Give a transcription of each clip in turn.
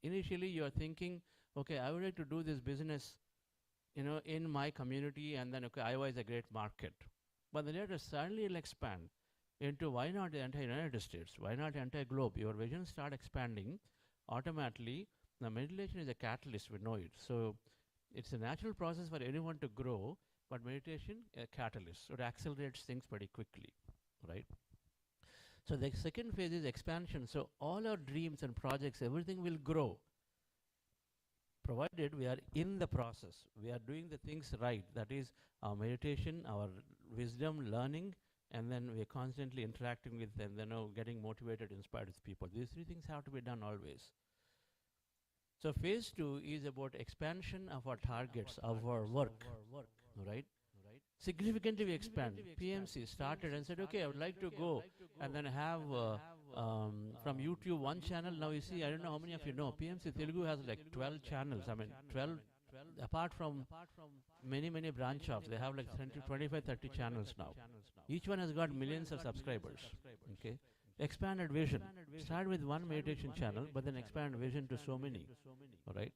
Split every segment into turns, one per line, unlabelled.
Initially, you are thinking, okay, I would like to do this business, in my community, and then, okay, Iowa is a great market. But then later, suddenly it'll expand into why not the entire United States? Why not the entire globe? Your vision start expanding automatically. Now, meditation is a catalyst, we know it. So, it's a natural process for anyone to grow, but meditation, a catalyst. So, it accelerates things pretty quickly, right? So, the second phase is expansion. So, all our dreams and projects, everything will grow provided we are in the process, we are doing the things right. That is our meditation, our wisdom, learning, and then we are constantly interacting with them, getting motivated, inspired with people. These three things have to be done always. So phase two is about expansion of our targets, of our work, right? Significantly we expand. PMC started and said, okay, I would like to go and then have from YouTube one channel. Now you see, I don't know how many of you know, PMC Telugu has like 12 channels. I mean, 12, apart from many branch offs, they have like 20, 25, 30 channels now. Each one has got millions of subscribers. Okay. Expanded vision. Start with one meditation channel, but then expand vision to so many. All right.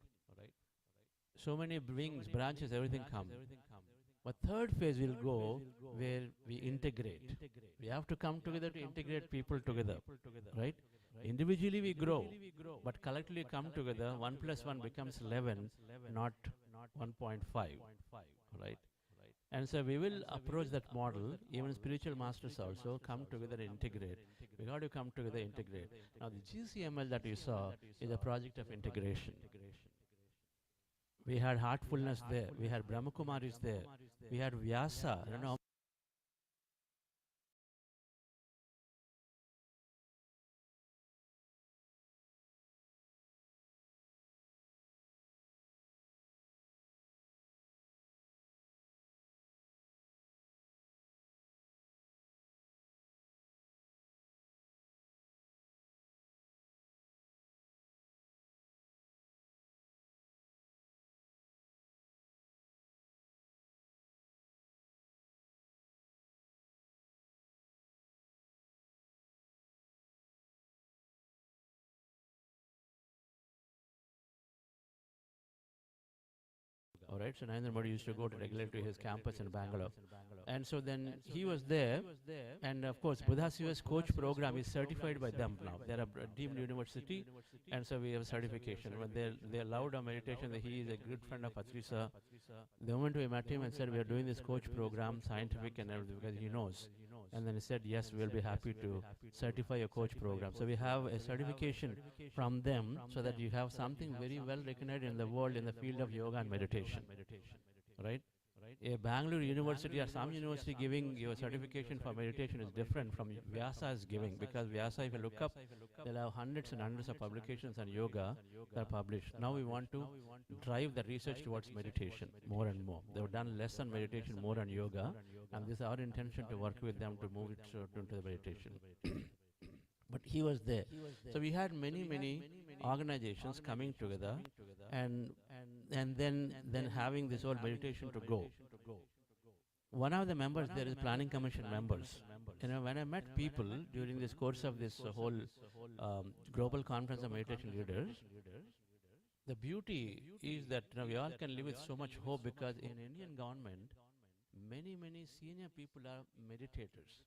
So many wings, branches, everything come. But third phase will go where we integrate. We have to come together to integrate people together, right? Individually we grow, but collectively come together. 1 plus 1 becomes 11, not 1.5, right? And so we will approach that model. Even spiritual masters also come together and integrate. We got to come together, integrate. Now the GCML that you saw is a project of integration. We had heartfulness there. We had Brahmakumaris there. We had Vyasa. I don't know. All right, so Narendra Modi used to go to regularly to his campus in Bangalore. And so then he was there, and of course, Buddha Siva's coach program is certified by them now. They're a deemed university, and so we have certification. When they allowed our meditation, that he is a good friend of Patrisa. The moment we met him and said, we are doing this coach program, scientific and everything, because he knows. And then he said, yes, we'll be happy to certify a coach program. So we have a certification from them so that you have something very well recognized in the world in the field of yoga and meditation, right? A Bangalore University or some university giving you a certification for meditation is different from Vyasa is giving, because Vyasa, if you look up, they'll have hundreds and hundreds of publications on yoga that are published. Now we want to drive the research towards meditation more and more. They've done less on meditation, more on yoga, and this is our intention to work with them to move it into the meditation. But he was there. So we had many organizations coming together, and then having this whole meditation to go. One of the members there is planning commission members. When I met people during this course of this whole global conference of meditation leaders, the beauty is that we all can live with so much hope, because in Indian government, many senior people are meditators.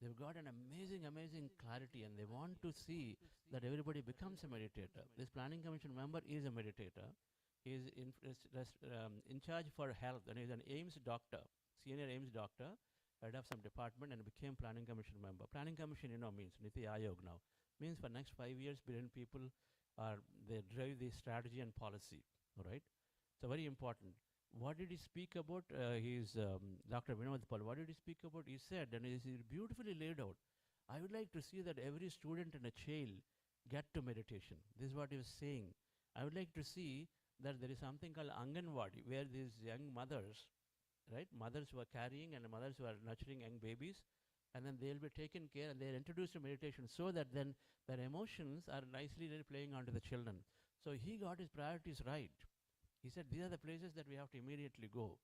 They've got an amazing clarity, and they want to see that everybody becomes a meditator. This planning commission member is a meditator. He is in charge for health, and he's an AIMS doctor, senior AIMS doctor, head of some department, and became planning commission member. Planning commission, means Niti Ayog now. Means for next 5 years, billion people they drive the strategy and policy, all right? So very important. What did he speak about? He's Dr. Vinod Pal. What did he speak about? He said, and it is beautifully laid out, I would like to see that every student and a child get to meditation. This is what he was saying. I would like to see that there is something called Anganwadi, where these young mothers, right, mothers who are carrying and mothers who are nurturing young babies, and then they'll be taken care and they're introduced to meditation, so that then their emotions are nicely playing onto the children. So he got his priorities right. He said, these are the places that we have to immediately go,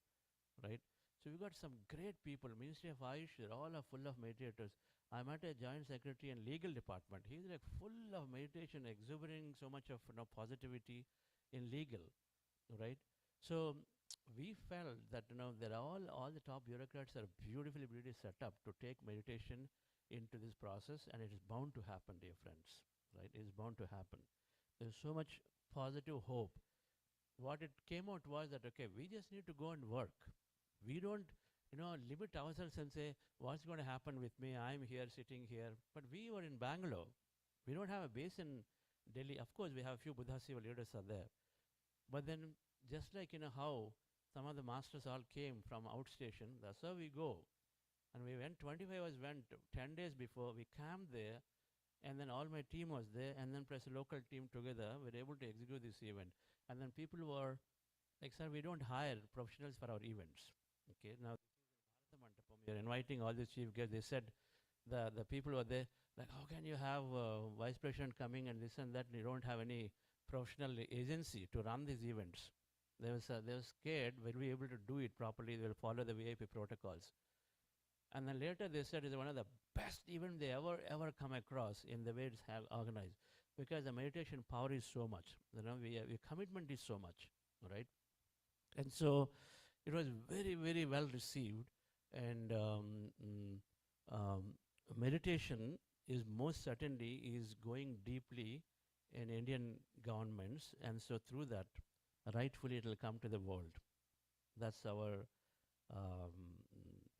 right? So we got some great people. Ministry of Ayush, they're all are full of meditators. I'm at a joint secretary and legal department. He's like full of meditation, exuberating so much of positivity in legal, right? So we felt that they're all the top bureaucrats are beautifully set up to take meditation into this process, and it is bound to happen, dear friends. Right? It is bound to happen. There's so much positive hope. What it came out was that okay, we just need to go and work. We don't, limit ourselves and say what's going to happen with me. I'm here, sitting here. But we were in Bangalore. We don't have a base in Delhi. Of course, we have a few Buddha Seva leaders are there. But then, just like how some of the masters all came from outstation, that's how we go. And we went, 25 us went 10 days before, we camped there, and then all my team was there, and then plus a local team together, we were able to execute this event. And then people were like, sir, we don't hire professionals for our events. Okay, now the Mandapam, we are inviting all the chief guests. They said, the people were there, like, how can you have vice president coming and this and that, and you don't have any professional agency to run these events? They were scared, will we be able to do it properly? They will follow the VIP protocols. And then later they said it's one of the best events they ever come across in the way it's organized, because the meditation power is so much. Your commitment is so much, right? And so it was very well received. And meditation is most certainly is going deeply in Indian governments, and so through that, rightfully it will come to the world. That's our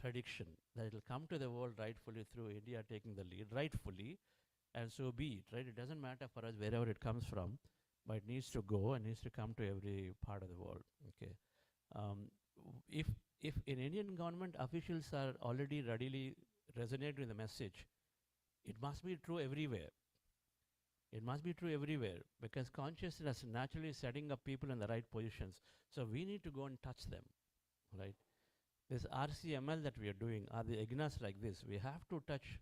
prediction, that it will come to the world rightfully through India taking the lead, rightfully, and so be it, right? It doesn't matter for us wherever it comes from, but it needs to go and needs to come to every part of the world, okay? If in Indian government officials are already readily resonate with the message, it must be true everywhere. It must be true everywhere, because consciousness naturally setting up people in the right positions. So we need to go and touch them, right? This RCML that we are doing are the ignas like this. We have to touch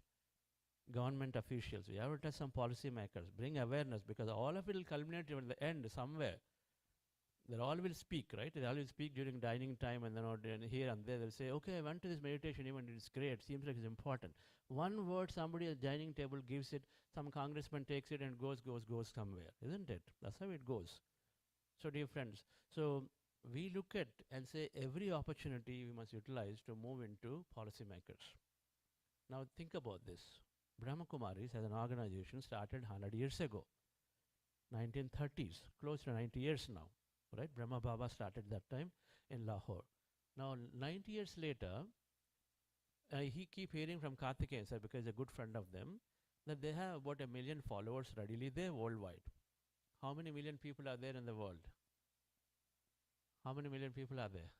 government officials. We have to touch some policy makers, bring awareness, because all of it will culminate in the end somewhere. They all will speak, right? They all will speak during dining time, and then here and there they'll say, okay, I went to this meditation event, it's great, seems like it's important. One word somebody at the dining table gives it, some congressman takes it and goes somewhere, isn't it? That's how it goes. So dear friends, so we look at and say every opportunity we must utilize to move into policymakers. Now think about this. Brahma Kumaris as an organization started 100 years ago, 1930s, close to 90 years now. Right, Brahma Baba started that time in Lahore. Now, 90 years later, he keep hearing from Karthikeyan sir, because he's a good friend of them, that they have about 1 million followers readily there worldwide. How many million people are there in the world? How many million people are there?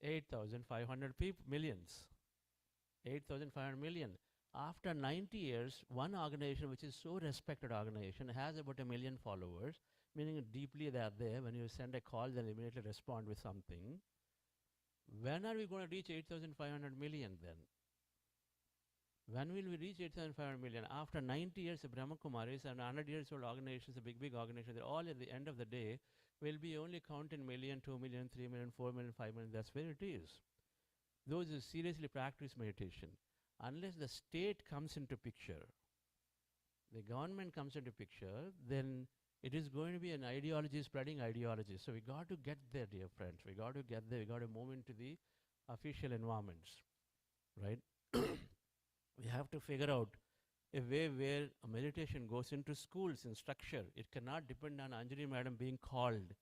8,500 millions. 8,500 million. After 90 years, one organization, which is so respected organization, has about 1 million followers, meaning deeply they are there. When you send a call, they'll immediately respond with something. When are we going to reach 8,500 million then? When will we reach 8,500 million? After 90 years of Brahma Kumaris and 100 years old organizations, a big organization, they're all at the end of the day will be only counting million, 2 million, 3 million, 4 million, 5 million. That's where it is. Those who seriously practice meditation, unless the state comes into picture, the government comes into picture, then it is going to be an ideology spreading ideology. So we got to get there, dear friends. We got to get there. We got to move into the official environments, right? We have to figure out a way where a meditation goes into schools in structure. It cannot depend on Anjali Madam being called.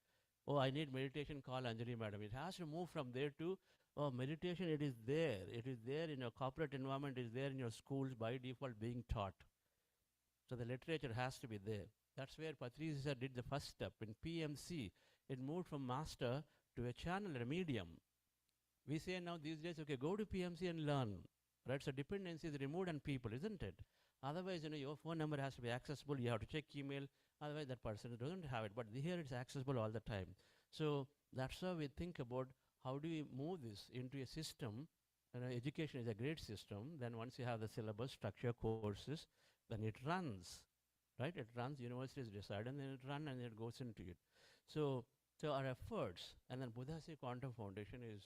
Oh, I need meditation, call Anjali Madam. It has to move from there to, oh, meditation, it is there. It is there in your corporate environment. It is there in your schools by default being taught. So the literature has to be there. That's where Patrice did the first step. In PMC, it moved from master to a channel, a medium. We say now these days, okay, go to PMC and learn. Right? So dependency is removed on people, isn't it? Otherwise, your phone number has to be accessible. You have to check email. Otherwise, that person doesn't have it. But here it's accessible all the time. So that's how we think about how do we move this into a system. Education is a great system. Then once you have the syllabus, structure, courses, then it runs. Right? It runs, universities decide, and then it runs and it goes into it. So our efforts, and then Buddha Seva Quantum Foundation is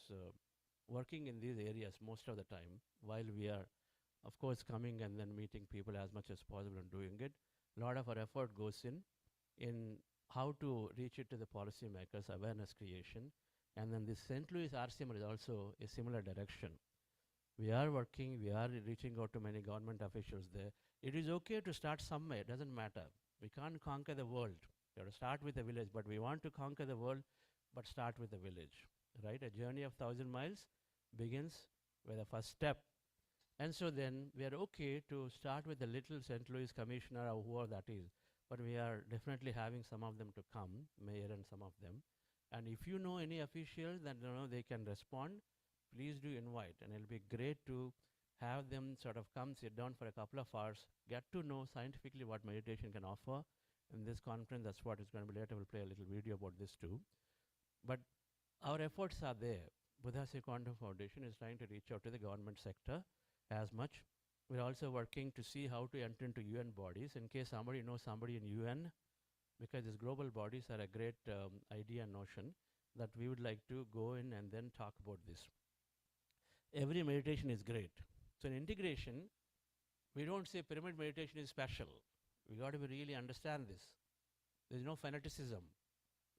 working in these areas most of the time while we are, of course, coming and then meeting people as much as possible and doing it. A lot of our effort goes in how to reach it to the policymakers, awareness creation. And then the St. Louis RCM is also a similar direction. We are working, we are reaching out to many government officials there. It is okay to start somewhere, it doesn't matter. We can't conquer the world. We have to start with a village, but we want to conquer the world, but start with a village, right? A journey of 1,000 miles begins with the first step. And so then we are okay to start with the little St. Louis commissioner or whoever that is, but we are definitely having some of them to come, mayor and some of them. And if you know any officials that they can respond, please do invite. And it'll be great to have them sort of come sit down for a couple of hours, get to know scientifically what meditation can offer. In this conference, that's what it's going to be later. We'll play a little video about this too. But our efforts are there. Buddha Say Quantum Foundation is trying to reach out to the government sector as much. We're also working to see how to enter into UN bodies in case somebody knows somebody in UN, because these global bodies are a great idea and notion that we would like to go in and then talk about this. Every meditation is great. So in integration, we don't say pyramid meditation is special. We got to really understand this. There's no fanaticism.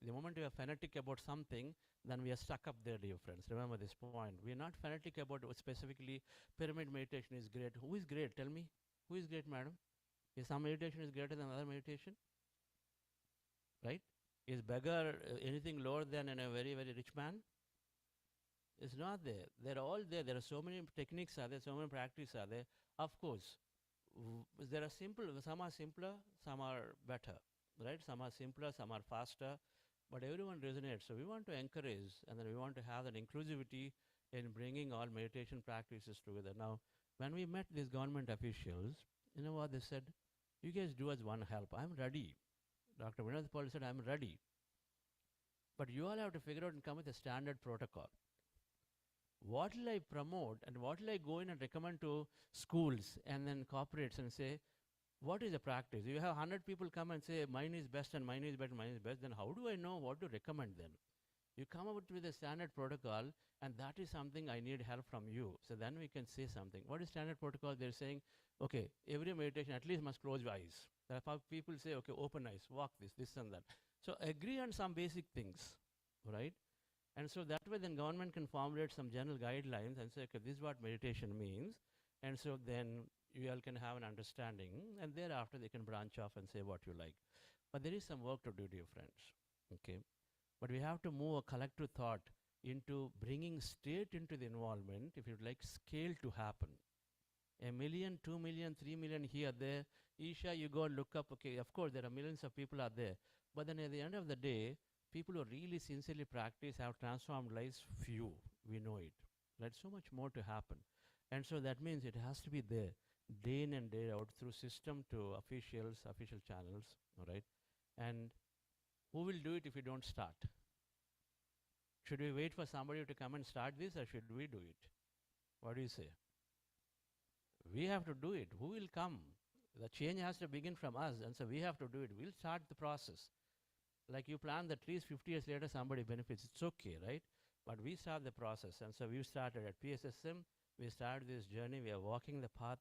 The moment we are fanatic about something, then we are stuck up there, dear friends. Remember this point. We are not fanatic about what specifically pyramid meditation is great. Who is great? Tell me. Who is great, madam? Is some meditation is greater than other meditation? Right? Is beggar anything lower than a very, very rich man? It's not there. They're all there. There are so many techniques are there, so many practices are there. Of course, there are simple, some are simpler, some are better, right? Some are simpler, some are faster, but everyone resonates. So we want to encourage, and then we want to have that inclusivity in bringing all meditation practices together. Now, when we met these government officials, you know what they said? You guys do us one help. I'm ready. Dr. Vinod Paul said, I'm ready. But you all have to figure out and come with a standard protocol. What will I promote and what will I go in and recommend to schools and then corporates and say, what is the practice? If you have 100 people come and say, mine is best and mine is better, mine is best, then how do I know what to recommend then? You come up with a standard protocol, and that is something I need help from you. So then we can say something. What is standard protocol? They're saying, okay, every meditation at least must close your eyes. Therefore, people say, okay, open eyes, walk this and that. So agree on some basic things, right? And so that way then government can formulate some general guidelines and say, okay, this is what meditation means. And so then you all can have an understanding, and thereafter they can branch off and say what you like. But there is some work to do, dear friends, okay? But we have to move a collective thought into bringing state into the involvement if you'd like scale to happen. 1 million, 2 million, 3 million here, there. Isha, you go and look up, okay, of course there are millions of people out there. But then at the end of the day, people who really sincerely practice have transformed lives, few. We know it. There's so much more to happen. And so that means it has to be there, day in and day out, through system to officials, official channels, all right? And who will do it if we don't start? Should we wait for somebody to come and start this, or should we do it? What do you say? We have to do it. Who will come? The change has to begin from us, and so we have to do it. We'll start the process. Like you plant the trees, 50 years later somebody benefits. It's okay, right? But we start the process, and so we started at PSSM. We started this journey. We are walking the path,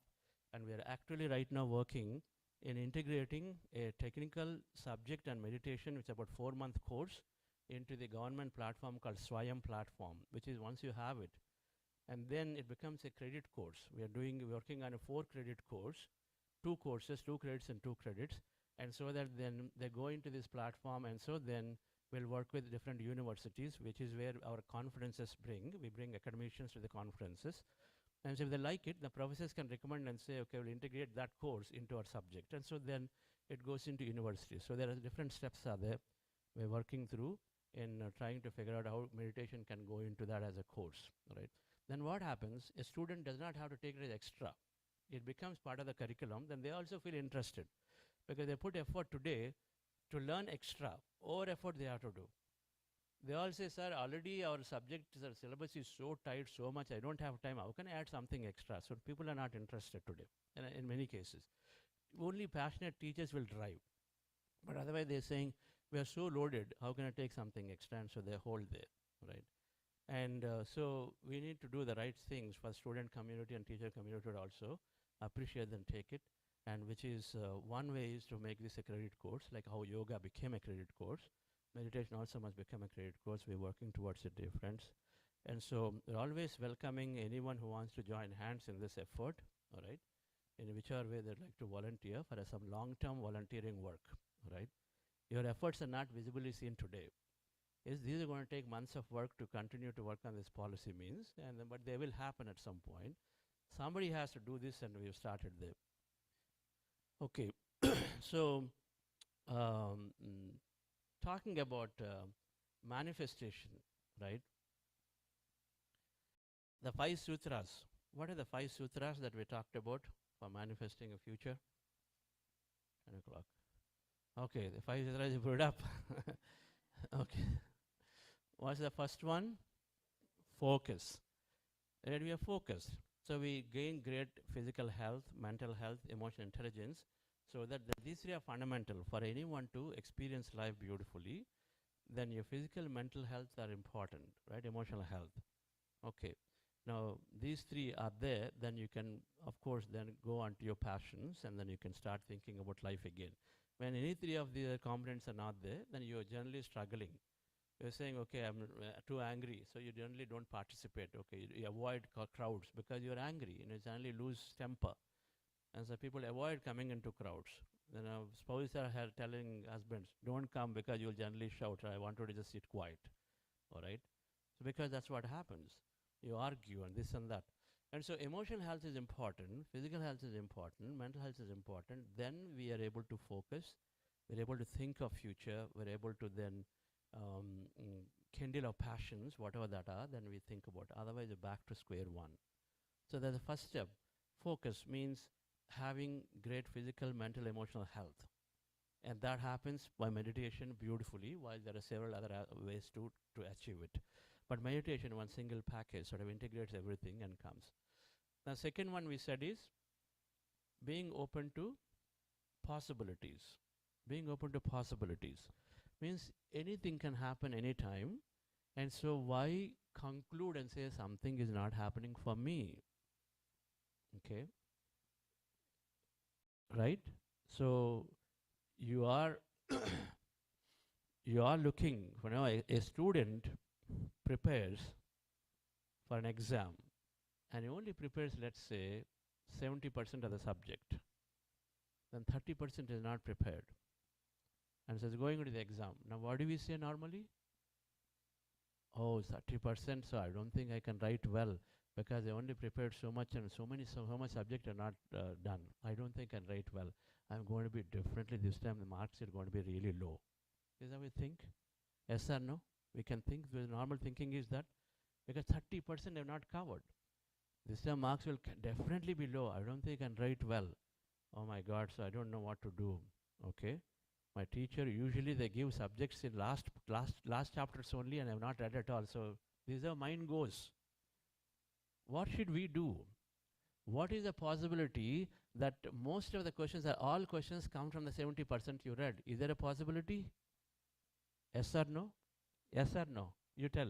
and we are actually right now working in integrating a technical subject and meditation, which is about 4-month course, into the government platform called Swayam platform, which is once you have it, and then it becomes a credit course. We are working on a 4-credit course, 2 courses, 2 credits and 2 credits, and so that then they go into this platform, and so then we'll work with different universities, which is where our conferences bring. We bring academicians to the conferences. And so if they like it, the professors can recommend and say, okay, we'll integrate that course into our subject. And so then it goes into universities. So there are different steps are there we're working through in trying to figure out how meditation can go into that as a course, right? Then what happens, a student does not have to take it as extra. It becomes part of the curriculum. Then they also feel interested because they put effort today to learn extra. Over effort they have to do. They all say, sir, already our subject, our syllabus is so tight, so much, I don't have time. How can I add something extra? So people are not interested today, in many cases. Only passionate teachers will drive. But otherwise they're saying, we are so loaded, how can I take something extra? And so they hold there, right? And so we need to do the right things for student community and teacher community to also appreciate and take it. And which is one way is to make this a credit course, like how yoga became a credit course. Meditation also must become a credit course. We're working towards it, dear friends. And so we're always welcoming anyone who wants to join hands in this effort, all right, in whichever way they'd like to volunteer for some long-term volunteering work, all right. Your efforts are not visibly seen today. Yes, these are going to take months of work to continue to work on this policy means, and but they will happen at some point. Somebody has to do this, and we've started there. Okay, so talking about manifestation, right? The five sutras. What are the five sutras that we talked about for manifesting a future? 10 o'clock. Okay, the five sutras you put it up. Okay. What's the first one? Focus. Right, we are focused. So we gain great physical health, mental health, emotional intelligence, so that these three are fundamental for anyone to experience life beautifully. Then your physical, mental health are important, right? Emotional health. Okay. Now these three are there, then you can, of course, then go on to your passions, and then you can start thinking about life again. When any three of the components are not there, then you are generally struggling. You're saying, okay, I'm too angry, so you generally don't participate. Okay, you avoid crowds because you're angry, and you generally lose temper. And so people avoid coming into crowds. Then spouses are telling husbands, don't come because you'll generally shout, I want you to just sit quiet, all right? So because that's what happens. You argue and this and that. And so emotional health is important, physical health is important, mental health is important. Then we are able to focus, we're able to think of future, we're able to then kindle our passions, whatever that are, then we think about. Otherwise, we're back to square one. So that's the first step. Focus means having great physical, mental, emotional health. And that happens by meditation beautifully, while there are several other ways to achieve it. But meditation, one single package, sort of integrates everything and comes. Now, second one we said is being open to possibilities. Being open to possibilities means anything can happen anytime. And so why conclude and say something is not happening for me? Okay. Right? So you are you are looking, you know, a student prepares for an exam and he only prepares, let's say, 70% of the subject. Then 30% is not prepared. And so it's going into the exam. Now what do we say normally? Oh, 30%, so I don't think I can write well because I only prepared so much and so much subject are not done. I don't think I can write well. I'm going to be differently this time. The marks are going to be really low. Is that what we think? Yes or no? We can think. The normal thinking is that because 30% have not covered. This time marks will definitely be low. I don't think I can write well. Oh my God, so I don't know what to do. Okay. My teacher, usually they give subjects in last chapters only, and I have not read at all. So this is how mind goes. What should we do? What is the possibility that most of the questions are all questions come from the 70% you read? Is there a possibility? Yes or no? Yes or no? You tell.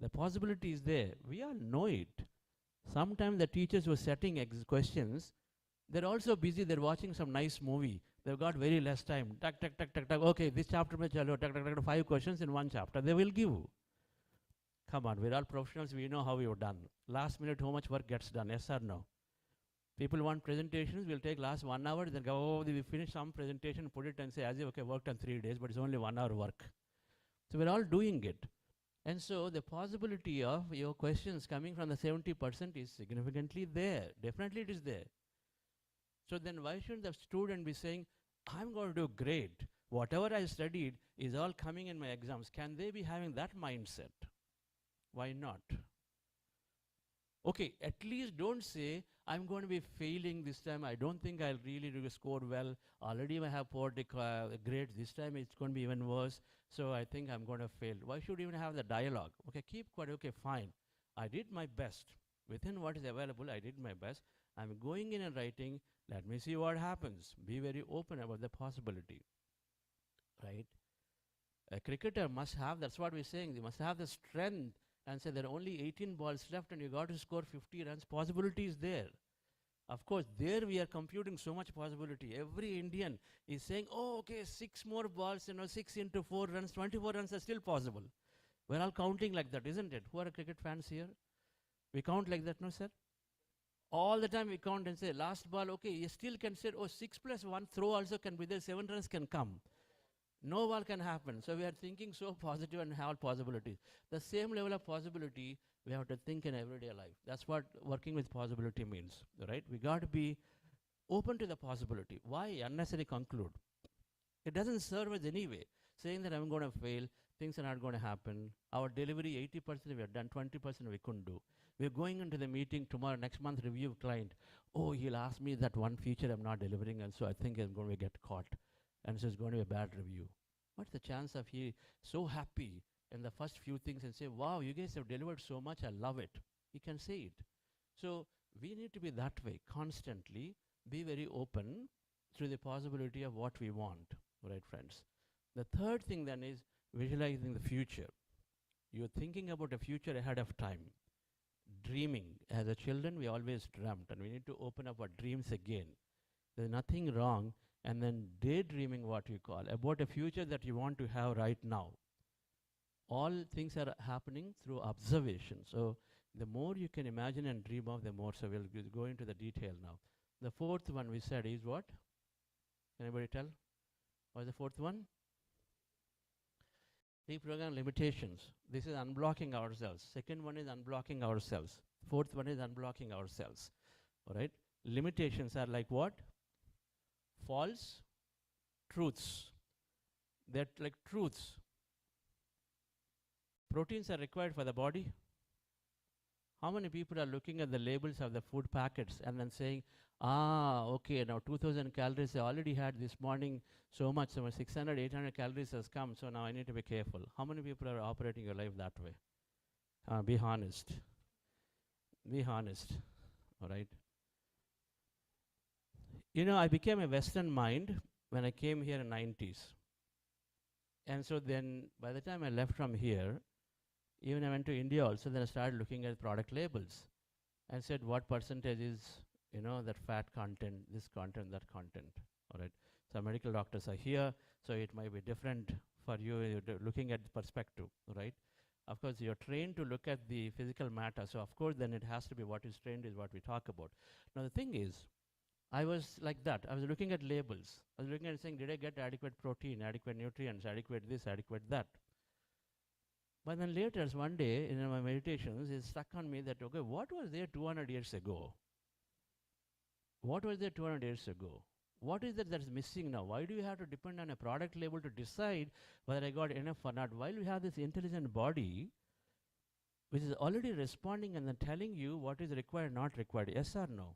The possibility is there. We all know it. Sometimes the teachers were setting questions. They're also busy. They're watching some nice movie. They've got very less time. Tuck, tuck, tuck, tuck, tuck. Okay, this chapter mein chalo. Tuck, tuck, tuck, 5 questions in one chapter. They will give. Come on, we're all professionals. We know how we've done. Last minute, how much work gets done? Yes or no? People want presentations. We'll take last 1 hour. Then go, oh, we finish some presentation, put it and say, as if, okay, worked on 3 days, but it's only 1 hour work. So we're all doing it. And so the possibility of your questions coming from the 70% is significantly there. Definitely it is there. So then why shouldn't the student be saying, I'm going to do great. Whatever I studied is all coming in my exams. Can they be having that mindset? Why not? Okay, at least don't say, I'm going to be failing this time. I don't think I'll really score well. Already I have poor grades. This time it's going to be even worse. So I think I'm going to fail. Why should you even have the dialogue? Okay, keep quiet. Okay, fine. I did my best. Within what is available, I did my best. I'm going in and writing. Let me see what happens. Be very open about the possibility. Right? A cricketer must have, that's what we're saying, they must have the strength and say there are only 18 balls left and you got to score 50 runs. Possibility is there. Of course, there we are computing so much possibility. Every Indian is saying, oh, okay, 6 more balls, 6 into 4 runs, 24 runs are still possible. We're all counting like that, isn't it? Who are cricket fans here? We count like that, no, sir? All the time we count and say, last ball, okay, you still can say, oh, 6+1 throw also can be there, 7 runs can come. No ball can happen. So we are thinking so positive and have possibilities. The same level of possibility we have to think in everyday life. That's what working with possibility means, right? We got to be open to the possibility. Why unnecessarily conclude? It doesn't serve us anyway. Saying that I'm going to fail, things are not going to happen. Our delivery, 80% we have done, 20% we couldn't do. We're going into the meeting tomorrow, next month, review client. Oh, he'll ask me that one feature I'm not delivering, and so I think I'm going to get caught. And so it's going to be a bad review. What's the chance of he so happy in the first few things and say, wow, you guys have delivered so much, I love it. He can say it. So we need to be that way, constantly be very open to the possibility of what we want, right, friends? The third thing then is visualizing the future. You're thinking about a future ahead of time. Dreaming. As a children, we always dreamt, and we need to open up our dreams again. There's nothing wrong, and then daydreaming, what we call, about a future that you want to have right now. All things are happening through observation. So the more you can imagine and dream of, the more. So we'll go into the detail now. The fourth one we said is what? Anybody tell? What's the fourth one? Reprogram limitations. This is unblocking ourselves. Second one is unblocking ourselves. Fourth one is unblocking ourselves. All right? Limitations are like what? False truths. They're like truths. Proteins are required for the body. How many people are looking at the labels of the food packets and then saying, okay, now 2000 calories I already had this morning, so much, 600, 800 calories has come, so now I need to be careful. How many people are operating your life that way? Be honest. Be honest, all right? I became a Western mind when I came here in 90s. And so then by the time I left from here, even I went to India also, then I started looking at product labels and said what percentage is, that fat content, this content, that content, all right? So medical doctors are here, so it might be different for you looking at the perspective, right? Of course, you're trained to look at the physical matter, so of course then it has to be what is trained is what we talk about. Now the thing is, I was like that. I was looking at labels. I was looking at saying, did I get adequate protein, adequate nutrients, adequate this, adequate that? But then later, one day in my meditations, it stuck on me that, okay, what was there 200 years ago? What was there 200 years ago? What is that that's missing now? Why do you have to depend on a product label to decide whether I got enough or not? While we have this intelligent body, which is already responding and then telling you what is required, not required, yes or no?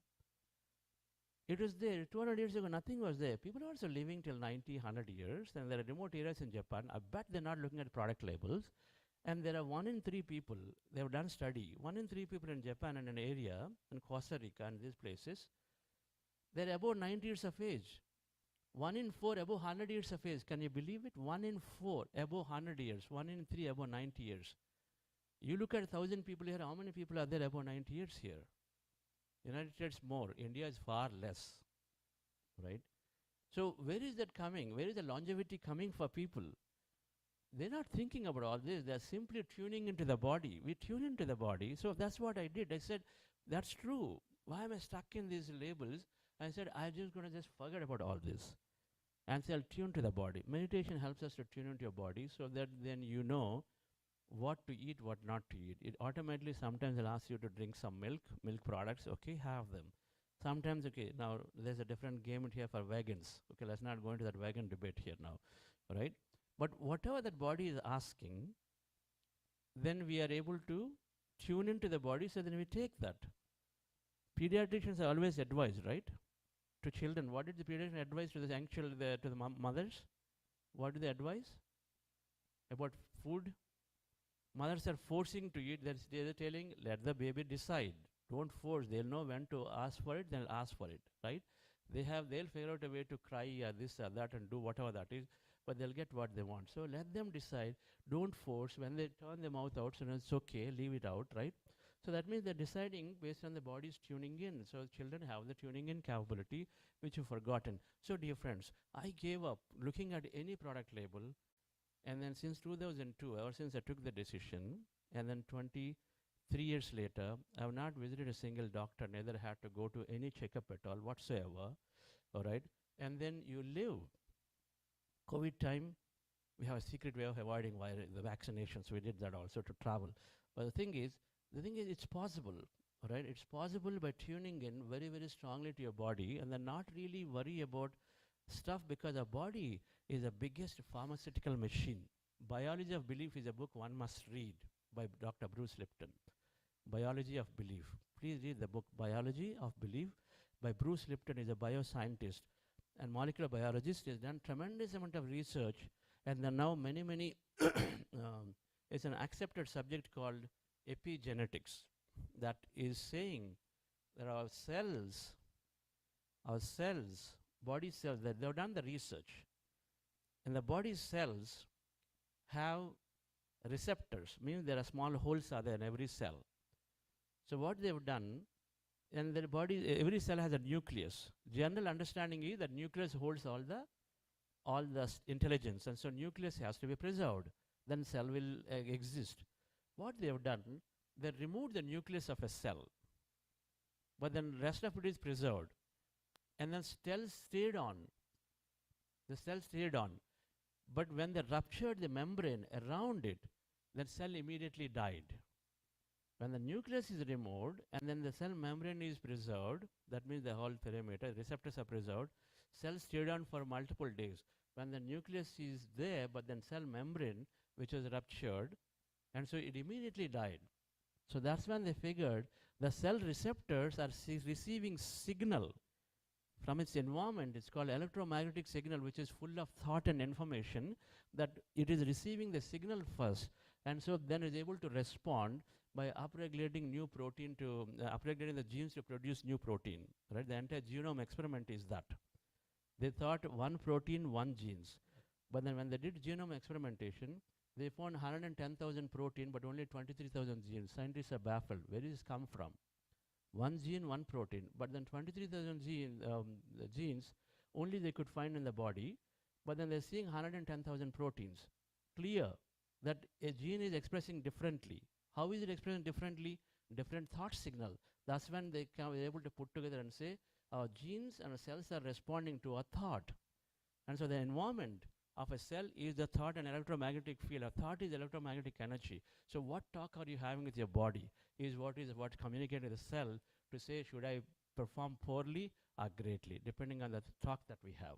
It was there. 200 years ago, nothing was there. People are also living till 90, 100 years, and there are remote areas in Japan. I bet they're not looking at product labels. And there are 1 in 3 people, they have done study, 1 in 3 people in Japan and an area, in Costa Rica and these places, they're above 90 years of age. 1 in 4 above 100 years of age. Can you believe it? 1 in 4 above 100 years, 1 in 3 above 90 years. You look at 1,000 people here, how many people are there above 90 years here? United States more, India is far less, right? So where is that coming? Where is the longevity coming for people? They're not thinking about all this. They're simply tuning into the body. We tune into the body. So that's what I did. I said, that's true. Why am I stuck in these labels? I said, I'm just going to just forget about all this. And say, I'll tune to the body. Meditation helps us to tune into your body so that then you know what to eat, what not to eat. It automatically sometimes will ask you to drink some milk products. Okay, have them. Sometimes, okay, now there's a different game here for vegans. Okay, let's not go into that vegan debate here now, right? But whatever that body is asking, then we are able to tune into the body, so then we take that. Pediatricians are always advised, right? To children, what did the pediatrician advise to the young children, to the mothers? What do they advise? About food? Mothers are forcing to eat, they're telling, let the baby decide. Don't force, they'll know when to ask for it, they'll ask for it, right? They'll figure out a way to cry or this or that and do whatever that is. but they'll get what they want. So let them decide. Don't force. When they turn their mouth out, so it's okay, leave it out, right? So that means they're deciding based on the body's tuning in. So children have the tuning in capability, which you've forgotten. So dear friends, I gave up looking at any product label, and then since 2002, ever since I took the decision, and then 23 years later, I have not visited a single doctor, neither had to go to any checkup at all whatsoever, all right? And then you live. COVID time, we have a secret way of avoiding the vaccinations. We did that also to travel. But the thing is, it's possible, all right? It's possible by tuning in very, very strongly to your body and then not really worry about stuff, because our body is the biggest pharmaceutical machine. Biology of Belief is a book one must read by Dr. Bruce Lipton. Biology of Belief. Please read the book Biology of Belief by Bruce Lipton. Is a bioscientist and molecular biologist. He has done tremendous amount of research, and then now many it's an accepted subject called epigenetics, that is saying that our cells, body cells, that they've done the research, and the body cells have receptors, means there are small holes are there in every cell. So what they've done, and the body, every cell has a nucleus. General understanding is that nucleus holds all the intelligence, and so nucleus has to be preserved. Then cell will exist. What they have done, they removed the nucleus of a cell, but then rest of it is preserved, and then cells stayed on. The cell stayed on, but when they ruptured the membrane around it, that cell immediately died. When the nucleus is removed and then the cell membrane is preserved, that means the whole perimeter, receptors are preserved, cells stayed on for multiple days. When the nucleus is there, but then cell membrane, which was ruptured, and so it immediately died. So that's when they figured the cell receptors are receiving signal from its environment. It's called electromagnetic signal, which is full of thought and information, that it is receiving the signal first, and so then is able to respond by upregulating new protein to upregulating the genes to produce new protein, right? The entire genome experiment is that. They thought one protein, one genes. But then when they did genome experimentation, they found 110,000 protein, but only 23,000 genes. Scientists are baffled. Where does this come from? One gene, one protein, but then 23,000 genes only they could find in the body, but then they're seeing 110,000 proteins. Clear that a gene is expressing differently. How is it expressing differently? Different thought signal. That's when they can be able to put together and say, our genes and our cells are responding to a thought. And so the environment of a cell is the thought and electromagnetic field. A thought is electromagnetic energy. So what talk are you having with your body is what communicating to the cell to say, should I perform poorly or greatly, depending on the talk that we have.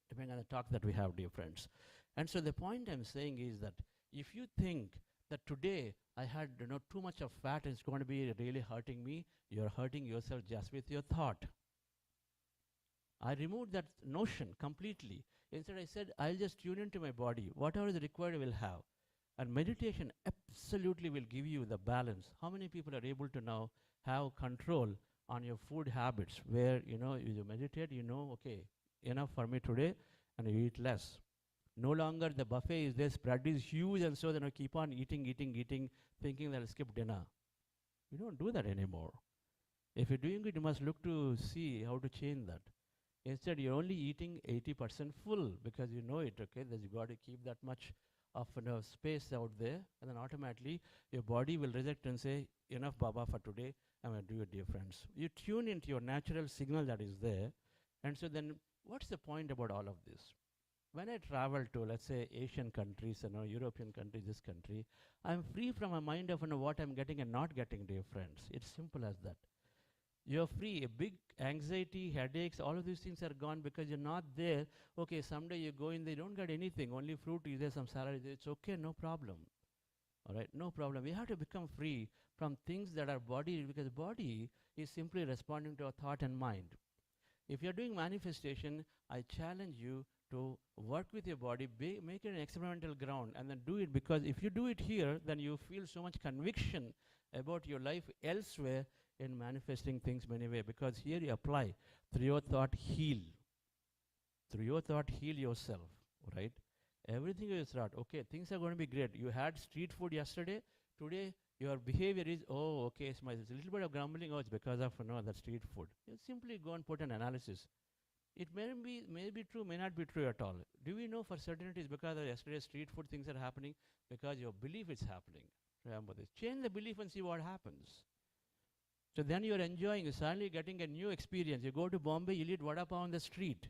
Depending on the talk that we have, dear friends. And so the point I'm saying is that if you think that today I had too much of fat and it's going to be really hurting me, you're hurting yourself just with your thought. I removed that notion completely. Instead I said, I'll just tune into my body. Whatever is required I will have. And meditation absolutely will give you the balance. How many people are able to now have control on your food habits, where you meditate, okay, enough for me today, and you eat less. No longer the buffet is there, spread is huge, and so then I keep on eating, thinking that I'll skip dinner. You don't do that anymore. If you're doing it, you must look to see how to change that. Instead, you're only eating 80% full because you know it, okay? That you got to keep that much of space out there, and then automatically your body will reject and say, enough Baba for today, I'm going to do it, dear friends. You tune into your natural signal that is there, and so then what's the point about all of this? When I travel to, let's say, Asian countries, European countries, this country, I'm free from my mind of what I'm getting and not getting, dear friends. It's simple as that. You're free. A big anxiety, headaches, all of these things are gone because you're not there. Okay, someday you go in, they don't get anything, only fruit is there, some salad is there. It's okay, no problem. All right, no problem. We have to become free from things that are body, because body is simply responding to our thought and mind. If you're doing manifestation, I challenge you to work with your body, make it an experimental ground, and then do it, because if you do it here, then you feel so much conviction about your life elsewhere in manifesting things many ways, because here you apply through your thought, heal. Through your thought, heal yourself. right? Everything is right. Okay, things are going to be great. You had street food yesterday. Today, your behavior is, oh, okay, it's a little bit of grumbling. Oh, it's because of that street food. You simply go and put an analysis. It may be true, may not be true at all. Do we know for certainty it's because of yesterday's street food things are happening? Because your belief is happening. Remember this. Change the belief and see what happens. So then you're enjoying, you're suddenly getting a new experience. You go to Bombay, you eat vada pav on the street.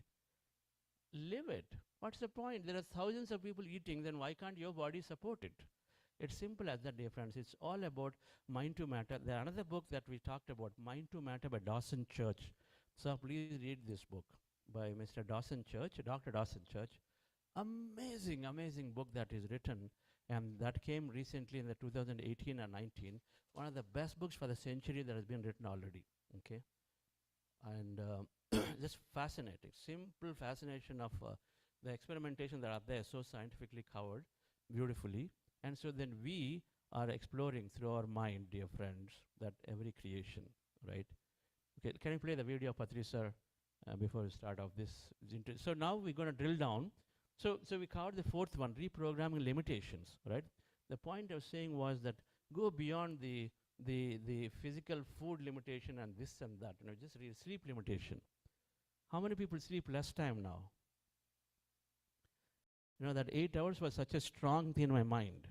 Live it. What's the point? There are thousands of people eating, then why can't your body support it? It's simple as that, dear friends. It's all about mind to matter. There's another book that we talked about, Mind to Matter by Dawson Church. So please read this book by Mr. Dawson Church, Dr. Dawson Church. Amazing, amazing book that is written, and that came recently in the 2018 or 19. One of the best books for the century that has been written already. Okay, and just fascinating, simple fascination of the experimentation that are there, so scientifically covered beautifully. And so then we are exploring through our mind, dear friends, that every creation, right? Okay, can you play the video, Patri sir, before we start off this? So now we're going to drill down. So we covered the fourth one, reprogramming limitations, right? The point I was saying was that go beyond the physical food limitation and this and that, just sleep limitation. How many people sleep less time now? That 8 hours was such a strong thing in my mind.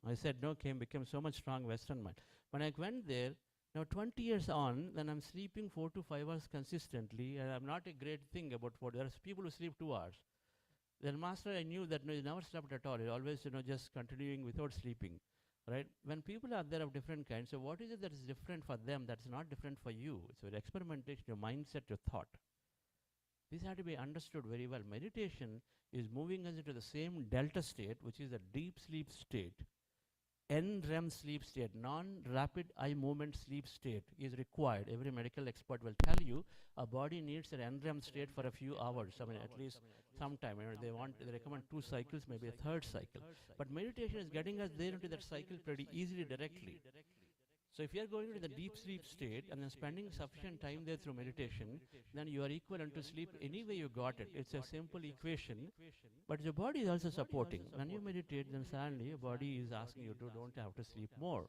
I said, no, became so much strong Western mind. When I went there, now 20 years on, then I'm sleeping 4 to 5 hours consistently, and I'm not a great thing about 4. There are people who sleep 2 hours. Then master, I knew that he never slept at all. He always, just continuing without sleeping, right? When people are there of different kinds, so what is it that is different for them that's not different for you? So your experimentation, your mindset, your thought. This had to be understood very well. Meditation is moving us into the same delta state, which is a deep sleep state. NREM sleep state, non-rapid eye movement sleep state, is required. Every medical expert will tell you a body needs an NREM state for a few hours. I mean, at least sometime. They recommend 2 cycles, maybe a 3rd cycle. But meditation is getting us there into that cycle pretty easily, directly. So if you are going into the deep sleep state and then spending sufficient time there through meditation, then you are equivalent to sleep anyway you got it. It's a simple equation, but your body is also supporting. When you meditate, then suddenly your body is asking you to don't have to sleep more,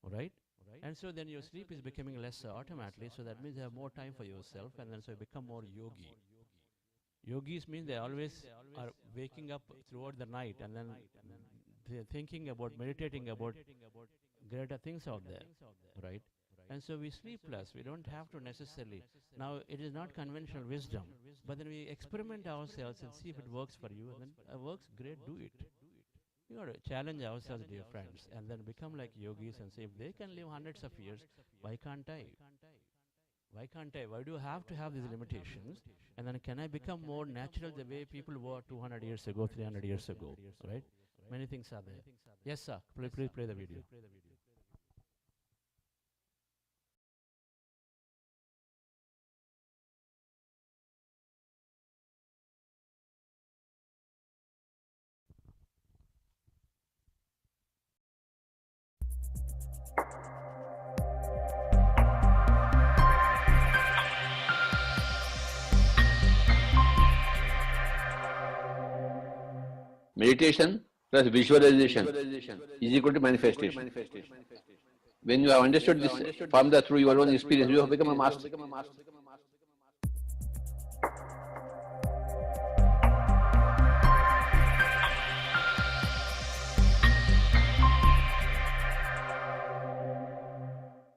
right? And so then your sleep is becoming lesser automatically, so that means you have more time for yourself, and then so you become more yogi. Yogis mean they always are waking up throughout the night, and then they're thinking about, meditating about greater things out there, right? And so we sleep less. We don't have to necessarily. Now, it is not conventional wisdom, but then we experiment ourselves and see if it works for you, and then it works, great, do it. We got to challenge ourselves, dear friends, and then become like yogis and say, if they can live hundreds of years, why can't I? Why can't I? Why do I have to have these limitations? And then can I become more natural the way people were 200 years ago, 300 years ago, right? Many things are there. Yes, sir. Please play the video.
Meditation plus visualization is equal to manifestation. When you have understood this formula through your own experience, you have become a master.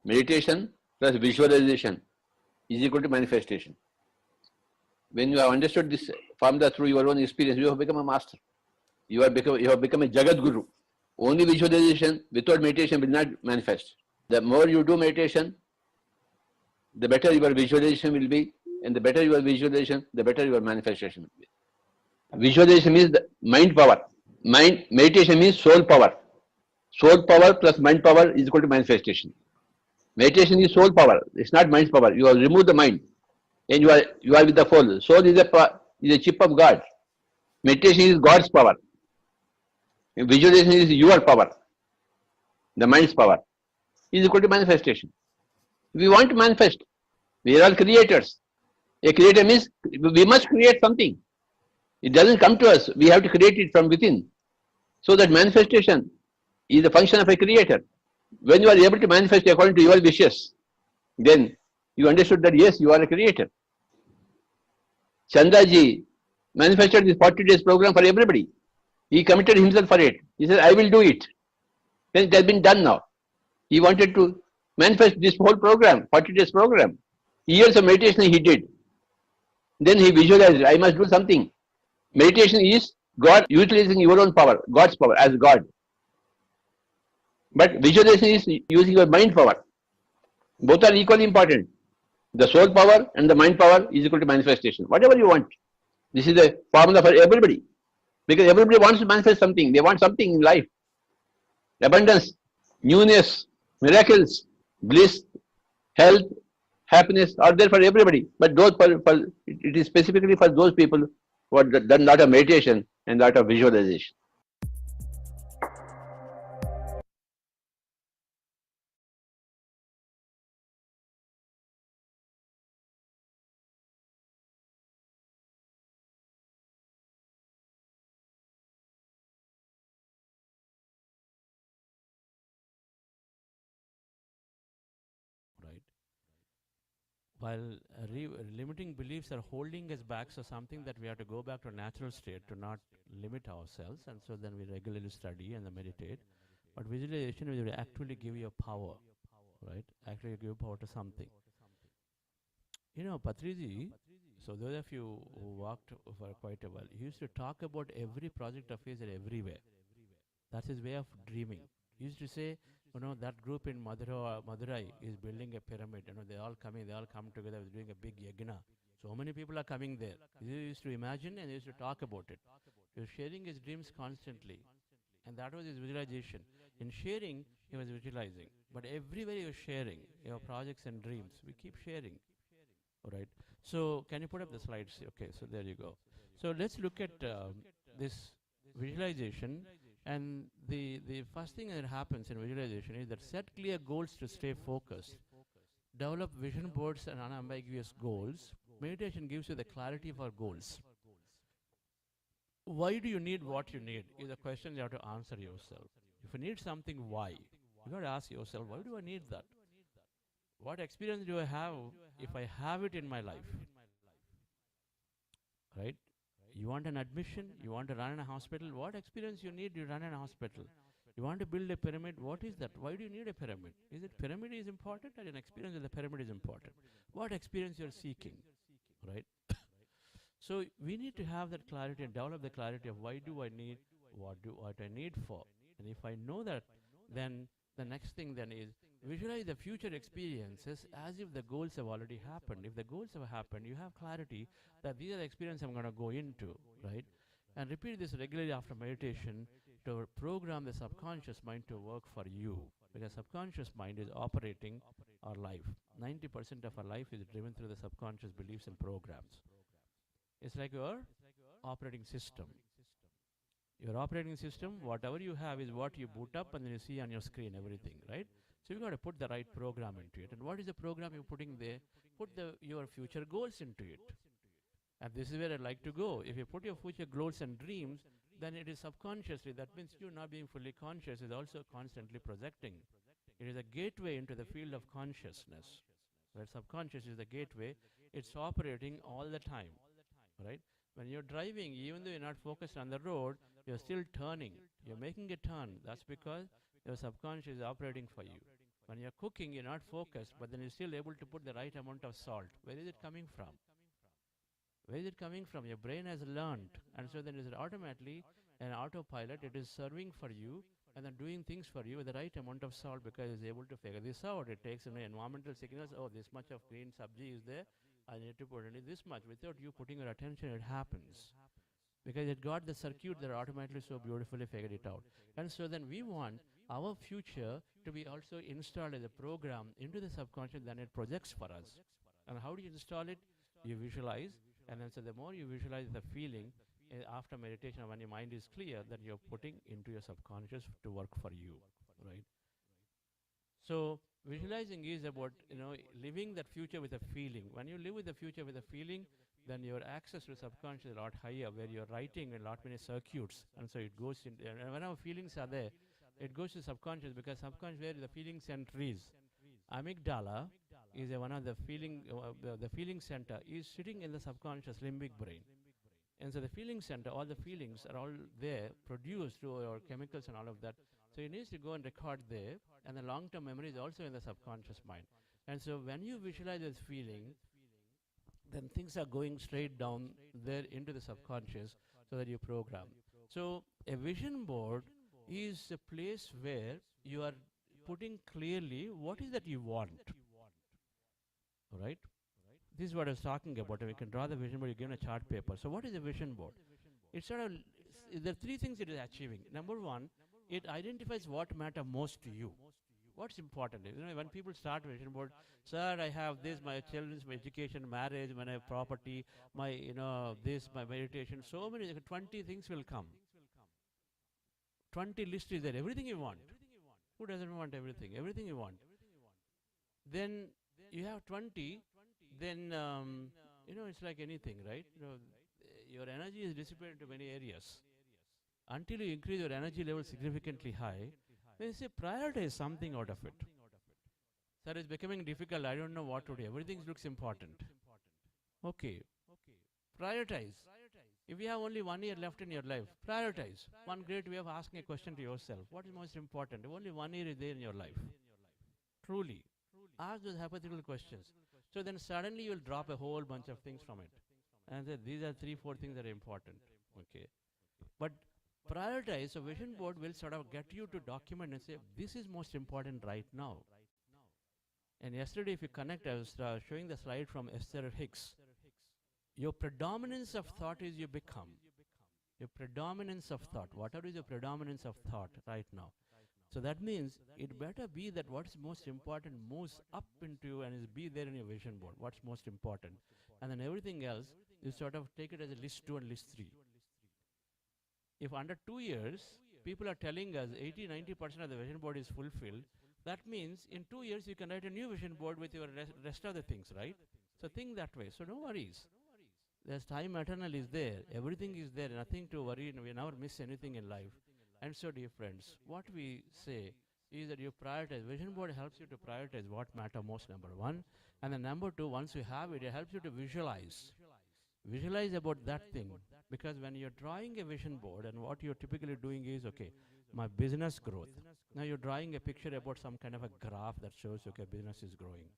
Meditation plus visualization is equal to manifestation. When you have understood this formula through your own experience, you have become a master. You have become a Jagat Guru. Only visualization without meditation will not manifest. The more you do meditation, the better your visualization will be, and the better your visualization, the better your manifestation will be. Visualization means the mind power. Meditation means soul power. Soul power plus mind power is equal to manifestation. Meditation is soul power. It's not mind power. You have removed the mind, and you are with the soul. Soul is a chip of God. Meditation is God's power. Visualization is your power. The mind's power is equal to manifestation. We want to manifest. We are all creators. A creator means we must create something. It doesn't come to us. We have to create it from within. So that manifestation is a function of a creator. When you are able to manifest according to your wishes, then you understood that yes, you are a creator. Chandaji manifested this 40 days program for everybody. He committed himself for it. He said, I will do it. Then it has been done now. He wanted to manifest this whole program, 40 days program. Years of meditation he did. Then he visualized, I must do something. Meditation is God utilizing your own power, God's power as God. But visualization is using your mind power. Both are equally important. The soul power and the mind power is equal to manifestation. Whatever you want. This is the formula for everybody. Because everybody wants to manifest something. They want something in life. Abundance, newness, miracles, bliss, health, happiness are there for everybody. But those it is specifically for those people who have done a lot of meditation and a lot of visualization.
Right. While limiting beliefs are holding us back, so something that we have to go back to a natural state to not limit ourselves, and so then we regularly study and then meditate. But visualization will actually give you a power, right? Actually give power to something. You know, Patriji, so those of you who walked for quite a while, he used to talk about every project of his everywhere. That's his way of dreaming. He used to say, you know, that group in Madurai is building a pyramid. You know, they all come together, doing a big yagna. So many people are coming there. He used to imagine and he used to talk about it. He was sharing his dreams constantly. And that was his visualization. In sharing, he was visualizing. But everywhere he was sharing, your projects and dreams. We keep sharing. All right. So can you put up the slides? Okay, so there you go. So let's look at this visualization. And the first thing that happens in visualization is that set clear goals to stay focused. Develop vision boards and unambiguous goals. Meditation gives you the clarity of our goals. Why do you need what you need is a question you have to answer yourself. If you need something, why? You got to ask yourself, why do I need that? What experience do I have if I have it in my life? Right? You want an admission, you want to run in a hospital, what experience you need, you run in a hospital. You want to build a pyramid, what is that? Why do you need a pyramid? Is it pyramid is important or an experience of the pyramid is important? What experience you're seeking, right? So we need to have that clarity and develop the clarity of why do I need, what I need for. And if I know that, then the next thing then is visualize the future experiences as if the goals have already happened. If the goals have happened, you have clarity that these are the experiences I'm going to go into, right? And repeat this regularly after meditation to program the subconscious mind to work for you. Because subconscious mind is operating our life. 90% of our life is driven through the subconscious beliefs and programs. It's like your operating system. Your operating system, whatever you have is what you boot up and then you see on your screen everything, right? So you got to put the right program into it. And what is the program you're putting there? Put your future goals into it. And this is where I'd like to go. If you put your future goals and dreams, then it is subconsciously. That means you're not being fully conscious. It's also constantly projecting. It is a gateway into the field of consciousness. Right? Subconscious is the gateway. It's operating all the time. Right? When you're driving, even though you're not focused on the road, you're still turning. You're making a turn. That's because your subconscious is operating for you. When you're cooking, you're not focused, but then you're still able to put the right amount of salt. Where is it coming from? Where is it coming from? Your brain has learned. And so then it's automatically an autopilot. It is serving for you and then doing things for you with the right amount of salt because it's able to figure this out. It takes in environmental signals. Oh, this much of green sabji is there. I need to put only this much. Without you putting your attention, it happens. Because it got the circuit that automatically so beautifully figured it out. And so then we want our future to be also installed as a program into the subconscious, then it projects for us. And how do you install it? You visualize, and then so the more you visualize the feeling after meditation, when your mind is clear, then you're putting into your subconscious to work for you, right? So visualizing is about, living that future with a feeling. When you live with the future with a feeling, then your access to subconscious is a lot higher, where you're writing a lot many circuits, and so it goes in. And when our feelings are there, it goes to subconscious, because subconscious where the feeling center is. Amygdala is one of the the feeling center is sitting in the subconscious limbic brain. And so the feeling center, all the feelings are all there, produced through our chemicals and all of that. So it needs to go and record there, and the long-term memory is also in the subconscious mind. And so when you visualize this feeling, then things are going straight down there into the subconscious, so that you program. So a vision board is a place where you are putting clearly what is that you want. All right? This is what I was talking about. We can draw the vision board, you're given a chart paper. So what is a vision board? It's sort of, there are three things it is achieving. Number one, it identifies what matter most to you. What's important? When people start vision board, sir, I have this, my children's, my education, marriage, my property, my, this, my meditation, so many, 20 things will come. 20 list is there, everything you want. Who doesn't want everything? Everything you want. Then you have 20, then, it's like anything, right? Your energy is dissipated to many areas. Until you increase your energy level significantly high, then you say prioritize something out of it. Sir, it's becoming difficult. I don't know what to do. Everything looks important. Okay. Prioritize. If you have only 1 year left in your life, prioritize. One great way of asking a question to yourself. What is most important? Only 1 year is there in your life. Truly. Ask those hypothetical questions. So then suddenly you will drop a whole bunch of things from it. And say, these are 3-4 things that are important. Okay. But prioritize, a vision board will sort of get you to document and say, this is most important right now. And yesterday, if you connect, I was showing the slide from Esther Hicks. Your predominance of thought is you become. Your predominance of thought. Whatever is your predominance of thought right now. So that means it better be that what's most important moves up into you and is be there in your vision board. What's most important. And then everything else, you sort of take it as a list 2 and list 3. If under 2 years, people are telling us 80-90% of the vision board is fulfilled, that means in 2 years you can write a new vision board with your rest of the things, right? So think that way. So no worries. There's time eternal is there. Everything is there. Nothing to worry. And we never miss anything in life. And so, dear friends, what we say is that you prioritize. Vision board helps you to prioritize what matter most, number one. And then number two, once you have it, it helps you to visualize. Visualize about that thing. Because when you're drawing a vision board, and what you're typically doing is, okay, my business growth. Now you're drawing a picture about some kind of a graph that shows, okay, business is growing.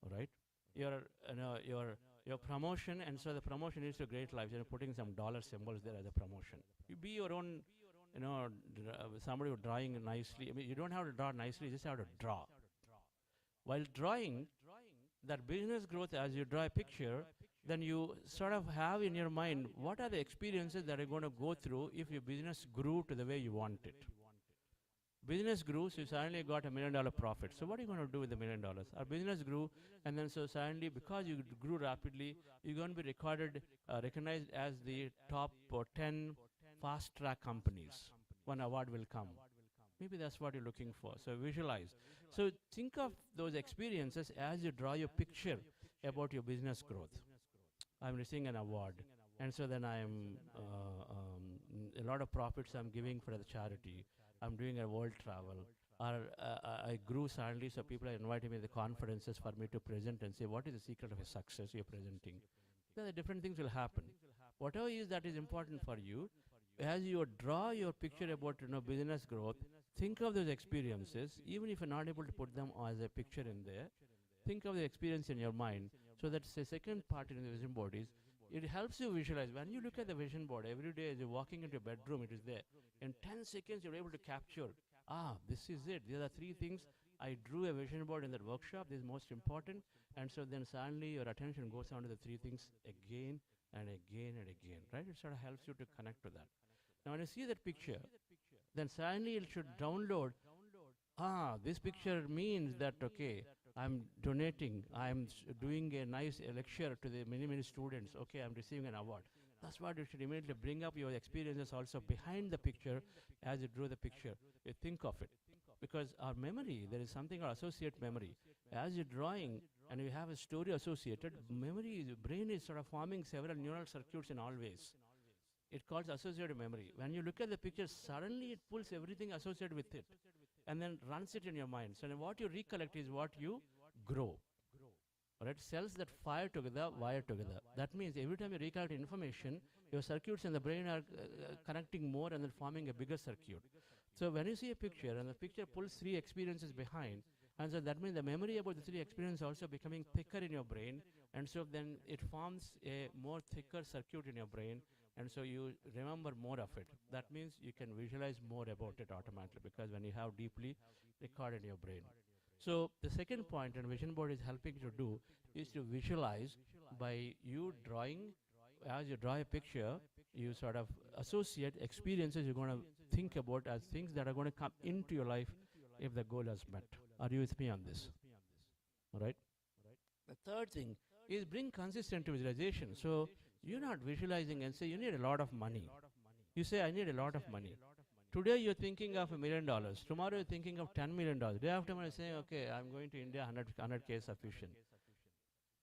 All right? Your promotion, and so the promotion is to great life. You're putting some dollar symbols there as a promotion. You be your own, somebody who's drawing nicely. I mean, you don't have to draw nicely, you just have to draw. While drawing that business growth, as you draw a picture, then you sort of have in your mind, what are the experiences that are going to go through if your business grew to the way you want it. Business grew, so you suddenly got $1 million profit. So what are you going to do with the $1 million? Our business grew, and then so suddenly, because you grew rapidly, you're going to be recognized as the top 10 fast-track companies. One award will come. Maybe that's what you're looking for. So visualize. So think of those experiences as you draw your picture about your business growth. I'm receiving an award, and so then I'm a lot of profits I'm giving for the charity. I'm doing a world travel, or I grew suddenly, so people are inviting me to the conferences for me to present and say, what is the secret of a success you're presenting? So the different things will happen. Whatever is that is important for you, as you draw your picture about business growth, think of those experiences, even if you're not able to put them as a picture in there, think of the experience in your mind. So that's the second part in the vision board is, it helps you visualize. When you look at the vision board every day as you're walking into your bedroom, it is there. In 10 seconds, you're able to capture, this is it. These are 3 things. I drew a vision board in that workshop. This is most important. And so then suddenly your attention goes on to the 3 things again and again and again, right? It sort of helps you to connect to that. Now, when you see that picture, then suddenly it should download, this picture means that, okay, I'm donating, I'm doing a nice lecture to the many students, okay, I'm receiving an award. That's what you should immediately bring up your experiences also behind the picture as you draw the picture. You think of it. Because our memory, there is something called associate memory. As you're drawing and you have a story associated, memory, the brain is sort of forming several neural circuits in all ways. It calls associative memory. When you look at the picture, suddenly it pulls everything associated with it and then runs it in your mind. So then what you recollect is what you grow. Right? Cells that fire together, wire together. That means every time you recollect information, your circuits in the brain are connecting more and then forming a bigger circuit. So when you see a picture and the picture pulls 3 experiences behind, and so that means the memory about the 3 experiences also becoming thicker in your brain, and so then it forms a more thicker circuit in your brain, and so you remember more of it. That means you can visualize more about it automatically because when you have deeply recorded in your brain. So the second point and vision board is helping you to do is to visualize by you drawing. As you draw a picture, you sort of associate experiences you're going to think about as things that are going to come into your life if the goal is met. Are you with me on this? All right. The third thing is bring consistent visualization. So you're not visualizing and say you need a lot of money. You say I need a lot of money. Today you're thinking of $1 million. Tomorrow you're thinking of $10 million. Day after tomorrow you're saying, okay, I'm going to India, 100K is sufficient.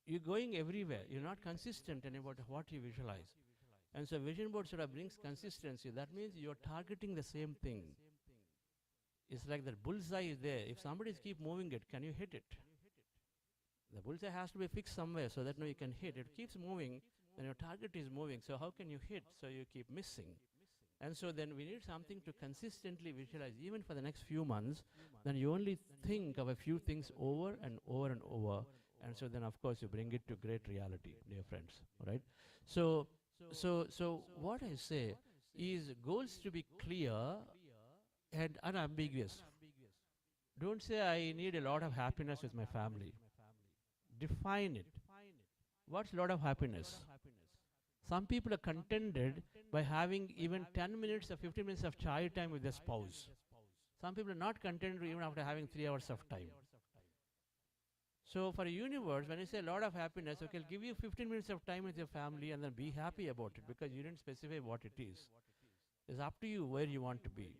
You're going everywhere. You're not consistent in about what you visualize. And so vision board sort of brings consistency. That means you're targeting the same thing. It's like the bullseye is there. If somebody keep moving it, can you hit it? The bullseye has to be fixed somewhere so that now you can hit. It keeps moving, then your target is moving. So how can you hit? So you keep missing. And so then we need something to consistently visualize, even for the next few months. Then you only think of a few things over and over and over. And so then, of course, you bring it to great reality, dear friends. All right? So what I say is goals to be clear and unambiguous. Don't say, I need a lot of happiness with my family. Define it. What's a lot of happiness? Some people are contented by having even 10 minutes or 15 minutes of child time with their spouse. Some people are not contented even after having 3 hours of time. So for a universe, when you say a lot of happiness, okay, I'll give you 15 minutes of time with your family and then be happy about it because you didn't specify what it is. It's up to you where you want to be.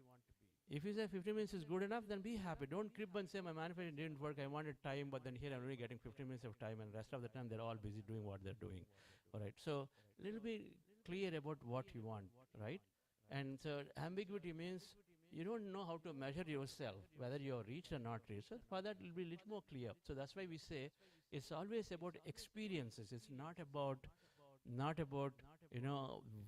If you say 15 minutes is good enough, then be happy. Don't crib and say my manifestation didn't work, I wanted time, but then here I'm only getting 15 minutes of time and rest of the time they're all busy doing what they're doing. All right, so a little bit clear about what you want, right? And so ambiguity means you don't know how to measure yourself, whether you're reached or not reached. So for that, it will be a little more clear. So that's why we say it's always about experiences. It's not about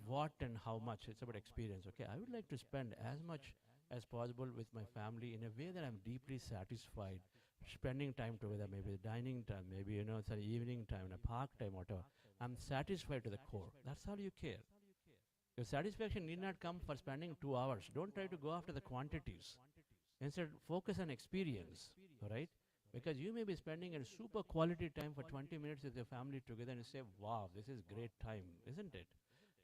what and how much. It's about experience. Okay, I would like to spend as much as possible with my family in a way that I'm deeply satisfied. Spending time together, maybe dining time, maybe it's an evening time, a park time, whatever. I'm satisfied to the core. That's all you care. Your satisfaction need not come for spending 2 hours. Don't try to go after the quantities. Instead, focus on experience, all right? Because you may be spending a super quality time for 20 minutes with your family together and you say, wow, this is great time, isn't it?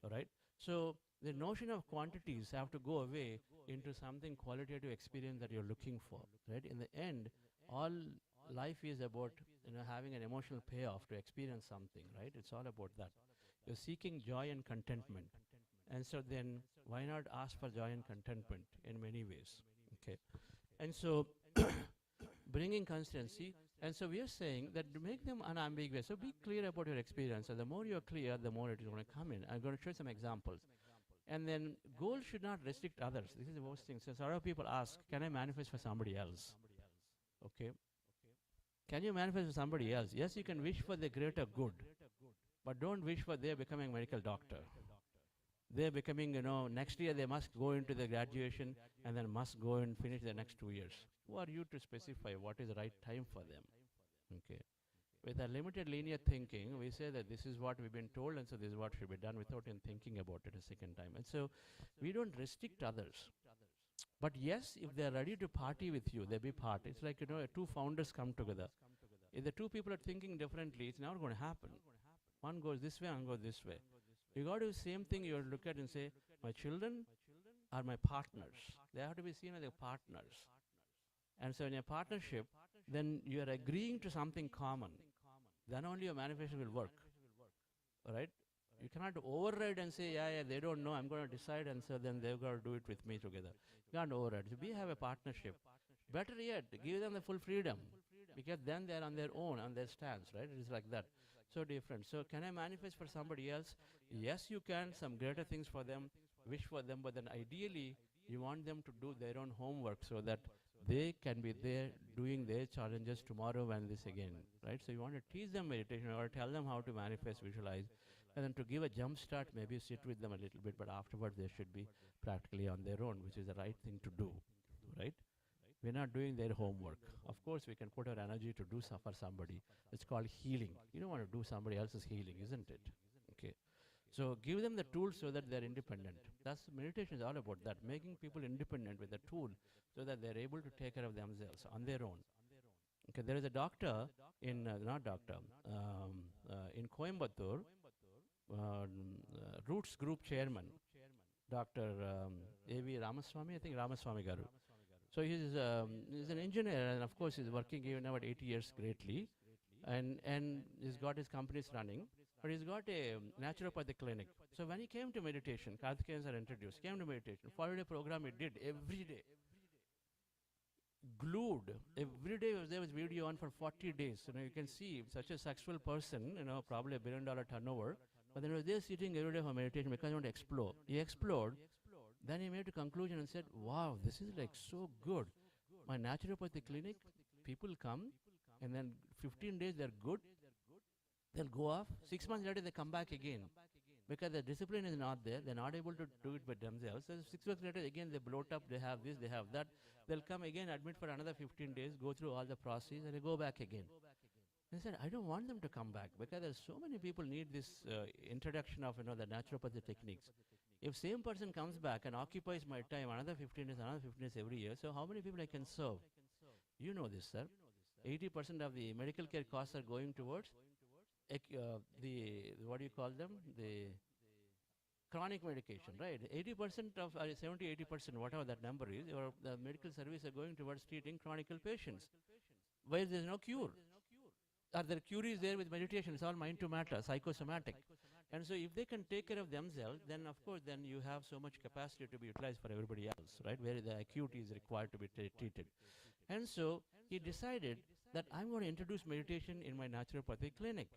All right? So the notion of quantities have to go away into something qualitative experience that you're looking for, right? In the end, all life is about having an emotional payoff to experience something, right? It's all about that. You're seeking joy and contentment. And so then why not ask for joy and contentment in many ways? Okay. And so bringing consistency. And so we are saying that to make them unambiguous. So be clear about your experience. And the more you're clear, the more it is going to come in. I'm going to show some examples. And then goals should not restrict others. This is the most thing. So a lot of people ask, can I manifest for somebody else? Okay. Can you manifest for somebody else? Yes, you can wish for the greater good. But don't wish for their becoming a medical doctor. They're becoming, next year they must go into the graduation and then must go and finish the next 2 years. Who are you to specify what is the right time for them? Okay. With a limited linear thinking, we say that this is what we've been told and so this is what should be done without in thinking about it a second time. And so we don't restrict others. But yes, if they're ready to party with you, they be part. It's like, two founders come together. If the two people are thinking differently, it's not going to happen. One goes this way, one goes this way. You got to do the same thing. You look at and say, my children are my partners. They have to be seen as their partners. And so in a partnership, then you are agreeing to something common. Then only your manifestation will work. All right? You cannot override and say, yeah, they don't know, I'm going to decide, and so then they've got to do it with me together. You can't override. So we have a partnership. Better yet, give them the full freedom, because then they're on their own, on their stance, right? It is like that. So different. So can I manifest for somebody else? Yes, you can. Some greater things for them, wish for them, but then ideally, you want them to do their own homework so that they can be there doing their challenges tomorrow when this again, right? So you want to teach them meditation or tell them how to manifest, visualize, and then to give a jump start, maybe sit with them a little bit, but afterwards they should be practically on their own, which is the right thing to do, right? We're not doing their homework. Of course, we can put our energy to do for somebody. It's called healing. You don't want to do somebody else's healing, isn't it? Okay. So give them the tools so that they're independent. That's meditation is all about that, making people independent with the tool so that they're able to take care of themselves on their own. Okay, there is a doctor in, not doctor, in Coimbatore, Roots Group chairman, Dr. A.V. Ramaswamy, I think Ramaswamy Garu. So he's an engineer, and of course he's working even now at 80 years greatly, and he's got his companies running, but he's got a naturopathic clinic. So when he came to meditation, Karthikeyans are introduced, came to meditation, 40-day program he did every day, glued. Every day was there was video on for 40 days. You know, you can see such a successful person, you know, probably $1 billion turnover, but then he was there sitting every day for meditation because he wanted to explore. He explored. Then he made a conclusion and said, wow, this is like so good. My naturopathy clinic, people come, and then 15 days they're good. They'll go off. 6 months later, they come back again. Because the discipline is not there. They're not able to do it by themselves. So 6 months later, again, they bloat up. They have this, they have that. They'll come again, admit for another 15 days, go through all the process, and they go back again. I said, I don't want them to come back because there's so many people need this introduction of, you know, the naturopathy techniques. If same person comes back and occupies my time another 15 days, another 15 days every year, so how many people I can serve? You know this, sir. 80% of the medical care costs are going towards the, what do you call them? The chronic medication, right? 80% of, 70, 80%, whatever that number is, the medical service are going towards treating chronic patients, where there's no cure. Are there cures there with meditation? It's all mind to matter, psychosomatic. And so if they can take care of themselves, then of course, then you have so much capacity to be utilized for everybody else, right? Where the acuity is required to be treated. And so he decided that I'm going to introduce meditation in my naturopathy clinic.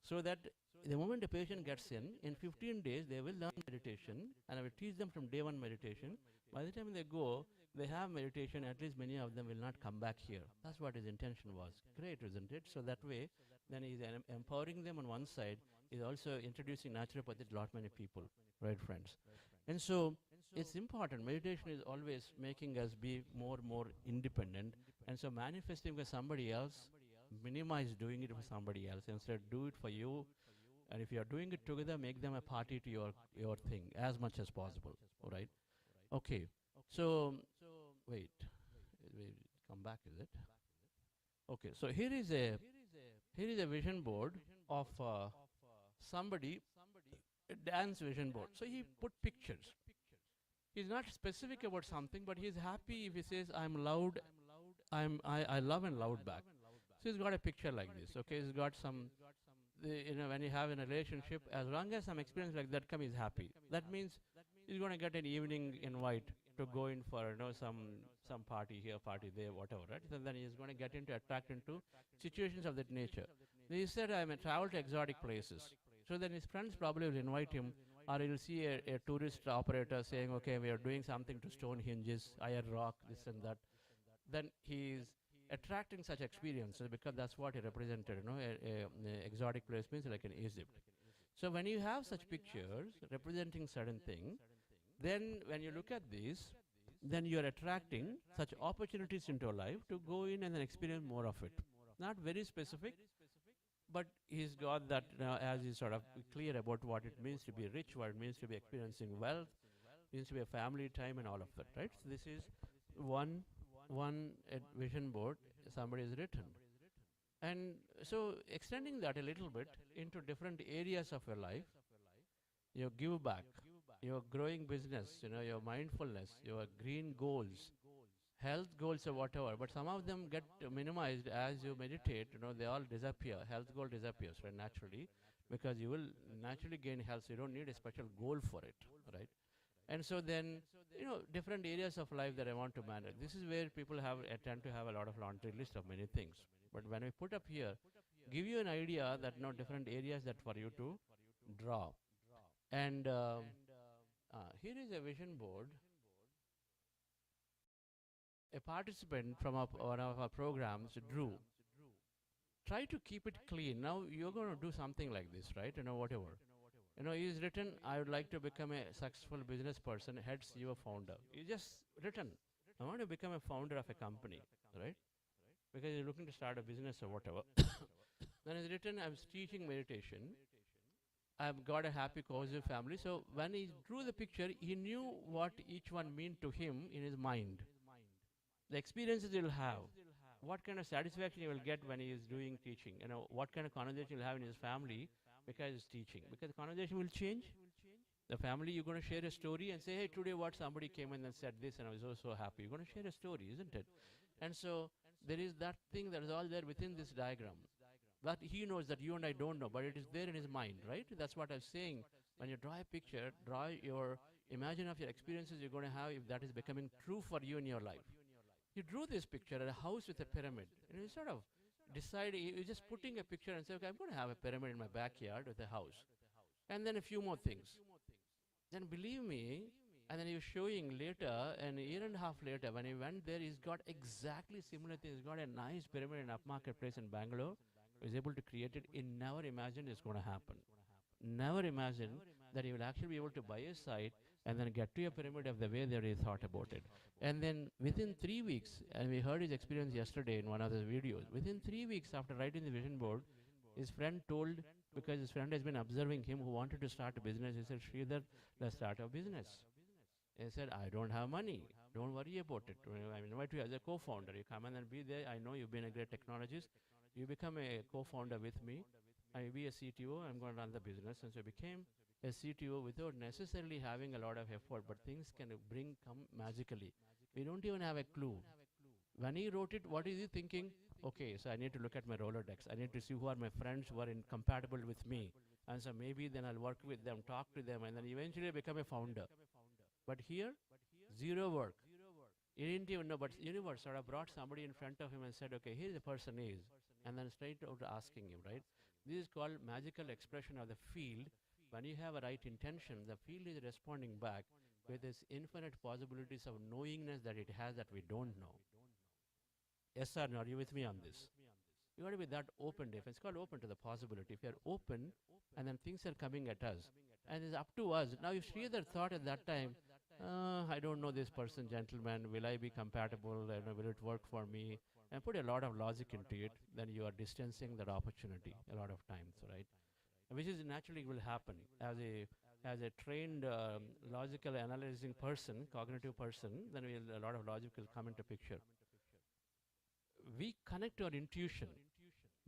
So that the moment a patient gets in 15 days, they will learn meditation, and I will teach them from day one meditation. By the time they go, they have meditation, at least many of them will not come back here. That's what his intention was. Great, isn't it? So that way, then he's empowering them on one side, he's also introducing naturopathy to lot many people, right, friends? And so it's important. Meditation is always making us be more independent, and so manifesting with somebody else, minimize doing it for somebody else. Instead, do it for you. And if you are doing it together, make them a party to your thing as much as possible. All right? Okay. So, wait. Come back, is it? Okay. So here is a vision board of somebody, a dance vision board. So he put pictures. He's not specific about something, but he's happy if he says, I'm loud, I love and loud back. So he's got a picture like this, okay? He's got some, you know, when you have in a relationship, as long as some experience like that comes, he's happy. That means he's going to get an evening invite to go in for, you know, some party here, party there, whatever, right? So then he's going to get attract into situations of that nature. He said, I'm a travel to exotic places. So then his friends probably will invite him, or he'll see a tourist operator saying, okay, we are doing something to Stonehenges, Iron Rock, this and that. Then he's attracting such experiences because that's what he represented, you know, a exotic place means like in Egypt. So when you have such pictures representing certain thing, then when you look at this, then you are attracting such opportunities into your life to go in and then experience more of it. Not very specific, but he's got that as he's sort of clear about what it means to be rich, what it means to be experiencing wealth, means to be a family time and all of that, right? So this is one vision board somebody has written. And so extending that a little bit into different areas of your life, your give back, your growing business, you know, your mindfulness, your green goals, health goals or whatever, but some of them get minimized as you meditate, you know, they all disappear. Health goal disappears, right, naturally, because you will naturally gain health, so you don't need a special goal for it, right? And so then, different areas of life that I want to manage. This is where people tend to have a lot of laundry list of many things. But when we put up here, give you an idea that different areas that for you to draw. And here is a vision board. A participant from one of our programs drew. Try to keep it clean. Now you're going to do something like this, right? Whatever. He's written, I would like to become a successful business person, head CEO founder. He just written, I want to become a founder of a company, right? Because you're looking to start a business or whatever. Then he's written, I'm teaching meditation. I've got a happy, cozy family. So when he drew the picture, he knew what each one meant to him in his mind. The experiences he'll have, what kind of satisfaction he will get when he is doing teaching, what kind of conversation he'll have in his family because he's teaching. Because the conversation will change. The family, you're going to share a story and say, hey, today what somebody came in and said this and I was so happy. You're going to share a story, isn't it? And so there is that thing that is all there within this diagram. But he knows that you and I don't know, but it is there in his mind, right? That's what I'm saying. When you draw a picture, imagine of your experiences you're going to have if that is becoming true for you in your life. You drew this picture at a house with a pyramid. And you sort of decide, you're just putting a picture and say, okay, I'm going to have a pyramid in my backyard with a house. And then a few more things. Then believe me, and then you're showing later, and a year and a half later, when he went there, he's got exactly similar things. He's got a nice pyramid in upmarket place in Bangalore. He was able to create it. He never imagined it's going to happen. Never imagined that he will actually be able to buy a site and then get to a pyramid of the way that he thought about it. And then within 3 weeks, and we heard his experience yesterday in one of the videos, within 3 weeks after writing the vision board, his friend told, because his friend has been observing him who wanted to start a business, he said, Sridhar, let's start a business. He said, I don't have money. Don't worry about it. I invite you as a co-founder. You come and be there. I know you've been a great technologist. You become a co-founder with me. I will be a CTO. I'm going to run the business. And so I became a CTO without necessarily having a lot of effort, but things can come magically. We don't even have a clue. When he wrote it, what is he thinking? Okay, so I need to look at my Rolodex. I need to see who are my friends who are incompatible with me. And so maybe then I'll work with them, talk to them, and then eventually become a founder. But here, zero work. He didn't even know, but universe sort of brought somebody in front of him and said, okay, here the person is. And then straight out asking him, right? This is called magical expression of the field. When you have a right intention, the field is responding back with this infinite possibilities of knowingness that it has that we don't know. Yes or no, are you with me on this? You got to be that open. It's called open to the possibility. If you're open and then things are coming at us, and it's up to us. Now, if Sridhar thought at that time, I don't know this person, gentleman, will I be compatible, will it work for me, and put a lot of logic into it, then you are distancing that opportunity a lot of times, right? Which is naturally will happen. As a trained logical analyzing person, cognitive person, then a lot of logic will come into picture. We connect our intuition.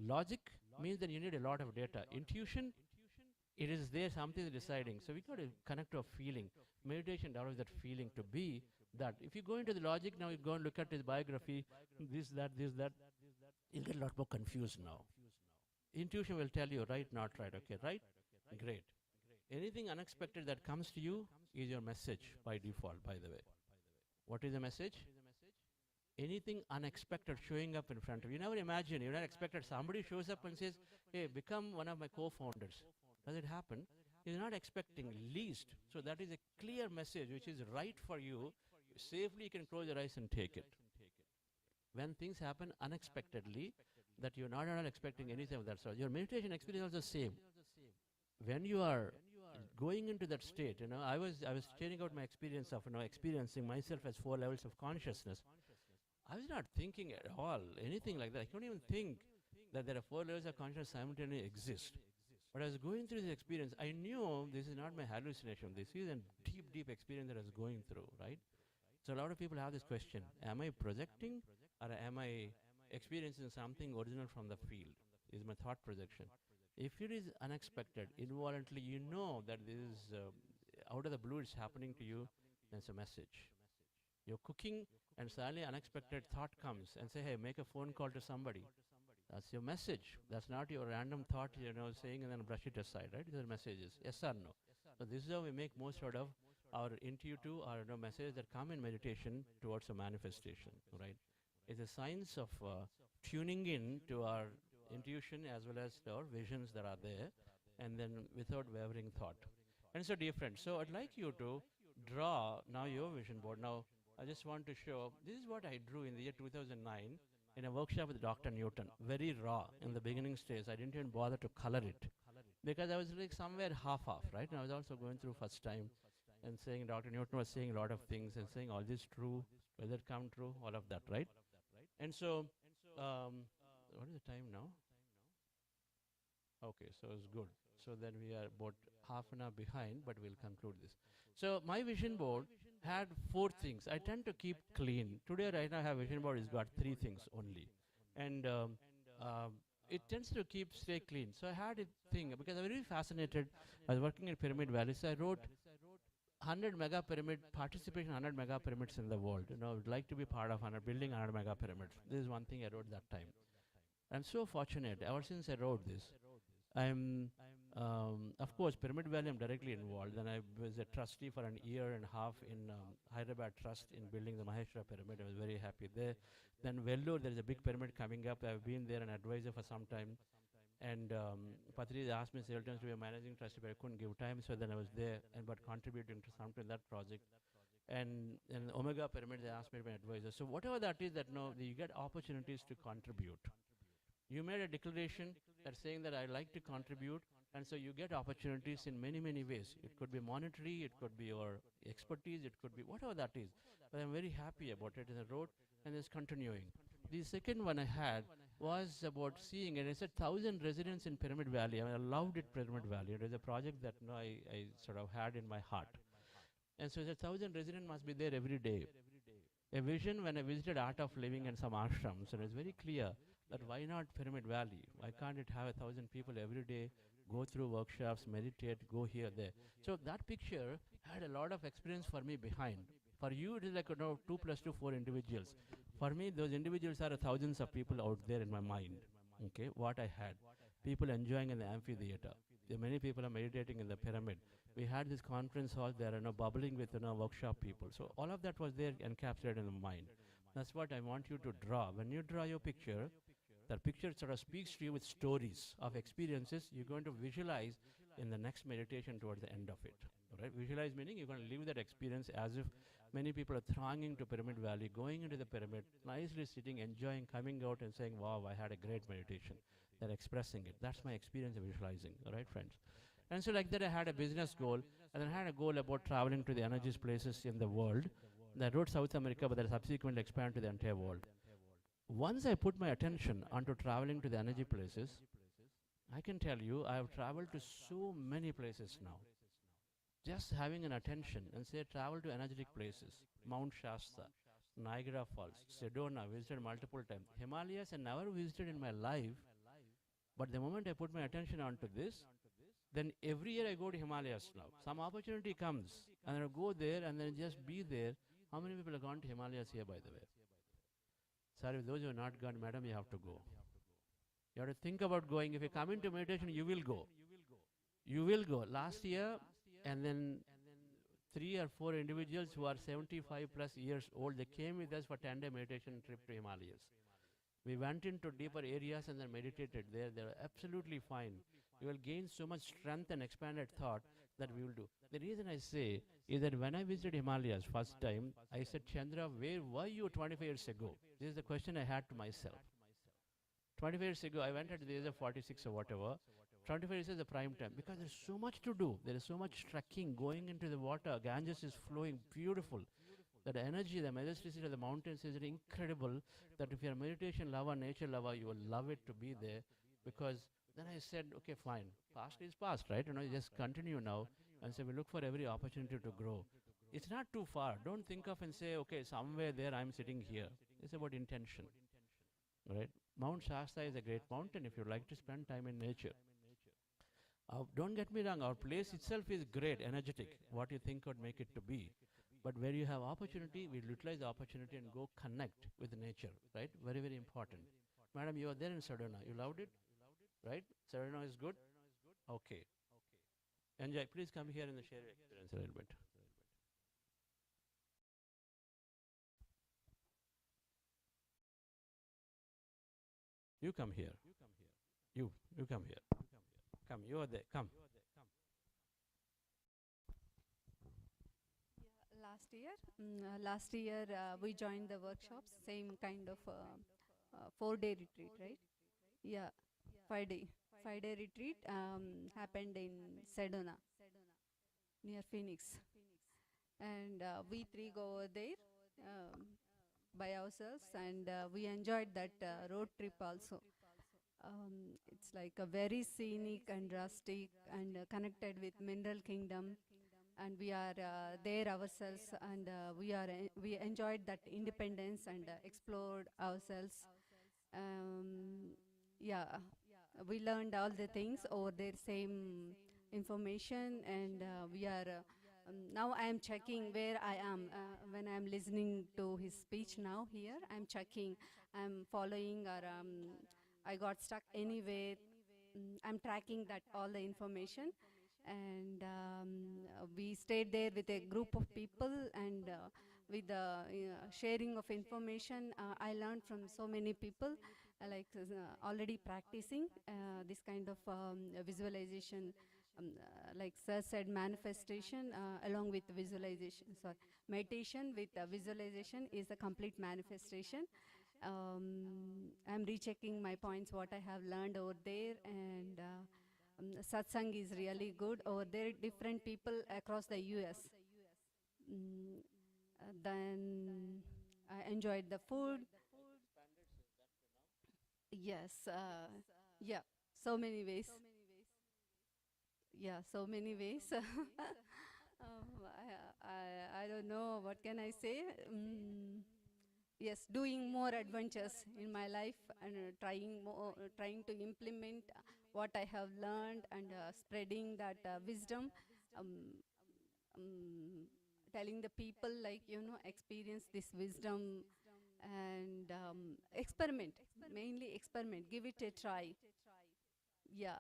Logic means that you need a lot of data. Intuition, it is there, something is deciding. So we got to connect to a feeling. Meditation develops that feeling to be that. If you go into the logic now, you go and look at his biography, this, that, you'll get a lot more confused now. Intuition will tell you, right, not right, okay, right, great. Anything unexpected that comes to you is your message by default, by the way. What is the message? Anything unexpected showing up in front of you. You never imagine, you never expected somebody shows up and says, hey, become one of my co-founders. Does it happen? He's not expecting least. So that is a clear message which is right for you. Safely you can close your eyes and take it. When things happen unexpectedly, that you're not expecting anything of that sort. Your meditation experience is the same. When you are going into that state, I was sharing out my experience of experiencing myself as 4 levels of consciousness. I was not thinking at all anything like that. I couldn't even think that there are 4 levels of consciousness simultaneously exist. But I was going through this experience. I knew this is not my hallucination. This is a deep, deep experience that I was going through, right? So a lot of people have this question, am I projecting or am I experiencing something original from the field? Is my thought projection. If it is unexpected, involuntarily, you know that this is out of the blue, it's happening to you, that's a message. You're cooking and suddenly unexpected thought comes and say, hey, make a phone call to somebody. That's your message. That's not your random thought, saying and then brush it aside, right? These are messages, yes or no. So this is how we make most out of our intuitive or messages that come in meditation towards a manifestation, right? It's a science of tuning in to our intuition as well as our visions that are there, and then without wavering thought. And so, dear friends, so I'd like you to draw now your vision board. Now, I just want to show this is what I drew in the year 2009 in a workshop with Dr. Newton. Very raw in the beginning stage. I didn't even bother to color it because I was like somewhere half off, right? And I was also going through first time and saying Dr. Newton was saying a lot of things and saying all this true, whether it come true, all of that, right? And so, what is the time now? Okay, so it's good. So then we are about half an hour behind, but we'll conclude this. So my vision board had 4 things. I tend to keep clean. Today, right now, I have vision board. It's got 3 things only, and it tends to stay clean. So I had a thing because I was very fascinated. I was working in Pyramid Valley, so I wrote 100 mega pyramid participation, 100 mega pyramids in the world. I would like to be part of 100 building 100 mega pyramids. This is one thing I wrote that time. I'm so fortunate. Ever since I wrote this, I'm, of course, Pyramid Valley, I'm directly involved. Then I was a trustee for an year and a half in Hyderabad Trust in building the Maheshwara Pyramid. I was very happy there. Then Vellore, there is a big pyramid coming up. I've been there an advisor for some time. And Patri asked me several times to be a managing trustee, but I couldn't give time. So then I was there and but contributing to something that project. And Omega Pyramid, they asked me to be an advisor. So whatever that is, that you get opportunities to contribute. You made a declaration that saying that I like to contribute, and so you get opportunities in many, many ways. It could be monetary, it could be your expertise, it could be whatever that is. But I'm very happy about it in the road, and it's continuing. The second one I had was about seeing, and I said 1,000 residents in Pyramid Valley. I mean, I loved it, Pyramid Valley. It was a project that I sort of had in my heart. And so I said 1,000 residents must be there every day. A vision when I visited Art of Living and some ashrams, and it was very clear that why not Pyramid Valley? Why can't it have 1,000 people every day go through workshops, meditate, go here, there? So that picture had a lot of experience for me behind. For you, it is like 2 plus 2, 4 individuals. For me, those individuals are thousands of people out there in my mind. Okay, what I had. People enjoying in the amphitheater. Many people are meditating in the pyramid. We had this conference hall there, bubbling with workshop people. So all of that was there encapsulated in the mind. That's what I want you to draw. When you draw your picture, that picture sort of speaks to you with stories of experiences you're going to visualize in the next meditation towards the end of it. Right? Visualize meaning you're going to live that experience as if many people are thronging to Pyramid Valley, going into the pyramid, nicely sitting, enjoying, coming out and saying, wow, I had a great meditation. They're expressing it. That's my experience of visualizing. All right, friends? And so like that, I had a business goal, and then I had a goal about traveling to the energies places in the world. And I wrote South America, but that subsequently expanded to the entire world. Once I put my attention onto traveling to the energy places, I can tell you I have traveled to so many places now. Just having an attention and say travel to energetic places, Mount Shasta, Niagara Falls, Sedona, visited multiple times. Himalayas I never visited in my life, but the moment I put my attention onto this, then every year I go to Himalayas now. Some opportunity comes and I go there and then just be there. How many people have gone to Himalayas here, by the way? Sorry, those who have not gone, madam, you have to go. You have to think about going. If you come into meditation, you will go. You will go. Last year, and then 3 or 4 individuals who are 75 plus years old, they came with us for 10-day meditation trip to Himalayas. We went into deeper areas and then meditated there. They were absolutely fine. You will gain so much strength and expanded thought that we will do. The reason I say is that when I visited Himalayas first time, I said, Chandra, where were you 25 years ago? This is the question I had to myself. 25 years ago, I went at the age of 46 or whatever. 25 years is the prime time because there's so much to do. There is so much trekking, going into the water. Ganges is flowing, beautiful. That energy, the majesticity of the mountains is incredible. That if you're a meditation lover, nature lover, you will love it to be there. Because then I said, okay, fine. Past is past, right? You just continue now. And so we look for every opportunity to grow. It's not too far. Don't think of and say, okay, somewhere there I'm sitting here. It's about intention, right? Mount Shasta is a great mountain if you like to spend time in nature. Don't get me wrong, our place itself is great, energetic, what you think would make it to be. But where you have opportunity, we utilize the opportunity and go connect with nature, right? Very, very important. Madam, you are there in Sedona. You loved it, right? Sedona is good? Okay. Enjoy. Please come here and share your experience a little bit. You come here. You come here. Come, you are there. Come.
Last year we joined the workshops, same kind of 4-day retreat, right? Yeah, 5 day, 5-day retreat happened in Sedona, near Phoenix, and we three go over there um, by ourselves, and we enjoyed that road trip also. It's like a very scenic and rustic and connected with Mineral Kingdom, and we are there ourselves, and we enjoyed that independence and explored ourselves. Um, yeah, we learned all the things over there, same information, and we are. Now I am checking where I am when I am listening to his speech. Now here I am checking, I am following, or I got stuck anywhere. I'm tracking that all the information, and we stayed there with a group of people, and with the sharing of information, I learned from so many people, already practicing this kind of visualization. Like Sir said, manifestation along with visualization. Sorry, meditation with visualization is a complete manifestation. I'm rechecking my points, what I have learned over there, and satsang is really good over there. Different people across the US. Then I enjoyed the food. Yes, yeah, so many ways. Yeah, so many ways. I don't know what can I say. Yes, doing more adventures in my life, and trying to implement what I have learned, and spreading that wisdom. Um, um, Telling the people, like, experience this wisdom, and experiment, mainly experiment, give it a try. Yeah.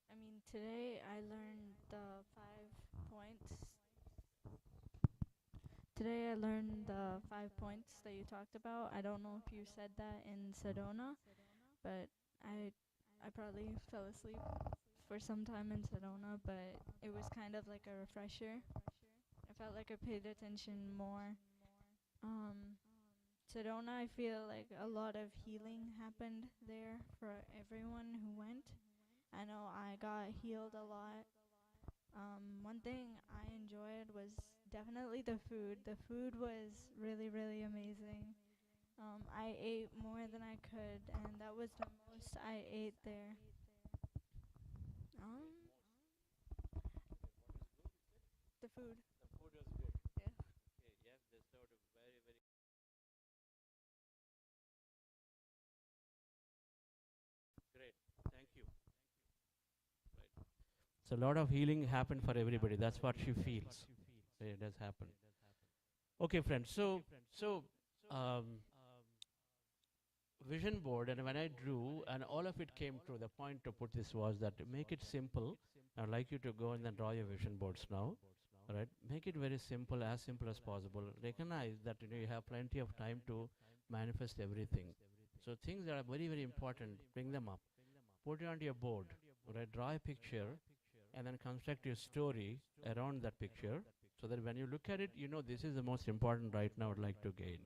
I mean, today I learned the 5 points. Today I learned the 5 points that you talked about. I don't know if you said that in Sedona, but I I probably fell asleep for some time in Sedona, but it was kind of like a refresher. I felt like I paid attention more. Um, Sedona, I feel like a lot of healing happened there for everyone who went. I know I got healed a lot. One thing I enjoyed was definitely the food. The food was really, really amazing. I ate more than I could, and that was the most I ate there. Um, the food. Yeah.
Great. Thank you. So a lot of healing happened for everybody. That's what she feels. It does happen. Okay, friends. So um, vision board, and when I drew, and all of it came true. The point to put this was that to make it simple. I'd like you to go and then draw your vision boards now. All right. Make it very simple as possible. Recognize that you have plenty of time to manifest everything. So things that are very, very important, bring them up. Put it onto your board. All right. Draw a picture, and then construct your story around that picture, so that when you look at it, this is the most important right now I'd like to gain.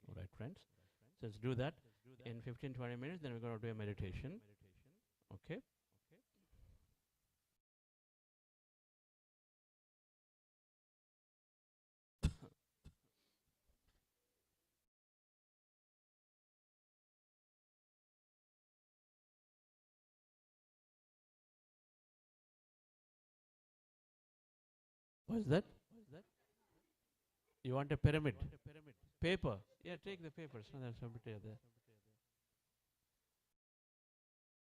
All right, friends. So let's do that in 15-20 minutes. Then we're going to do a meditation. Okay. What's that? You want a pyramid? Paper. Yeah, take the paper. So there's somebody there.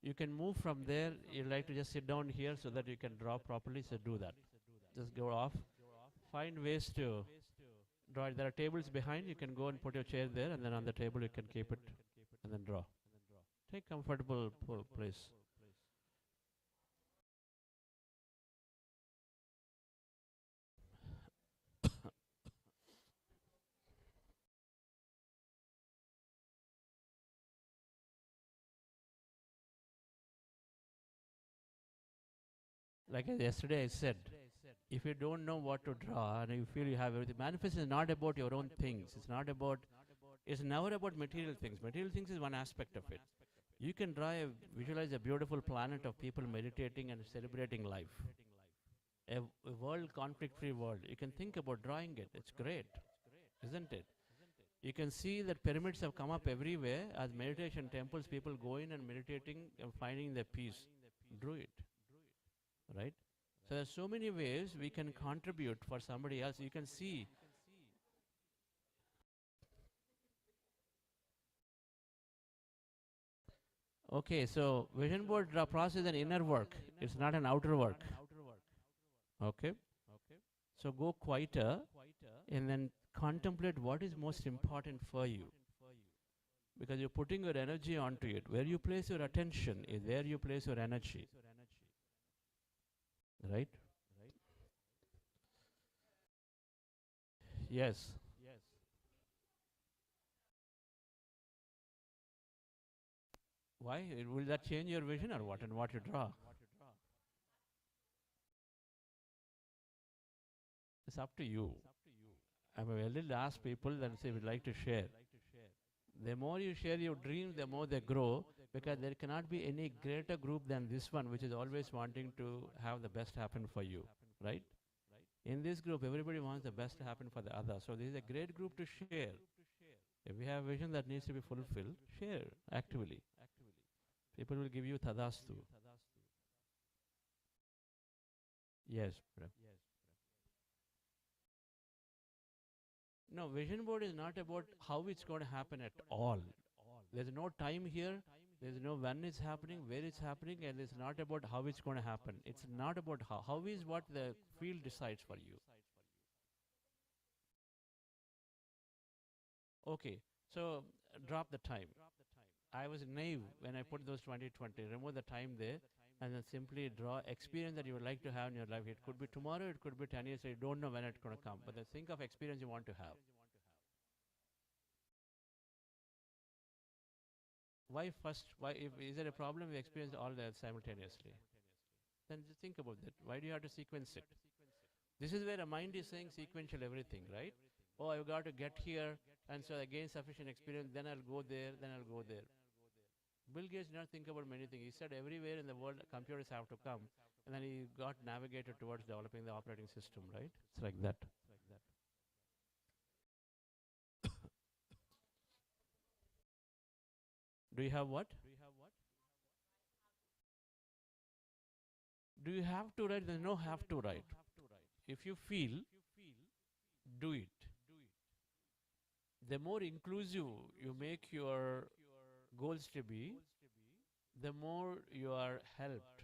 You can move from there. You like to just sit down here so that you can draw properly. So do that. Just go off. Find ways to Draw it. There are tables behind. You can go and put your chair there, and then on the table you can keep it, and then draw. Take comfortable place. Like yesterday I said, if you don't know what to draw and you feel you have everything, manifest is not about your own things. It's never about material things. Material things is one aspect of it. You can visualize a beautiful planet of people meditating and celebrating life. A world, conflict-free world. You can think about drawing it. It's great, isn't it? You can see that pyramids have come up everywhere as meditation temples. People go in and meditating and finding their peace. Do it, right? So there's so many ways we can contribute for somebody else. You can see. Okay, so vision board process is an inner work. It's not an outer work. Okay. So go quieter and then contemplate what is most important for you. Because you're putting your energy onto it. Where you place your attention is where you place your energy. Right? Yes. Why? Will that change your vision or what and what you draw? It's up to you. I will ask people and say, we'd like to share. The more you share your dreams, the more they grow, because there cannot be any greater group than this one, which is always wanting to have the best happen for you, right? In this group, everybody wants the best to happen for the other. So this is a great group to share. If we have vision that needs to be fulfilled, share actively. People will give you tadastu. Yes. No, vision board is not about how it's going to happen at all. There's no time here. There's no when it's happening, where it's happening, and it's not about how it's going to happen. It's not about how. How is what the field decides for you. Okay, so drop the time. I was naive when I put those 2020. Remove the time there and then simply draw experience that you would like to have in your life. It could be tomorrow, it could be 10 years, so you don't know when it's going to come. But then think of experience you want to have. Why first? Why is there a problem we experience all that simultaneously? Then just think about that. Why do you have to sequence it? This is where a mind is saying sequential everything, right? Oh, I've got to get here, and so I gain sufficient experience, then I'll go there, then I'll go there. Bill Gates did not think about many things. He said everywhere in the world computers have to come, and then he got navigated towards developing the operating system, right? It's like that. Do you have what? Do you have to write? There's no have to write. If you feel, do it. The more inclusive you make your goals to be, the more you are helped.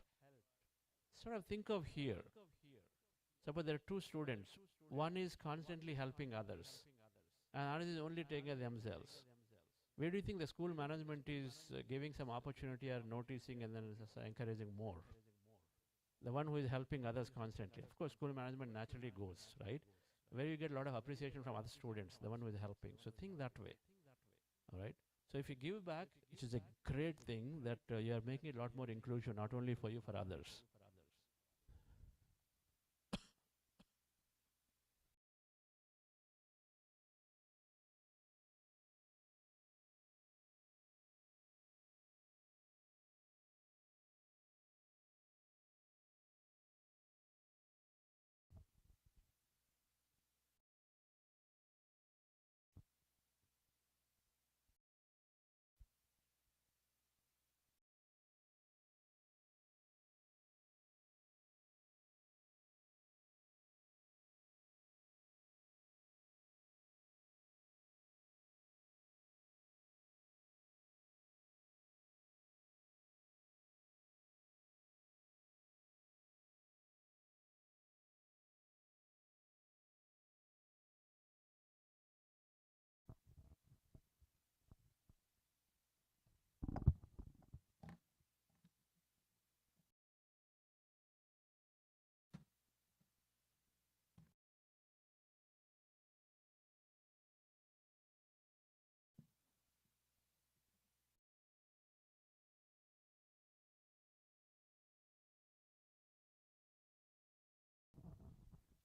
Sort of think of here. Suppose there are two students. One is constantly helping others, and another is only taking care of themselves. Where do you think the school management is giving some opportunity or noticing and then encouraging more? The one who is helping others constantly. Of course, school management naturally goes, right? Where you get a lot of appreciation from other students, the one who is helping. So think that way, all right? So if you give back, it is a great thing that you are making a lot more inclusion, not only for you, for others.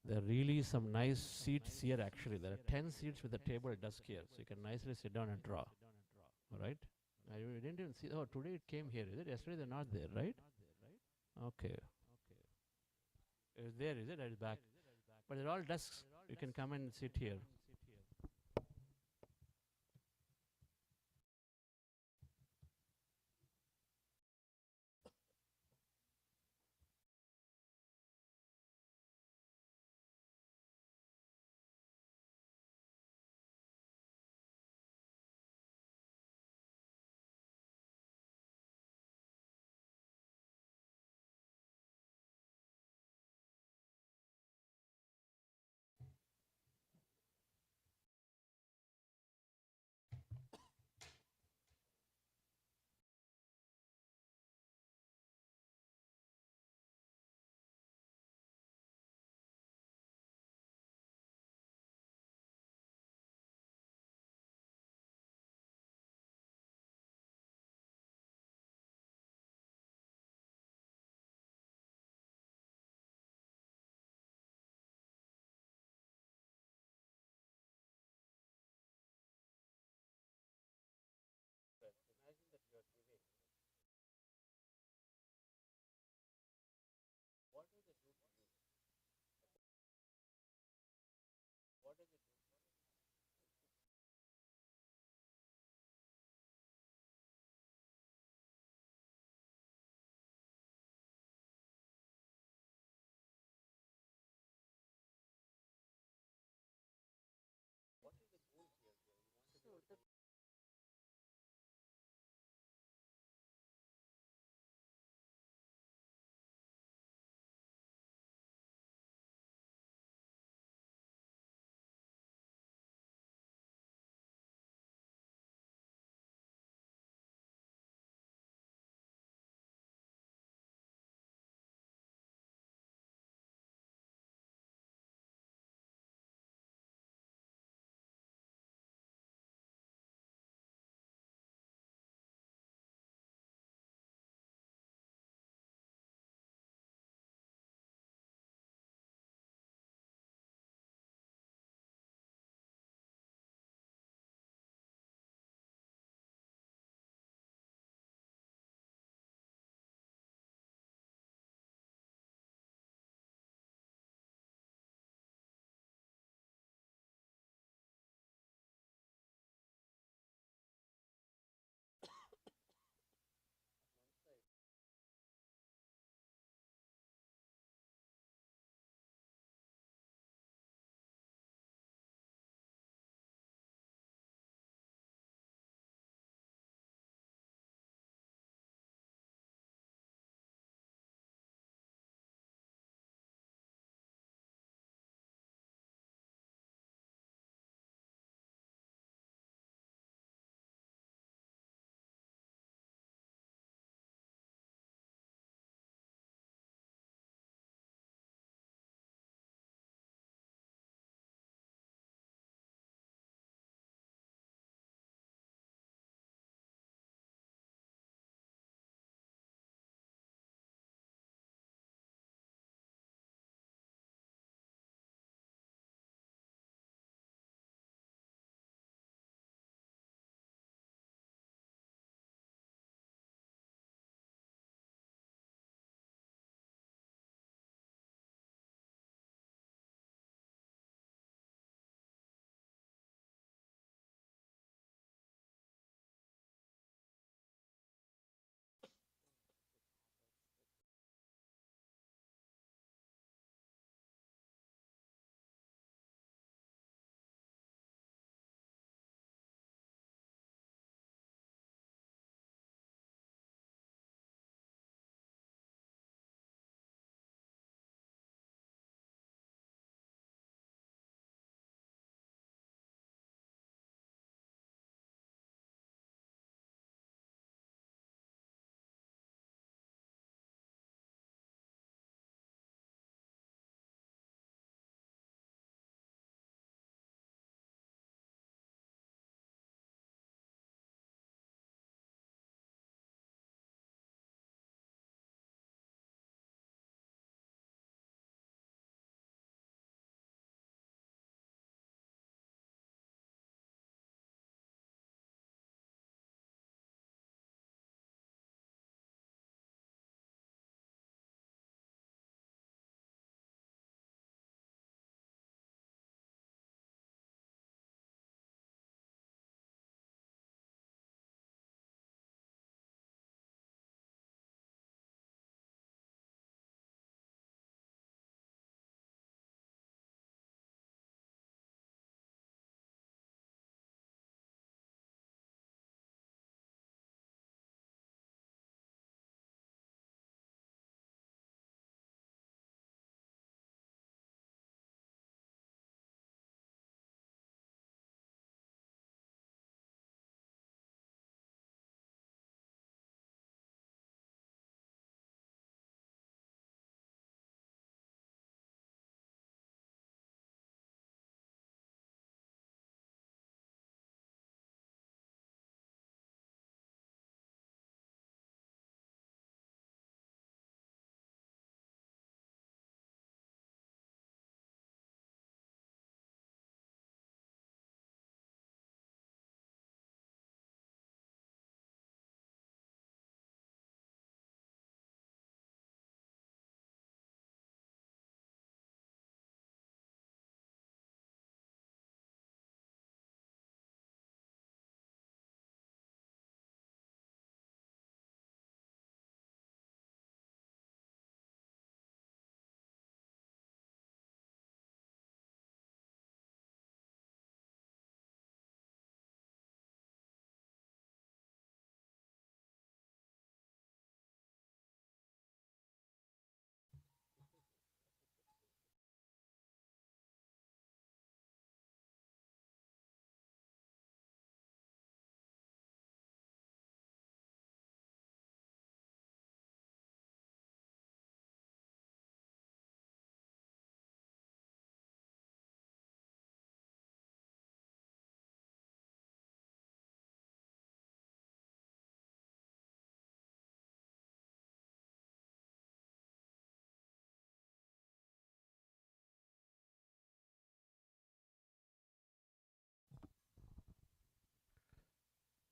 There are really some nice seats here actually. There are 10 seats with a table desk here, so you can nicely sit down and draw. All right? I didn't even see. Oh, today it came here, is it? Yesterday they're not there, right? Okay. It's there, is it? It's back. But they're all desks. You can come and sit here.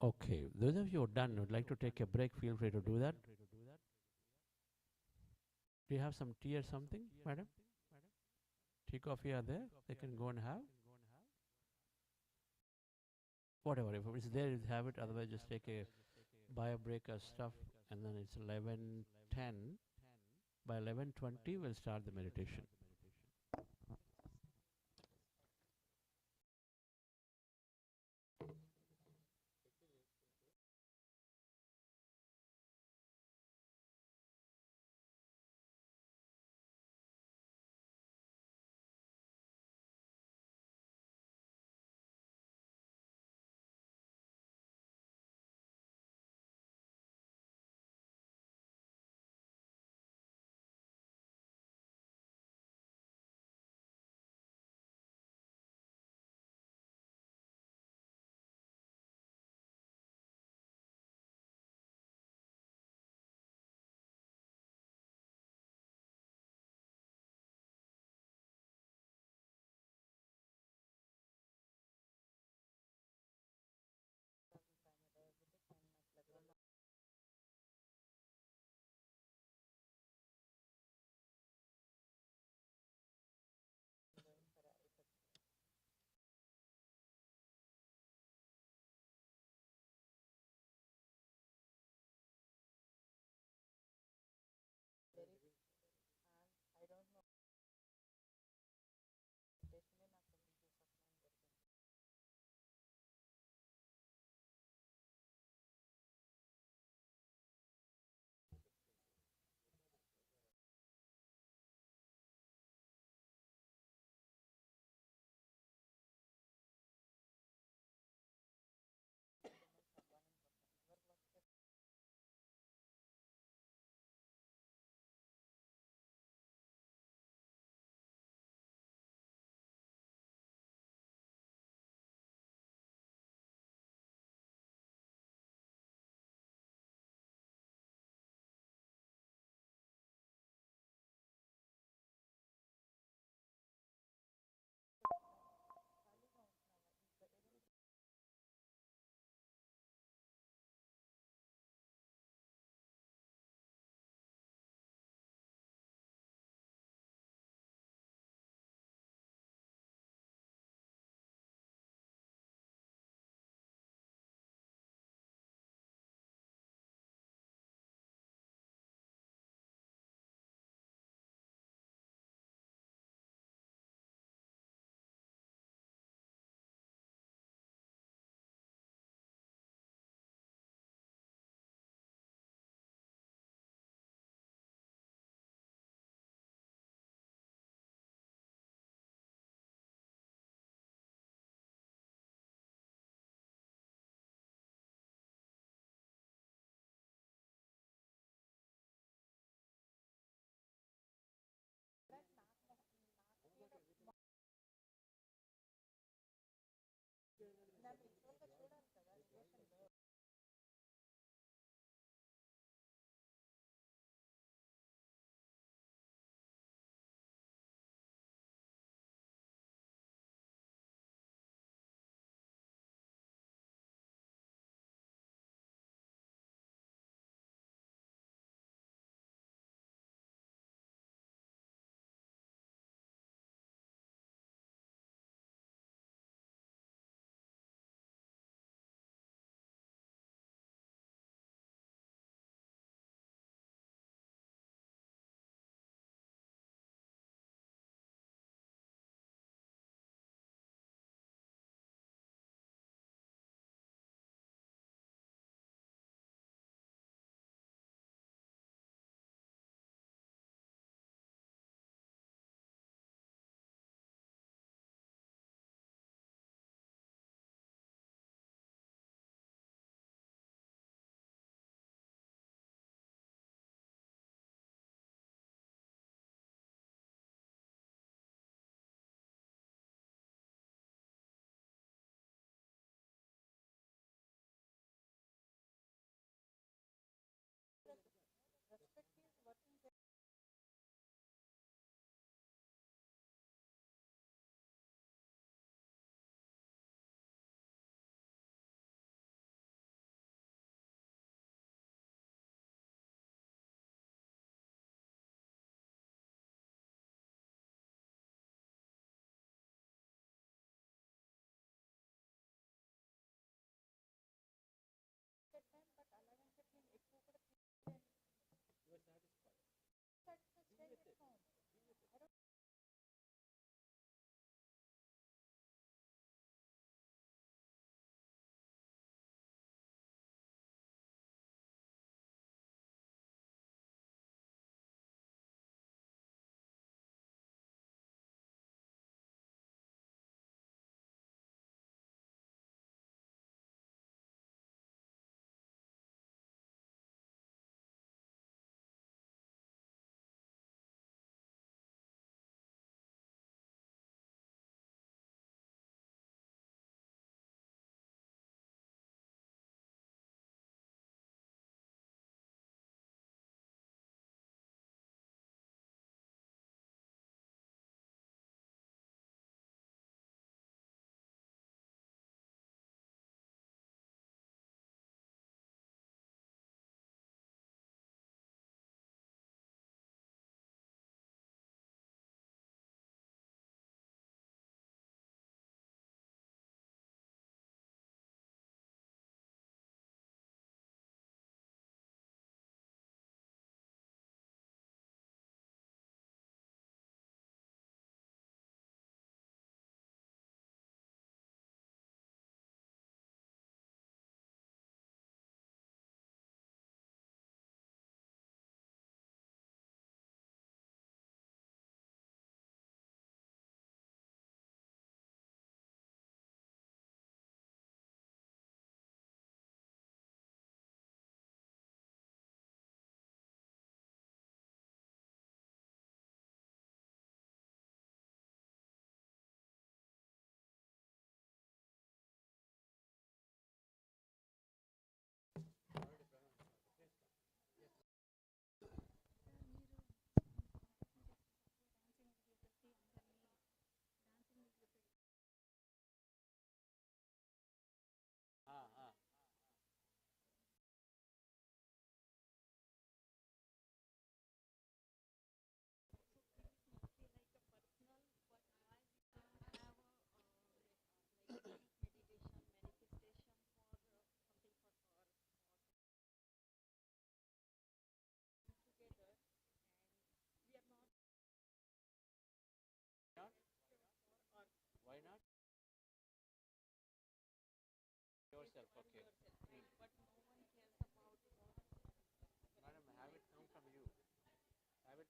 Okay, those of you who are done would like to take a break, feel free to do that. Do you have some tea or something, madam? Tea, coffee are there? They can go and have. Whatever, if it's there, you have it. Otherwise, just take a buy a break or stuff, and then it's 11:10. By 11:20, we'll start the meditation.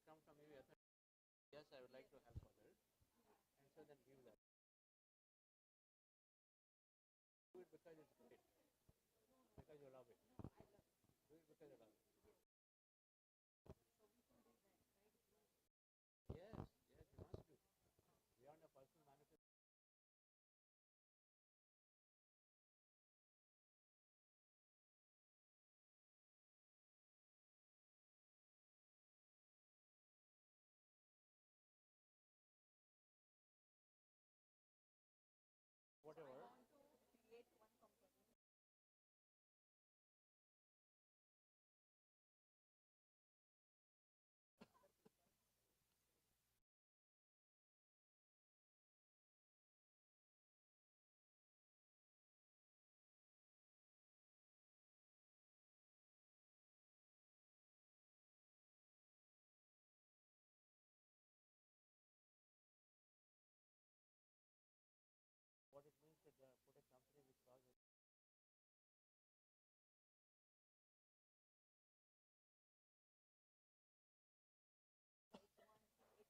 come from maybe yes, I would like to help others, and so then give that. Do it because it's great, because you love it. Do it because you love it. Yes, yes, you must do. Beyond a personal manifestation. Whatever. What it means that put a company which causes you come through, and so for that you have an understanding.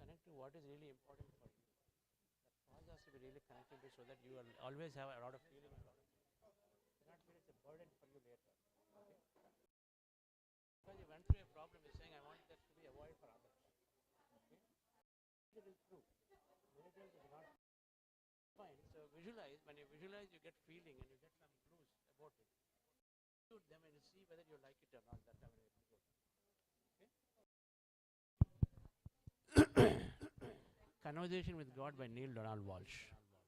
Connect to what is really important for you. That cause has to be really connected to so that you will always have a lot of feeling and a lot of you not feel it's a burden for you later. Okay? Because you went through a problem, you're saying I want that to be avoided for others. Okay? It is true. Many times it is not fine. So visualize, when you visualize you get feeling and you get some clues about it. Shoot them and see whether you like it or not. That's how it is good. Okay? Conversation with God by Neil Donald Walsh.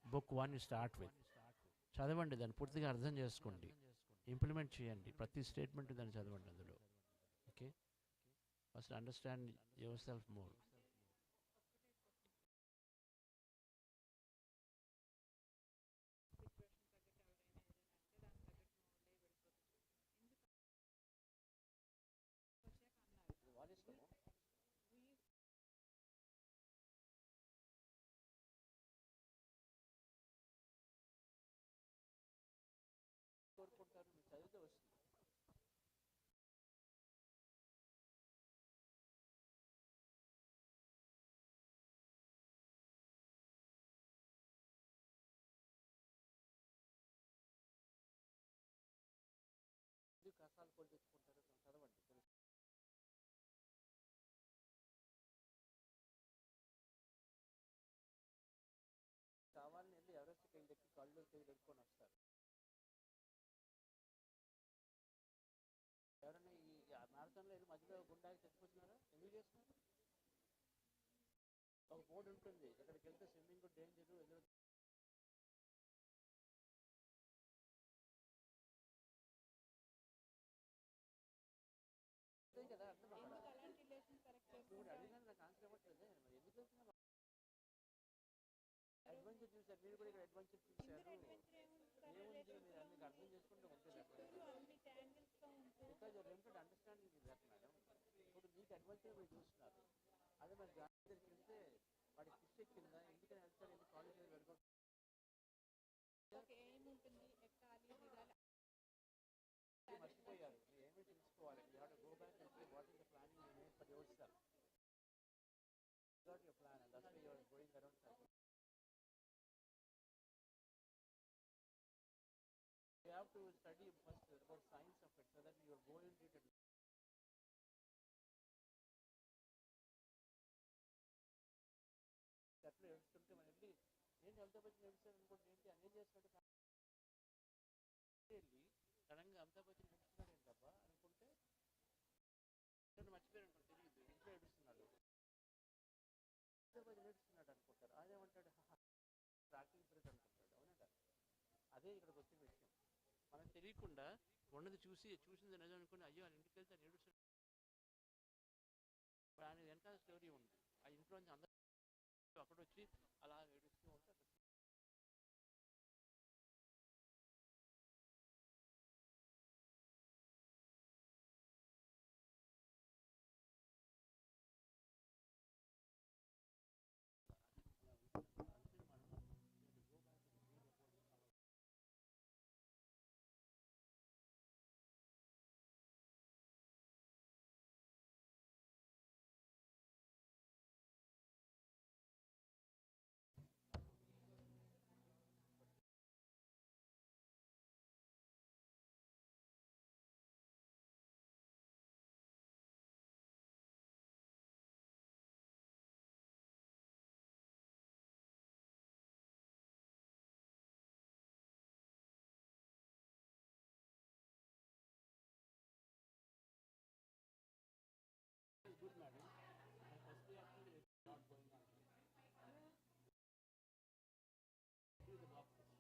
Book 1 you start with. చదవండి, దాన్ని పూర్తిగా అర్థం చేసుకోండి, implement చేయండి, ప్రతి statement దాన్ని చదవండి అందులో. Okay, first understand your self more. కోరుకుంటారు మీరు చదివితే వస్తుంది. కసాలు కొని తెచ్చుకుంటారు, చదవండి. కావాలని వెళ్ళి ఎవరెస్ట్ కై ఎక్కి కళ్ళు కై పెట్టుకొని వస్తారు. ఎవరైనా ఈ మ్యారథాన్లో వెళ్ళి మధ్యలో గుండాకి చచ్చిపోతున్నారా? ఎందుకు చేస్తున్నారు? ఒక బోర్డు ఉంటుంది, అక్కడికి వెళ్తే స్విమ్మింగ్ డేంజర్ ఎదురు కదా. అర్థం ఇప్పుడు అడిగినా నాకు ఆన్సర్ అవ్వట్లేదే. మరి ఎందుకు వెళ్తున్నా? అడ్వెంచర్ చూసారు మీరు కూడా, ఇక్కడ అడ్వెంచర్ చూసారు. ఏముంది మీరు అన్ని అర్థం చేసుకుంటే ఉంటుంది. Because your limited understanding is that madam. ఇప్పుడు మీకు అడ్వెంచర్ మీరు చూస్తున్నారు, అదే మరి గాలి దగ్గరికి వెళ్తే వాడికి ఫిష్ ఎక్కిందా, ఎందుకని వెళ్తారు, ఎందుకు కాలేజ్ వెళ్ళిపోతారు. మర్చిపోయారు, మీరు ఏమీ తెలుసుకోవాలి. You have to go back and see what is the planning you made for yourself. Got your plan and that's why you are going around circle. You have to study first about science of it so that you will go into it. అట్లా ఏడుస్తుంటే మనం వెళ్ళి ఏంటి అమితాబ్ బచ్చన్ ఏడుస్తారు అనుకుంటే ఏంటి అన్నీ చేస్తున్నాడు వెళ్ళి సడన్గా అమితాబ్ బచ్చన్ ఏడుస్తున్నాడు ఏంటబ్బా అనుకుంటే మర్చిపోయారు అనుకో, తెలియదు ఇంట్లో ఏడుస్తున్నాడు, అమితాబ్ బచ్చన్ ఏడుస్తున్నాడు అనుకుంటారు. అదేమంటాడు అదే ఇక్కడికి వచ్చిన విషయం. మనకు తెలియకుండా ఉన్నది చూసింది నిజం అనుకుని అయ్యో అని ఇంటికి వెళ్తే ఏడుస్తాడు. ఆయన వెనకాల స్టోరీ ఉంది. ఆ ఇంట్లో నుంచి అందరూ అక్కడ వచ్చి అలా ఏడుస్తూ ఉంటే good madam. My first reaction is not going on. Do the boxes.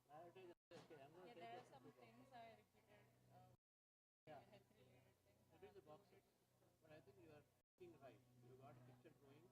Prioritize. Okay, I'm going to take
there
it.
are some things I repeated.
Yeah.
Health related things.
So do the boxes. But I think you are thinking right. You got a picture drawing.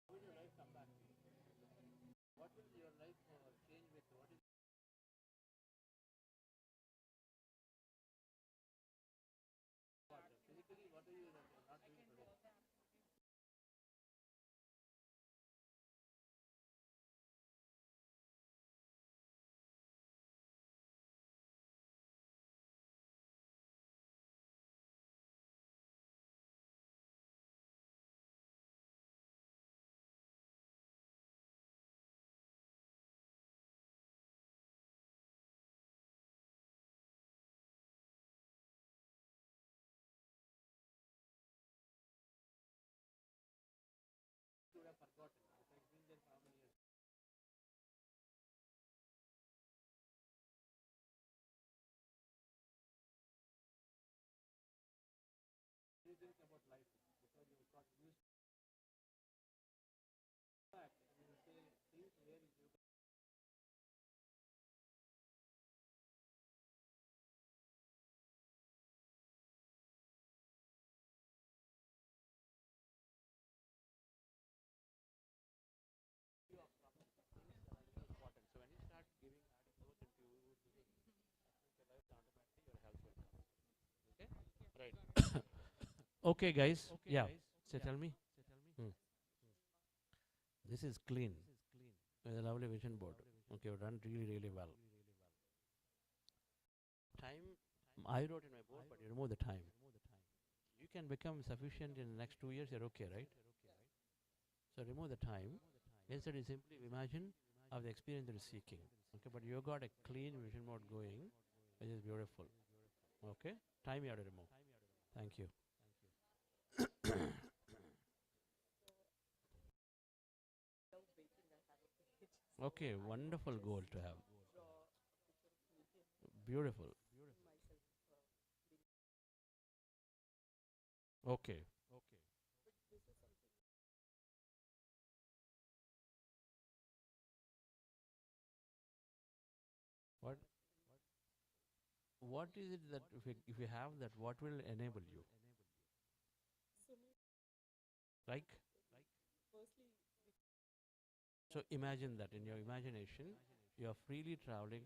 How will your life come back to you? What will your life change with? What is physically? What are you not doing today? You would have forgotten. It's been there for how many years? What do you think about life? Because you got used to that. You will say things where you you are from things that are really important. So when you start giving adding those into your life, automatically your health will come. Okay? Right. Okay, guys. Yeah. So tell me. Hmm. This is clean. With a lovely vision board. Okay, you've done really, really well. Time, I wrote in my board, but you remove the time. You can become sufficient in the next 2 years, you're okay, right? So remove the time. Instead, you simply imagine of the experience that you're seeking. Okay, but you got a clean vision mode going, which is beautiful. Okay, time you have to remove. Thank you. Okay, wonderful goal to have. Beautiful. Okay. What what is it that if you have that, what will enable you? Like, so imagine that in your imagination, you are freely traveling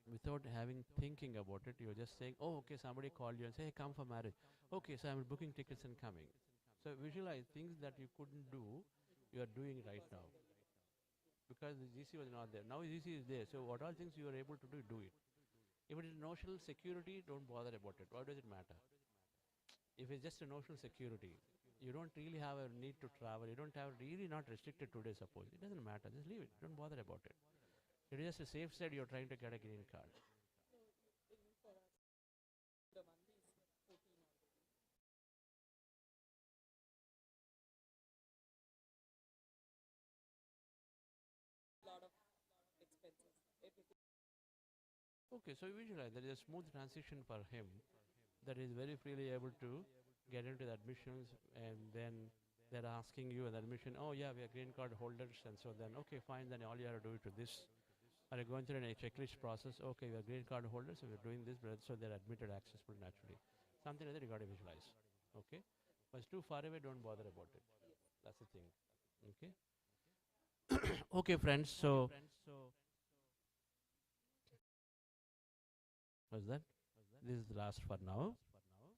without having thinking about it. You're just saying, oh, okay, somebody called you and say, hey, come for marriage. Okay, so I'm booking tickets and coming. So visualize things that you couldn't do, you are doing right now. Because the GC was not there. Now GC is there. So what all things you are able to do, do it. If it is notional security, don't bother about it. Why does it matter? If it's just a notional security, you don't really have a need to travel. You don't have really not restricted today, suppose. It doesn't matter. Just leave it. Don't bother about it. It is just a safe side you're trying to get a green card. Okay, so visualize there is a smooth transition for him that is very freely able to get into the admissions, and then they're asking you an admission, oh yeah, we are green card holders, and so then, okay, fine, then all you have to do is to this. Are you going through a checklist process? Okay, we are green card holders, so we're doing this, but so they're admitted accessible naturally. Something like that you got to visualize. Okay? But it's too far away, don't bother about it. That's the thing. Okay? Okay, friends, so what's that? This is the last for now.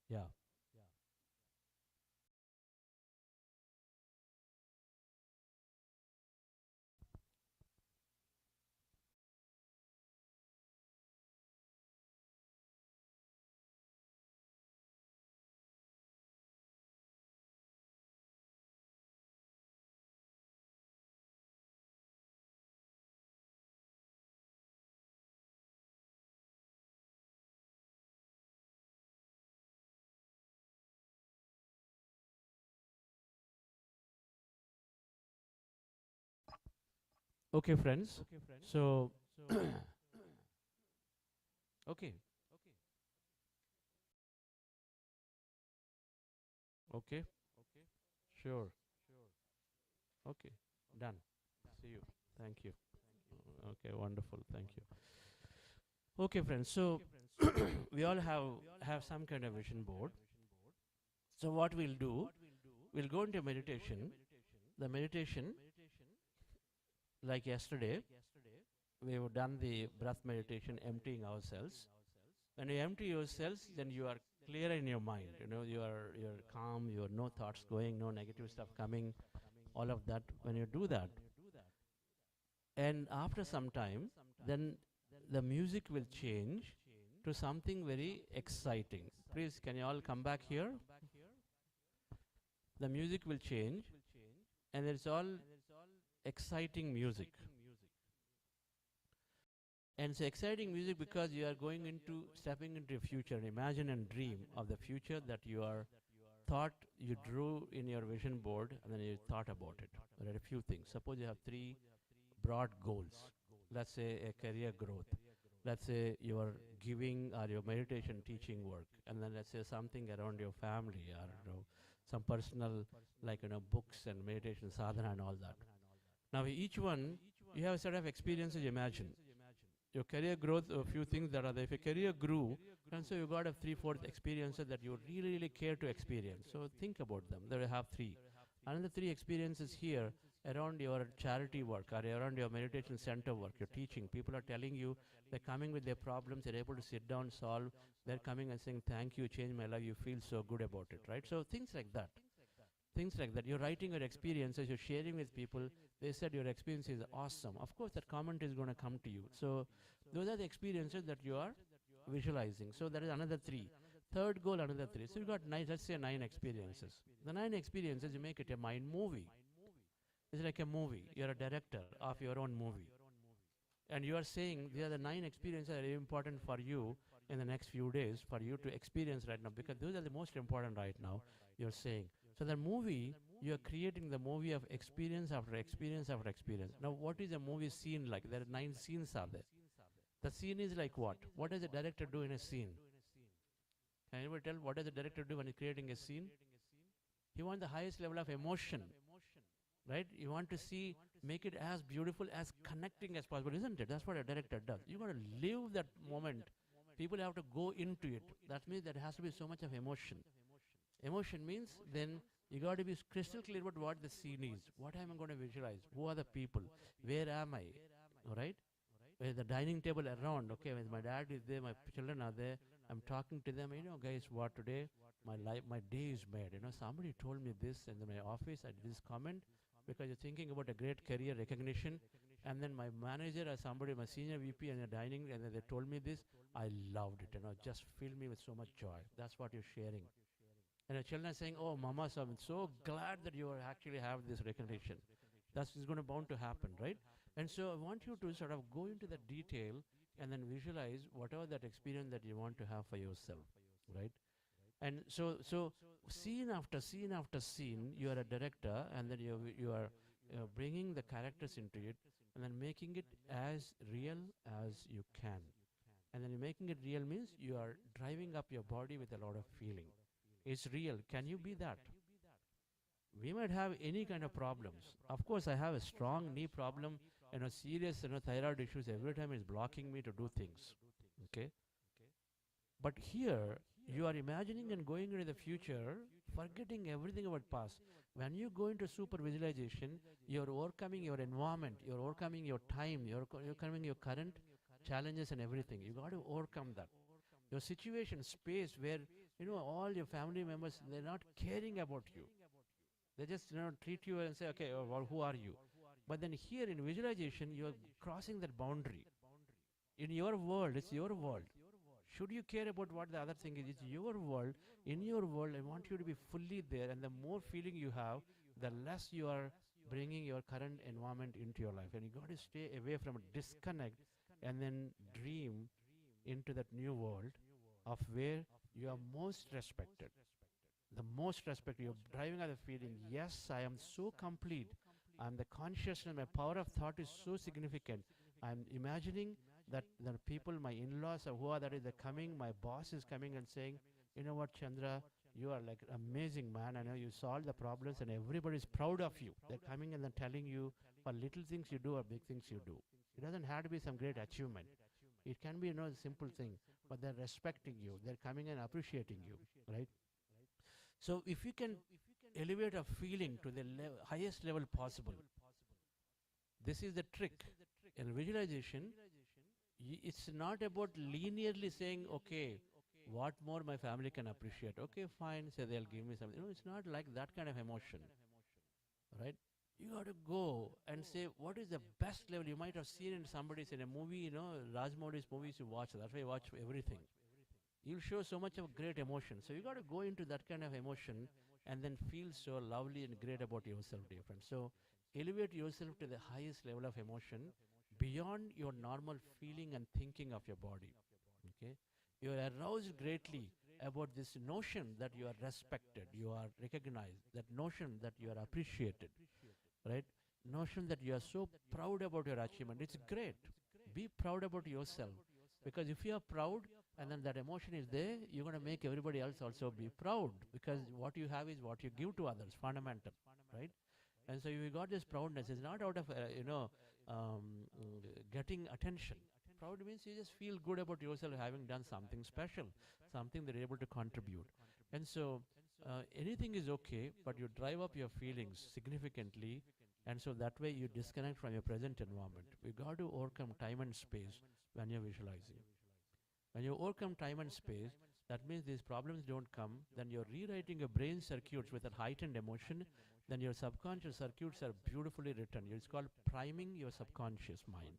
Yeah. Okay, friends. So, okay. Okay. Sure. Okay. Done. See you. Thank you. Okay, wonderful. Thank you. Okay, friends. So we all have some kind of vision board. So what we'll do, we'll go into meditation. The meditation, like yesterday, we have done the breath meditation, emptying ourselves. When you empty yourselves, then you are clear in your mind. You know, you're calm. You have no thoughts going, no negative stuff coming. All of that. When you do that, and after some time, then the music will change to something very exciting. Please, can you all come back here? The music will change, and it's all exciting music. And it's exciting music because you are going into, stepping into the future. Imagine and dream of the future that you are thought, you drew in your vision board, and then you thought about it. There are a few things. Suppose you have 3 broad goals. Let's say a career growth. Let's say your giving or your meditation teaching work. And then let's say something around your family, or some personal, like books and meditation sadhana and all that. Now each one, you have a set of experiences you imagine. Your career growth, a few things that are there. If your career grew, and so you got a 3/4 experiences that you really, really care to experience. So think about them. There you have 3. Another 3 experiences here around your charity work or around your meditation center work, your teaching. People are telling you, they're coming with their problems, they're able to sit down, solve. They're coming and saying, thank you, changed my life, you feel so good about it, right? So things like that. Things like that. You're writing your experiences, you're sharing with people. They said your experience is awesome. Of course, that comment is going to come to you. So those are the experiences that you are visualizing. So that is another 3. Third goal, another 3. So you got 9, let's say 9 experiences. The 9 experiences, you make it a mind movie. It's like a movie. You're a director of your own movie. And you are saying these are the 9 experiences that are important for you in the next few days for you to experience right now, because those are the most important right now, you're saying. So the movie, you're creating the movie of experience after experience after experience. Now what is a movie scene like? There are 9 scenes are there. The scene is like what? What does the director do in a scene? Can anybody tell what does the director do when he's creating a scene? He wants the highest level of emotion, right? You want to see, make it as beautiful, as connecting as possible, isn't it? That's what a director does. You got to live that moment. People have to go into it. That means there has to be so much of emotion. Emotion means then you got to be crystal clear about what the scene is. What am I going to visualize? Who are the people? Where am I? All right? with the dining table around, okay, when my dad is there, my children are there, I'm talking to them, guys, what today, my day is made. Somebody told me this in my office, I did this comment, because you're thinking about a great career recognition, and then my manager or somebody, my senior VP and the dining, and then they told me this, I loved it, just filled me with so much joy. That's what you're sharing. And the children are saying, oh, mama, so I'm so glad that you actually have this recognition. That's going to bound to happen, right? And so I want you to sort of go into the detail and then visualize whatever that experience that you want to have for yourself, right? And so scene after scene after scene, you are a director, and then you are bringing the characters into it, and then making it as real as you can. And then making it real means you are driving up your body with a lot of feeling. It's real. Can you be that? We might have any kind of problems. Of course, I have a strong knee problem, serious, thyroid issues. Every time it's blocking me to do things. Okay. But here, you are imagining and going into the future, forgetting everything about past. When you go into super visualization, you're overcoming your environment, you're overcoming your time, you're overcoming your current challenges and everything. You got to overcome that. Your situation, space where, all your family members, they're not caring about you. They just, treat you and say, okay, well, who are you? But then here in visualization, you are crossing that boundary. In your world, it's your world. Should you care about what the other thing is? It's your world. In your world, I want you to be fully there. And the more feeling you have, the less you are bringing your current environment into your life. And you got to stay away from a disconnect and then dream into that new world of where you are most respected. The most respect, you're driving out the feeling, yes, I am so complete. I'm the consciousness, my power of thought is so significant. I'm imagining that the people, my in-laws or who are that is coming, my boss is coming and saying, you know what, Chandra, you are like an amazing man. I know you solve the problems and everybody is proud of you. They're coming and then telling you for little things you do or big things you do. It doesn't have to be some great achievement. It can be, a simple thing, but they're respecting you. They're coming and appreciating you, right? So if you can elevate a feeling to the highest level possible, this is the trick. In visualization, it's not about linearly saying, okay, what more my family can appreciate. Okay, fine, say they'll give me something. It's not like that kind of emotion, right? You got to go and say, what is the best level? You might have seen in somebody's in a movie, Rajmouli's movies you watch. That's why you watch everything. You'll show so much of great emotion. So you got to go into that kind of emotion and then feel so lovely and great about yourself, dear friends. So elevate yourself to the highest level of emotion beyond your normal feeling and thinking of your body. Okay, you are aroused greatly about this notion that you are respected, you are recognized, that notion that you are appreciated, right? Notion that you are so proud about your achievement. It's great. Be proud about yourself, because if you are proud and then that emotion is there, you're going to make everybody else also be proud, because what you have is what you give to others, fundamental, right? And so you got this proudness. It's not out of, getting attention. Proud means you just feel good about yourself having done something special, something that you're able to contribute. And so anything is okay, but you drive up your feelings significantly, and so that way you disconnect from your present environment. We got to overcome time and space when you're visualizing. When you overcome time and space, that means these problems don't come. Then you're rewriting your brain circuits with a heightened emotion. Then your subconscious circuits are beautifully written. It's called priming your subconscious mind.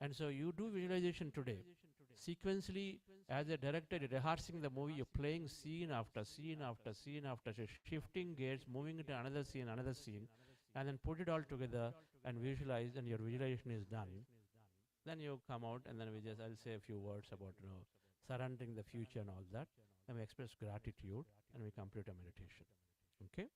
And so you do visualization today. Sequentially, as a director, you're rehearsing the movie, you're playing scene after scene after scene after scene, shifting gears, moving into another scene, and then put it all together and visualize, and your visualization is done. Then you come out, and then I'll say a few words about, surrendering the future and all that. Then we express gratitude, and we complete a meditation. Okay?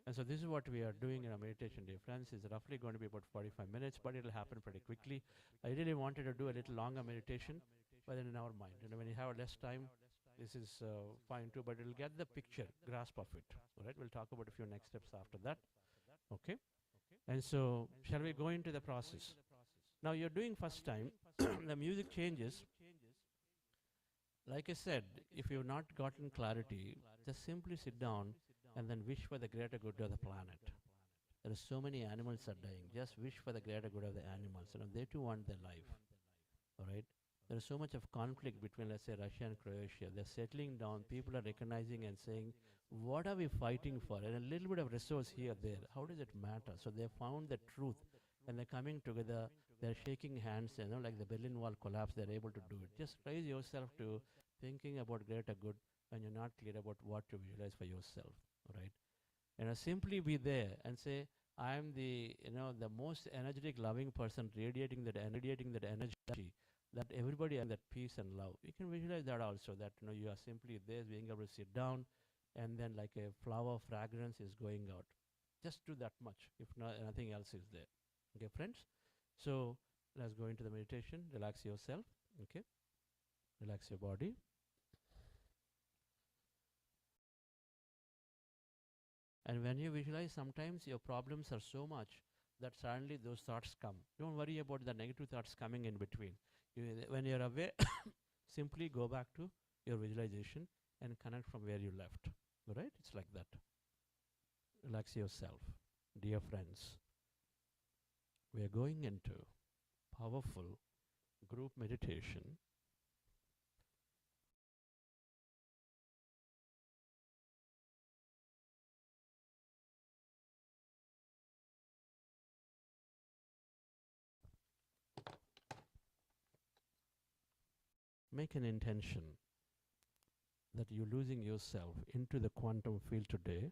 And so this is what we are doing in our meditation, dear friends. It's roughly going to be about 45 minutes, but it'll happen pretty quickly. I really wanted to do a little longer meditation, but then in our mind, when you have less time, this is fine too, but it'll get the picture, grasp of it. All right, we'll talk about a few next steps after that. Okay? And so, shall we go into the process? Now, you're doing first time, the music changes. Like I said, if you've not gotten clarity, just simply sit down and then wish for the greater good of the planet. There are so many animals are dying. Just wish for the greater good of the animals. They too want their life. all right? There is so much of conflict between, let's say, Russia and Croatia. They're settling down. People are recognizing and saying, what are we fighting for? And a little bit of resource here, there. How does it matter? So they found the truth, and they're coming together. They're shaking hands, like the Berlin Wall collapse. They're able to do it. Just raise yourself to thinking about greater good when you're not clear about what to visualize for yourself, all right? Simply be there and say, I am the most energetic, loving person, radiating that energy, that everybody has that peace and love. You can visualize that also, that you are simply there, being able to sit down, and then like a flower fragrance is going out. Just do that much, if not nothing else is there. Okay, friends? So let's go into the meditation. Relax yourself. Okay? Relax your body. And when you visualize, sometimes your problems are so much that suddenly those thoughts come. Don't worry about the negative thoughts coming in between. When you're aware, simply go back to your visualization and connect from where you left. All right? It's like that. Relax yourself. Dear friends, we are going into powerful group meditation. Make an intention that you're losing yourself into the quantum field today.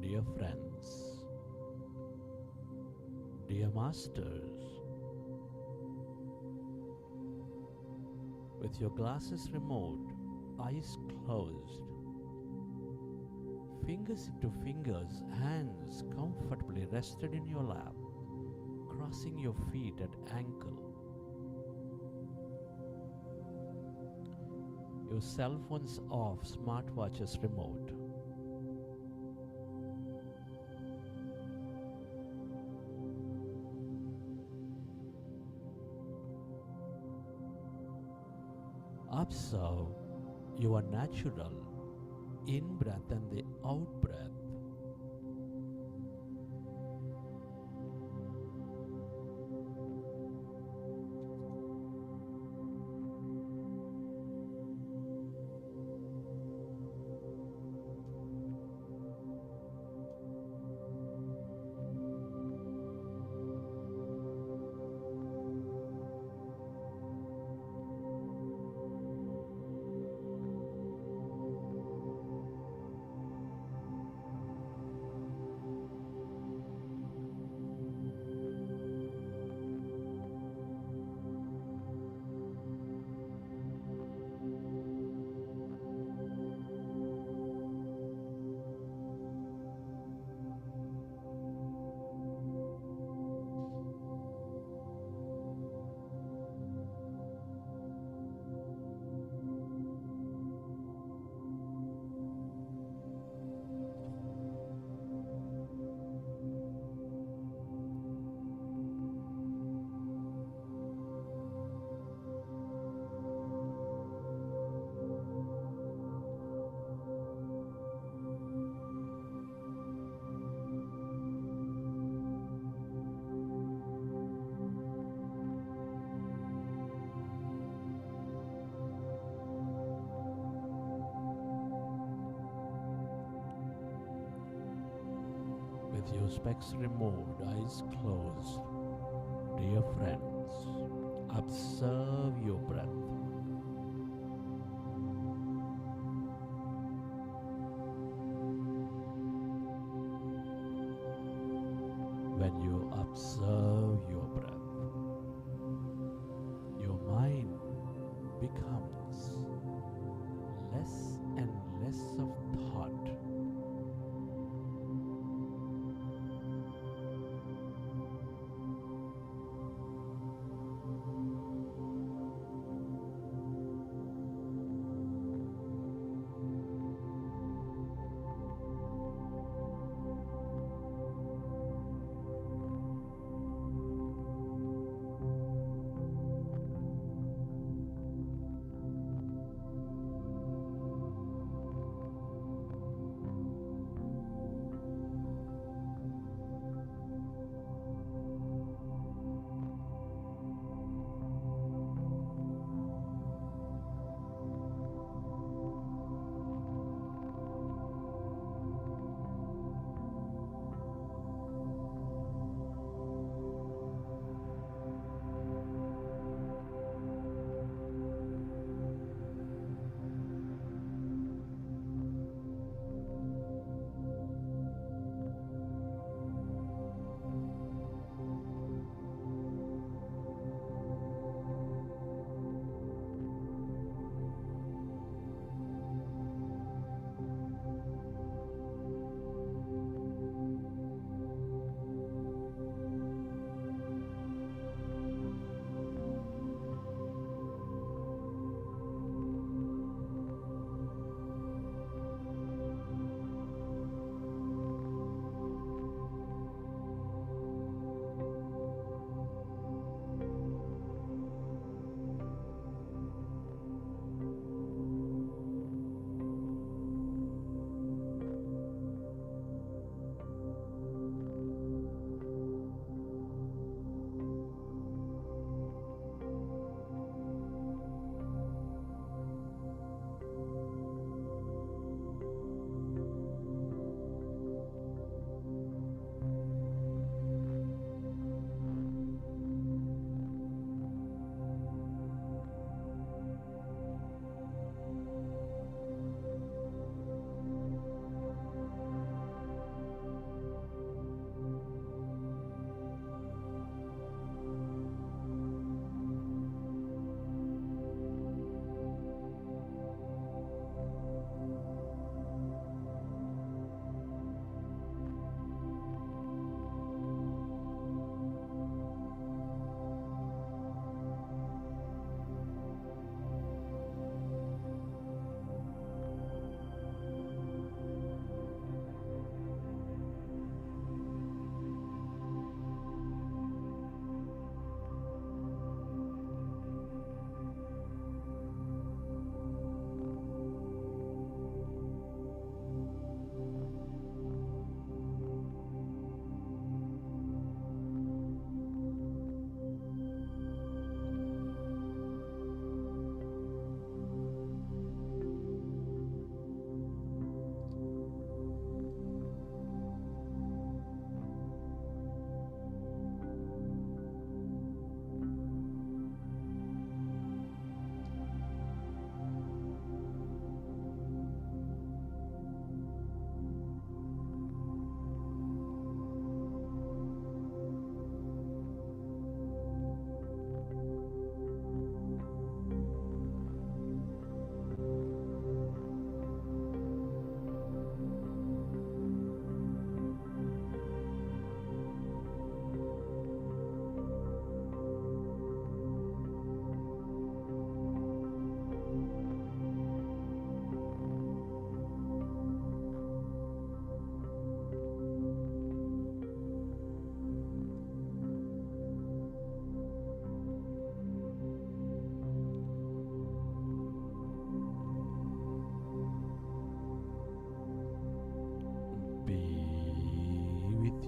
Dear friends, dear masters, with your glasses removed, eyes closed, fingers into fingers, hands comfortably rested in your lap, crossing your feet at ankle. Your cell phones off, smartwatches remote. Observe your natural in-breath and the out-breath. With your specs removed, eyes closed, dear friends, observe your breath. when you observe your breath, your mind becomes less and less of thought.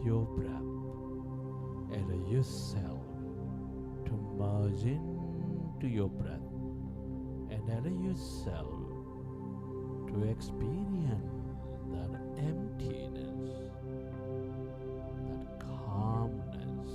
Your breath, allow yourself to merge into your breath and allow yourself to experience that emptiness, that calmness.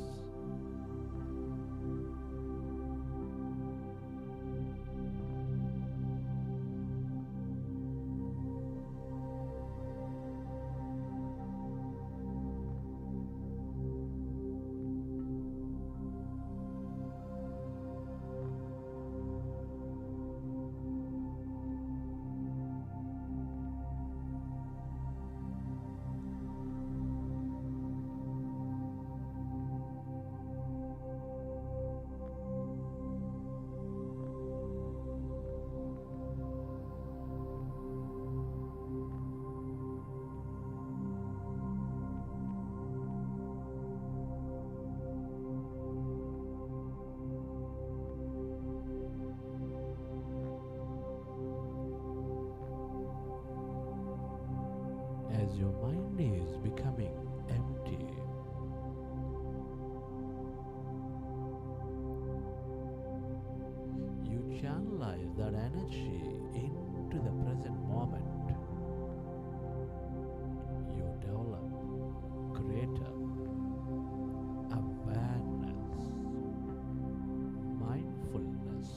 your mind is becoming empty, you channelize that energy into the present moment. You develop greater awareness, mindfulness.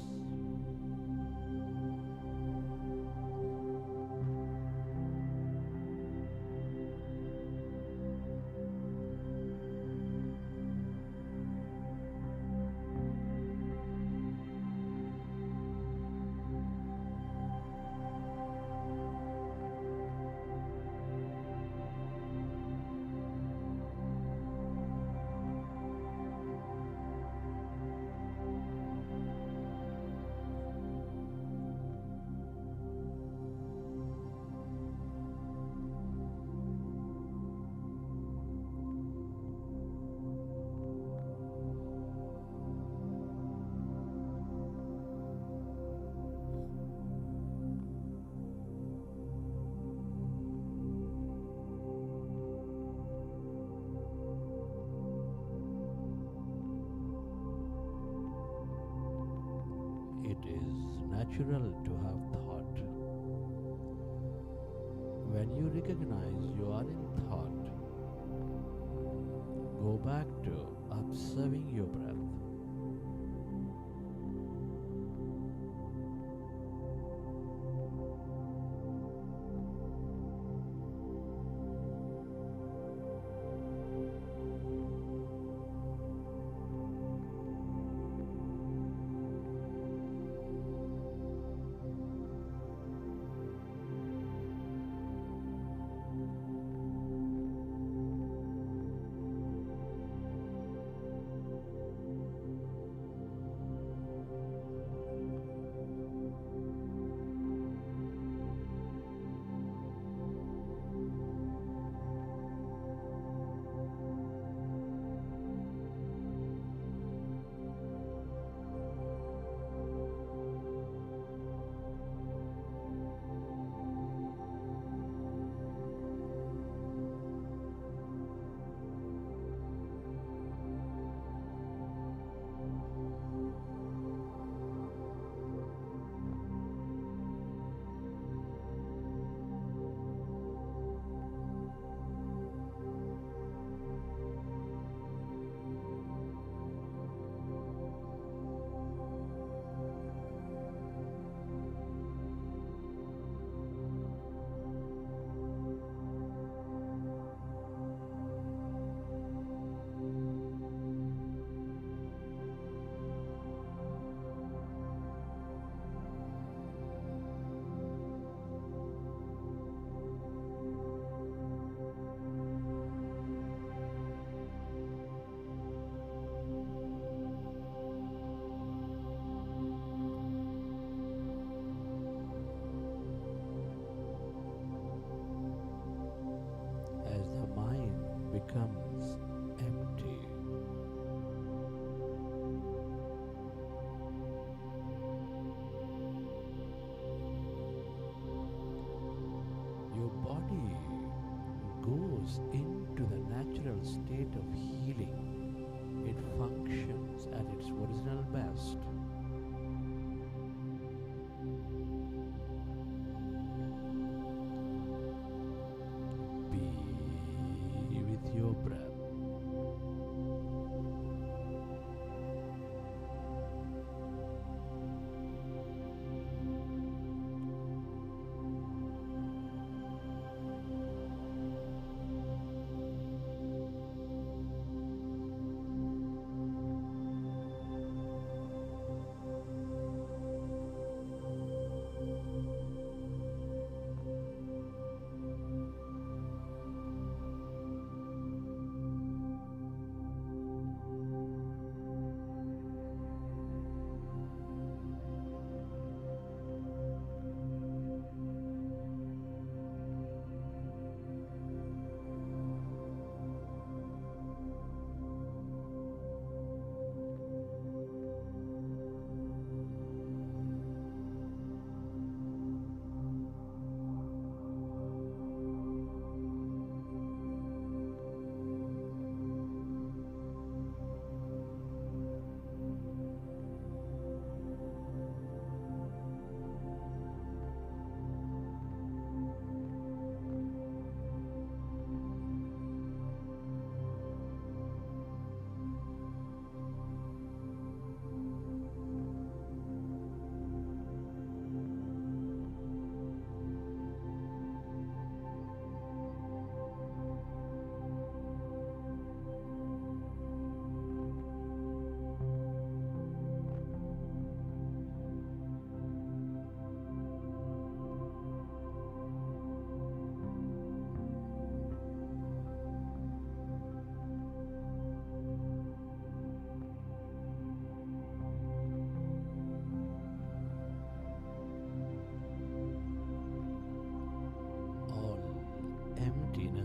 It is natural to have thought. When you recognize you are in thought, go back to observing your breath. Becomes empty. Your body goes into the natural state of healing. It functions at its original best. Be with your breath.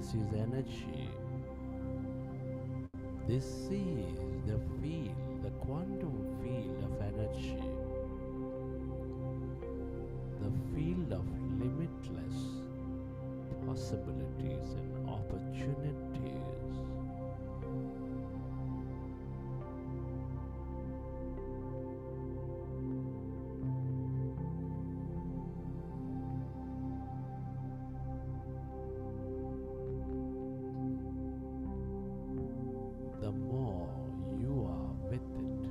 This is energy. This is the field, the quantum field of energy, the field of limitless possibilities and opportunities. The more you are with it,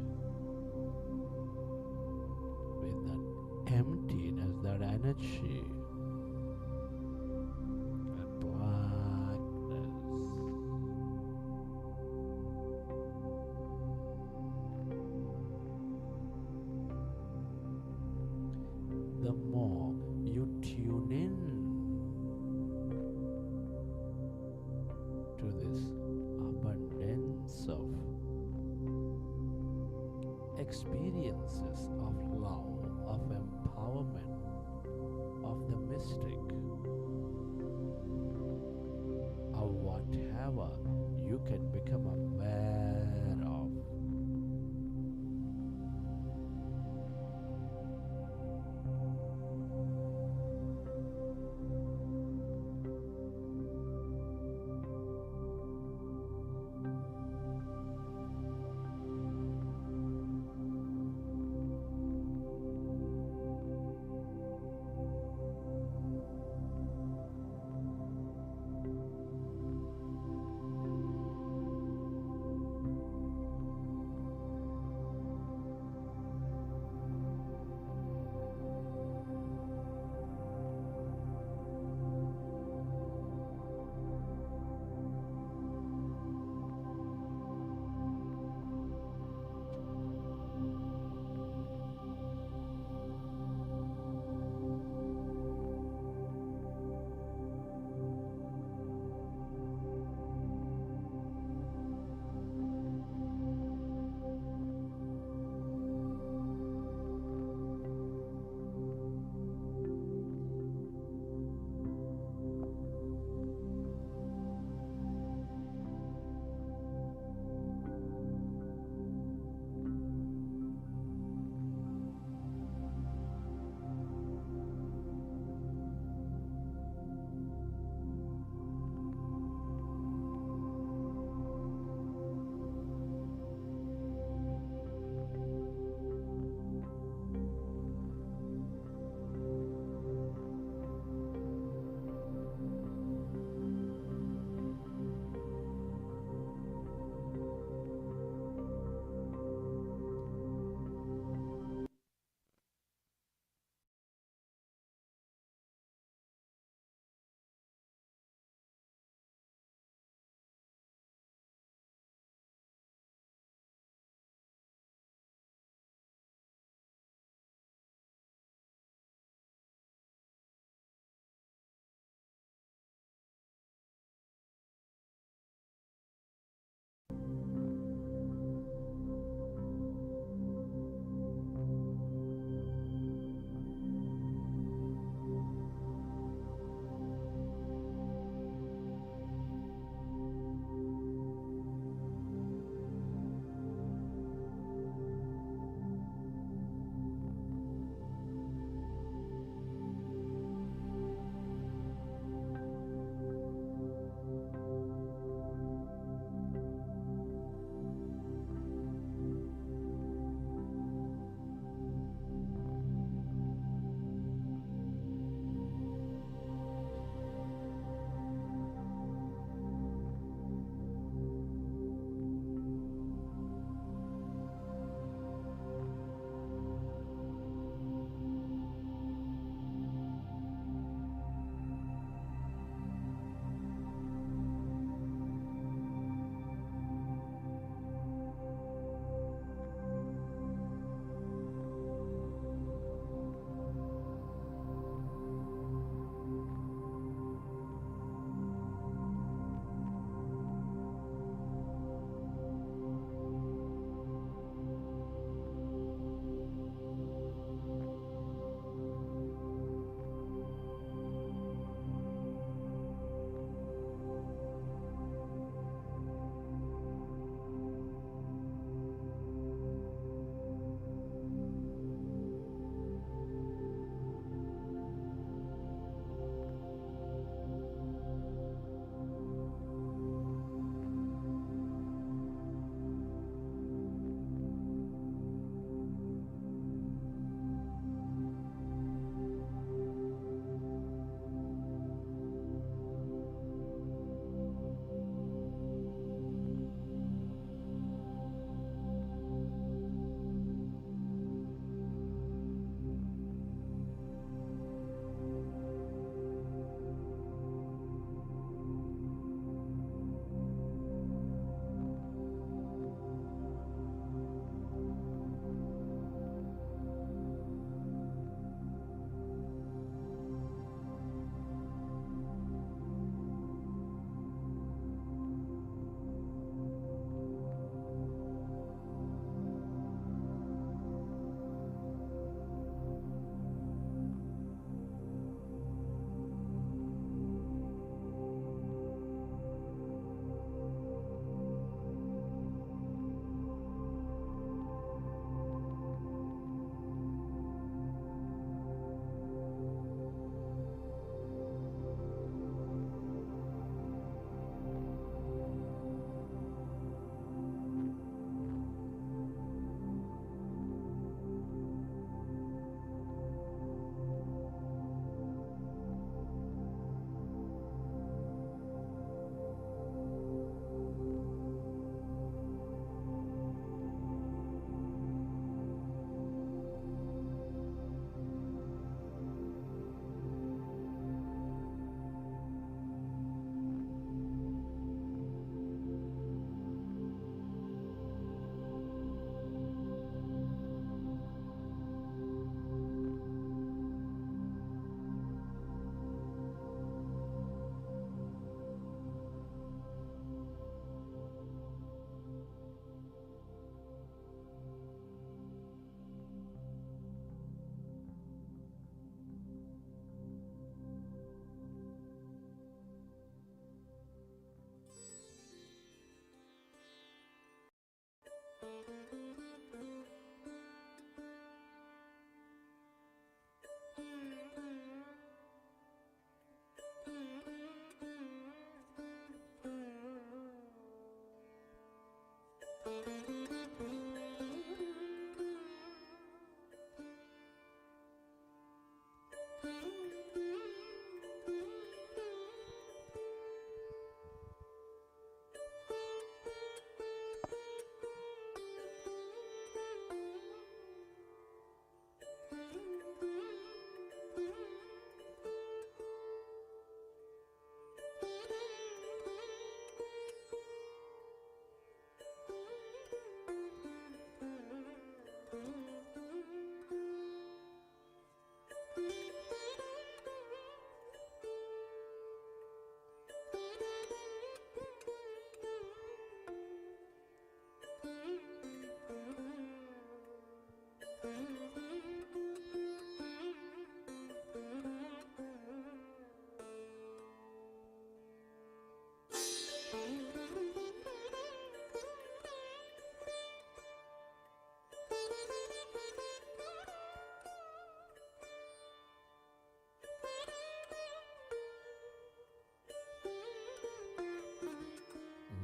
with that emptiness, that energy, that blackness, the more you tune in to this abundance of experiences of love, of empowerment, of the mystic, of whatever you can become aware of.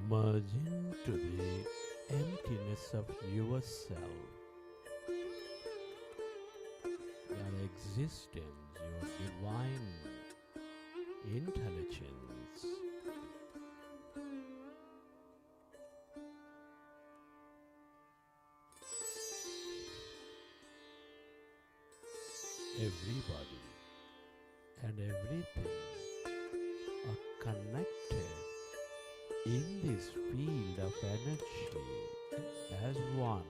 Merge into the emptiness of yourself, your existence, your divine intelligence. Everybody and everything are connected in this field of energy as one.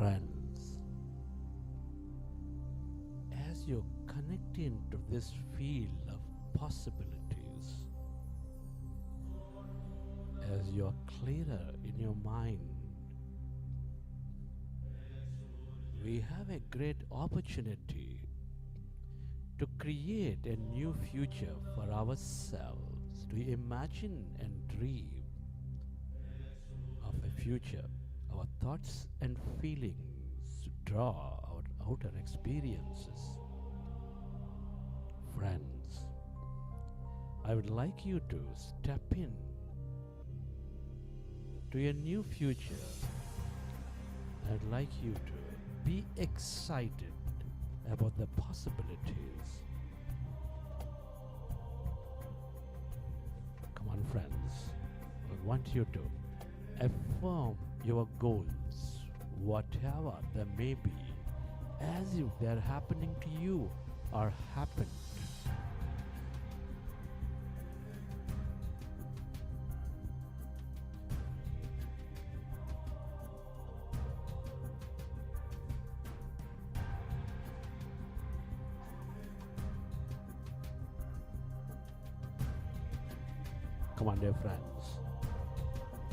Friends, as you connect into this field of possibilities, as you are clearer in your mind, we have a great opportunity to create a new future for ourselves, to imagine and dream of a future. Our thoughts and feelings draw our outer experiences. Friends, I would like you to step in to a new future. I'd like you to be excited about the possibilities. Come on, friends. I want you to affirm your goals, whatever they may be, as if they're happening to you or happened. Come on, dear friends.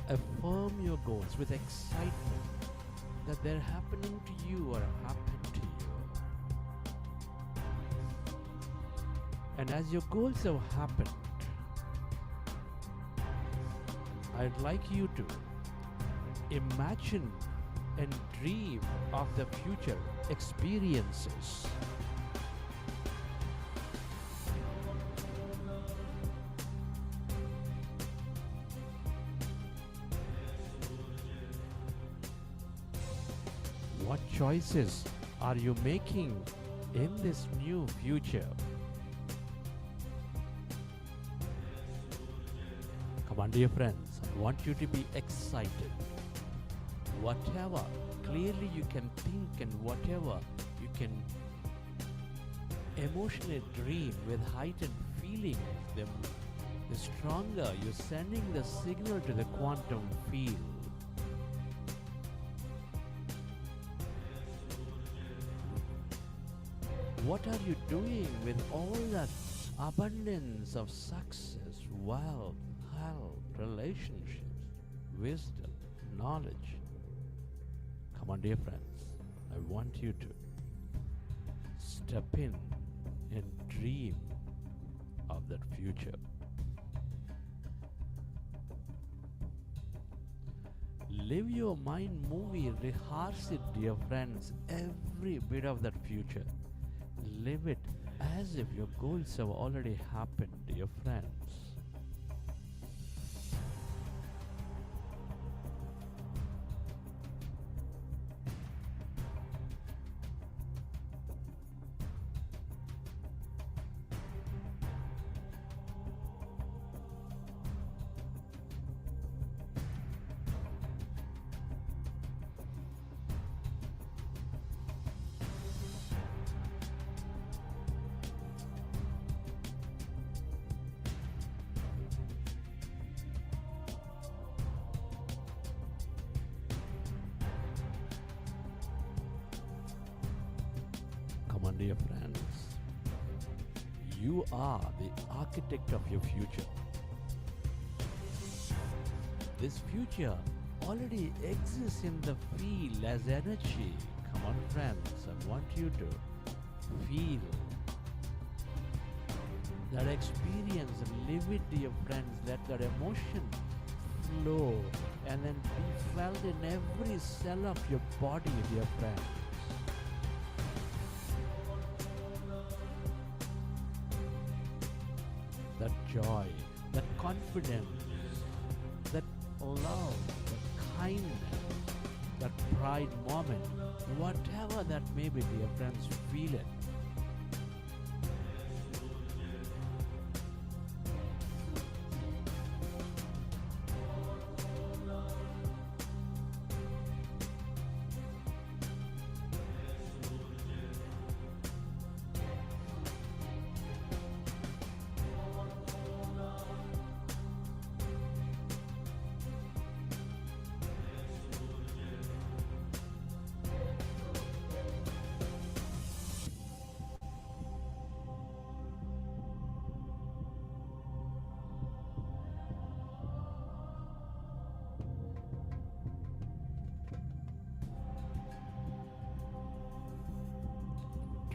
Affirm your goals with excitement that they're happening to you or happened to you. And as your goals have happened, I'd like you to imagine and dream of the future experiences. What choices are you making in this new future? Come on, dear friends, I want you to be excited. Whatever clearly you can think and whatever you can emotionally dream with heightened feelings, the stronger you're sending the signal to the quantum field. What are you doing with all that abundance of success, wealth, health, relationships, wisdom, knowledge? Come on, dear friends, I want you to step in and dream of that future. Live your mind movie, rehearse it, dear friends, every bit of that future. Live it as if your goals have already happened, dear friends. Come on, dear friends. You are the architect of your future. This future already exists in the field as energy. Come on, friends. I want you to feel that experience, live it, dear friends. Let that emotion flow and then be felt in every cell of your body, dear friends. That joy, that confidence, that love, that kindness, that pride moment, whatever that may be, dear friends, feel it.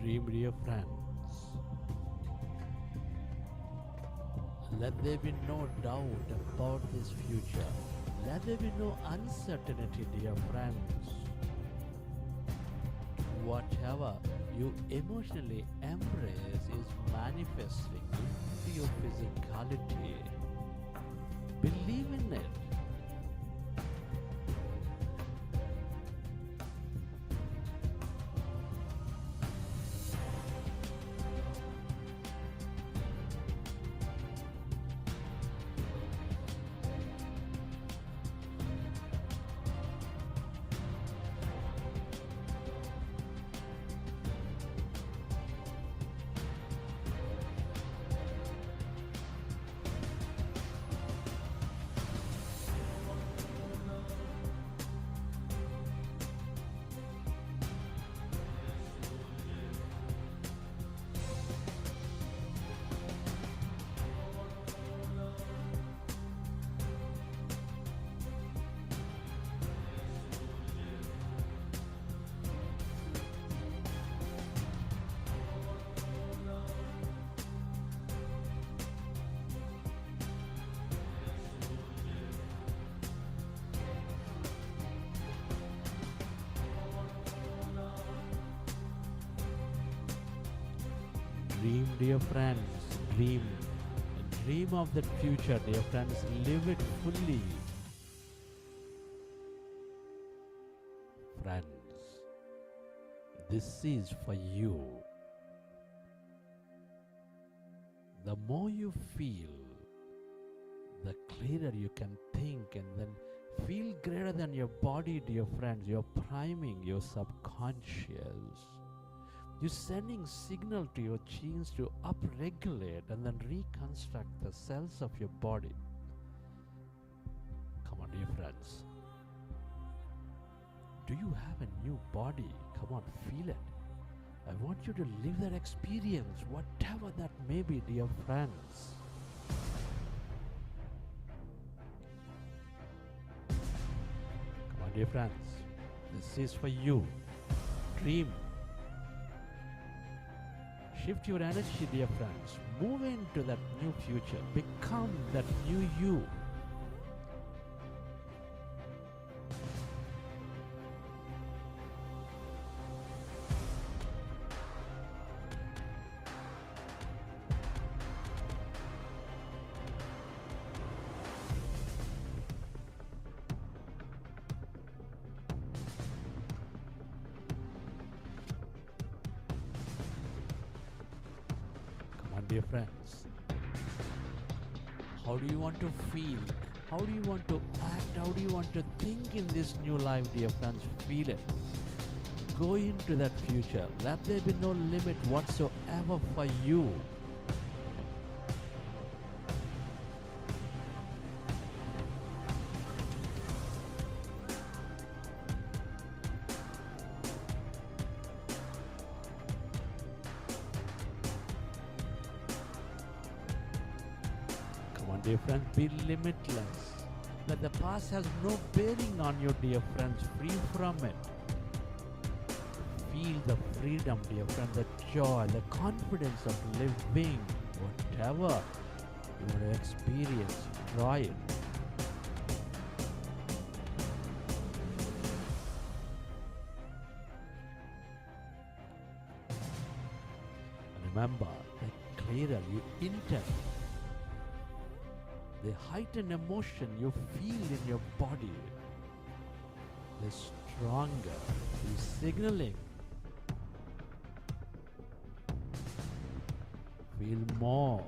Dream, dear friends. Let there be no doubt about this future. Let there be no uncertainty, dear friends. Whatever you emotionally embrace is manifesting into your physicality. Believe in it. Dream, dear friends, dream. Dream of that future, dear friends. Live it fully. Friends, this is for you. The more you feel, the clearer you can think, and then feel greater than your body, dear friends. You're priming your subconscious. You're sending signal to your genes to upregulate and then reconstruct the cells of your body. Come on, dear friends. Do you have a new body? Come on, feel it. I want you to live that experience, whatever that may be, dear friends. Come on, dear friends. This is for you. Dream. Shift your energy, dear friends. Move into that new future. Become that new you. Dear friends, how do you want to feel? How do you want to act? How do you want to think in this new life, dear friends? Feel it. Go into that future. Let there be no limit whatsoever for you. Dear friends, be limitless. Let the past has no bearing on you, dear friends. Free from it. Feel the freedom, dear friends, the joy, the confidence of living. Whatever you want to experience, try it. Remember, the clearer you intend, the heightened emotion you feel in your body, the stronger the signaling. Feel more.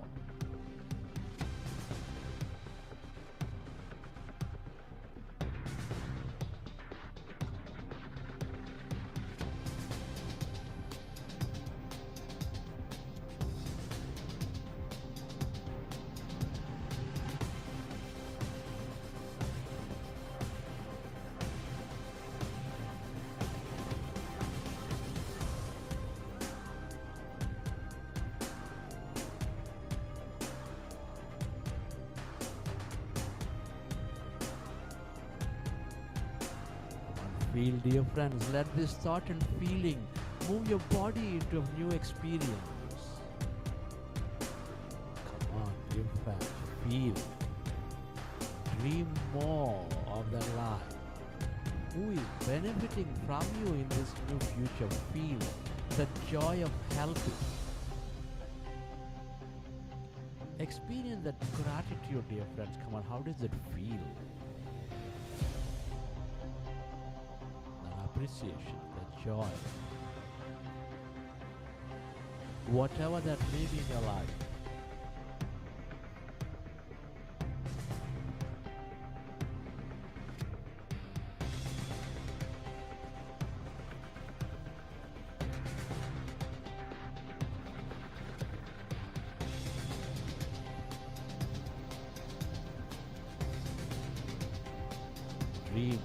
feel, dear friends. Let this thought and feeling move your body into a new experience. Come on, dear friends, feel. Dream more of the life. Who is benefiting from you in this new future? Feel the joy of helping. Experience that gratitude, dear friends. Come on, how does it feel? That appreciation, the joy. Whatever that may be in your life. Dream.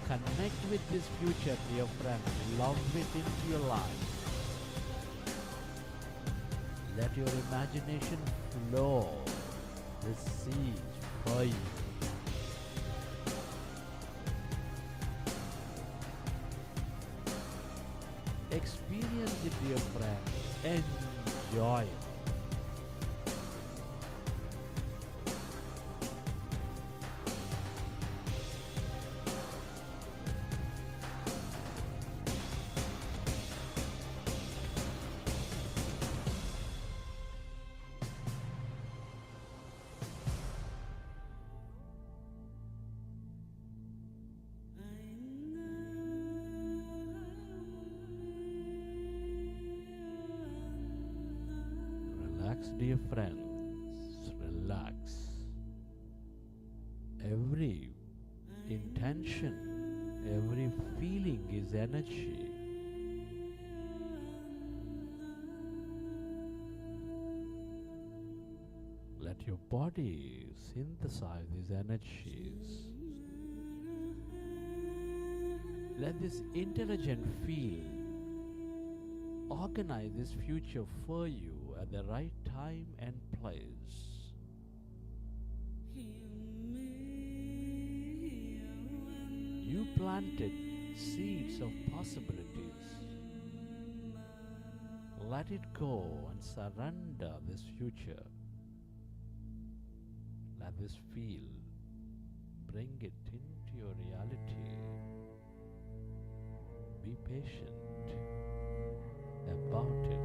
Connect with this future, dear friend. Love it into your life. Let your imagination flow. This seed for you. Experience it, dear friend. Enjoy it. Relax, dear friends, relax. Every intention, every feeling is energy. Let your body synthesize these energies. Let this intelligent field organize this future for you at the right time and place. You planted seeds of possibilities. Let it go and surrender this future. Let this field bring it into your reality. Be patient about it.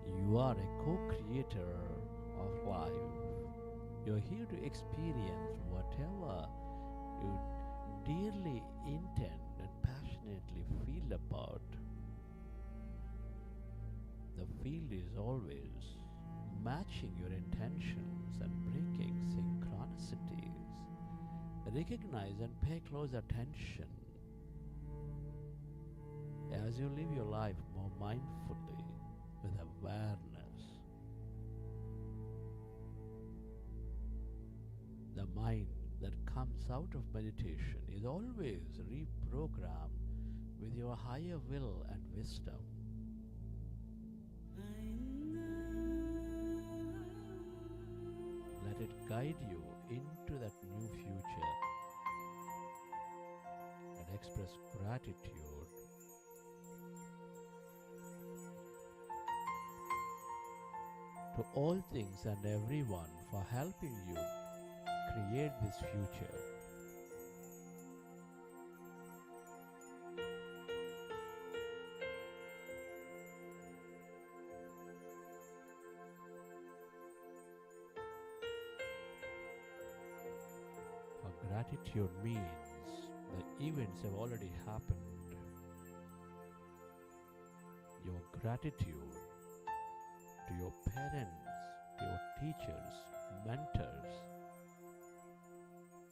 You are a co-creator of life. You're here to experience whatever you dearly intend and passionately feel about. The field is always matching your intentions and breaking synchronicities. Recognize and pay close attention as you live your life more mindfully with awareness. The mind that comes out of meditation is always reprogrammed with your higher will and wisdom. Let it guide you into that new future and express gratitude to all things and everyone for helping you create this future. For gratitude means the events have already happened. Your gratitude to your parents, to your teachers, mentors,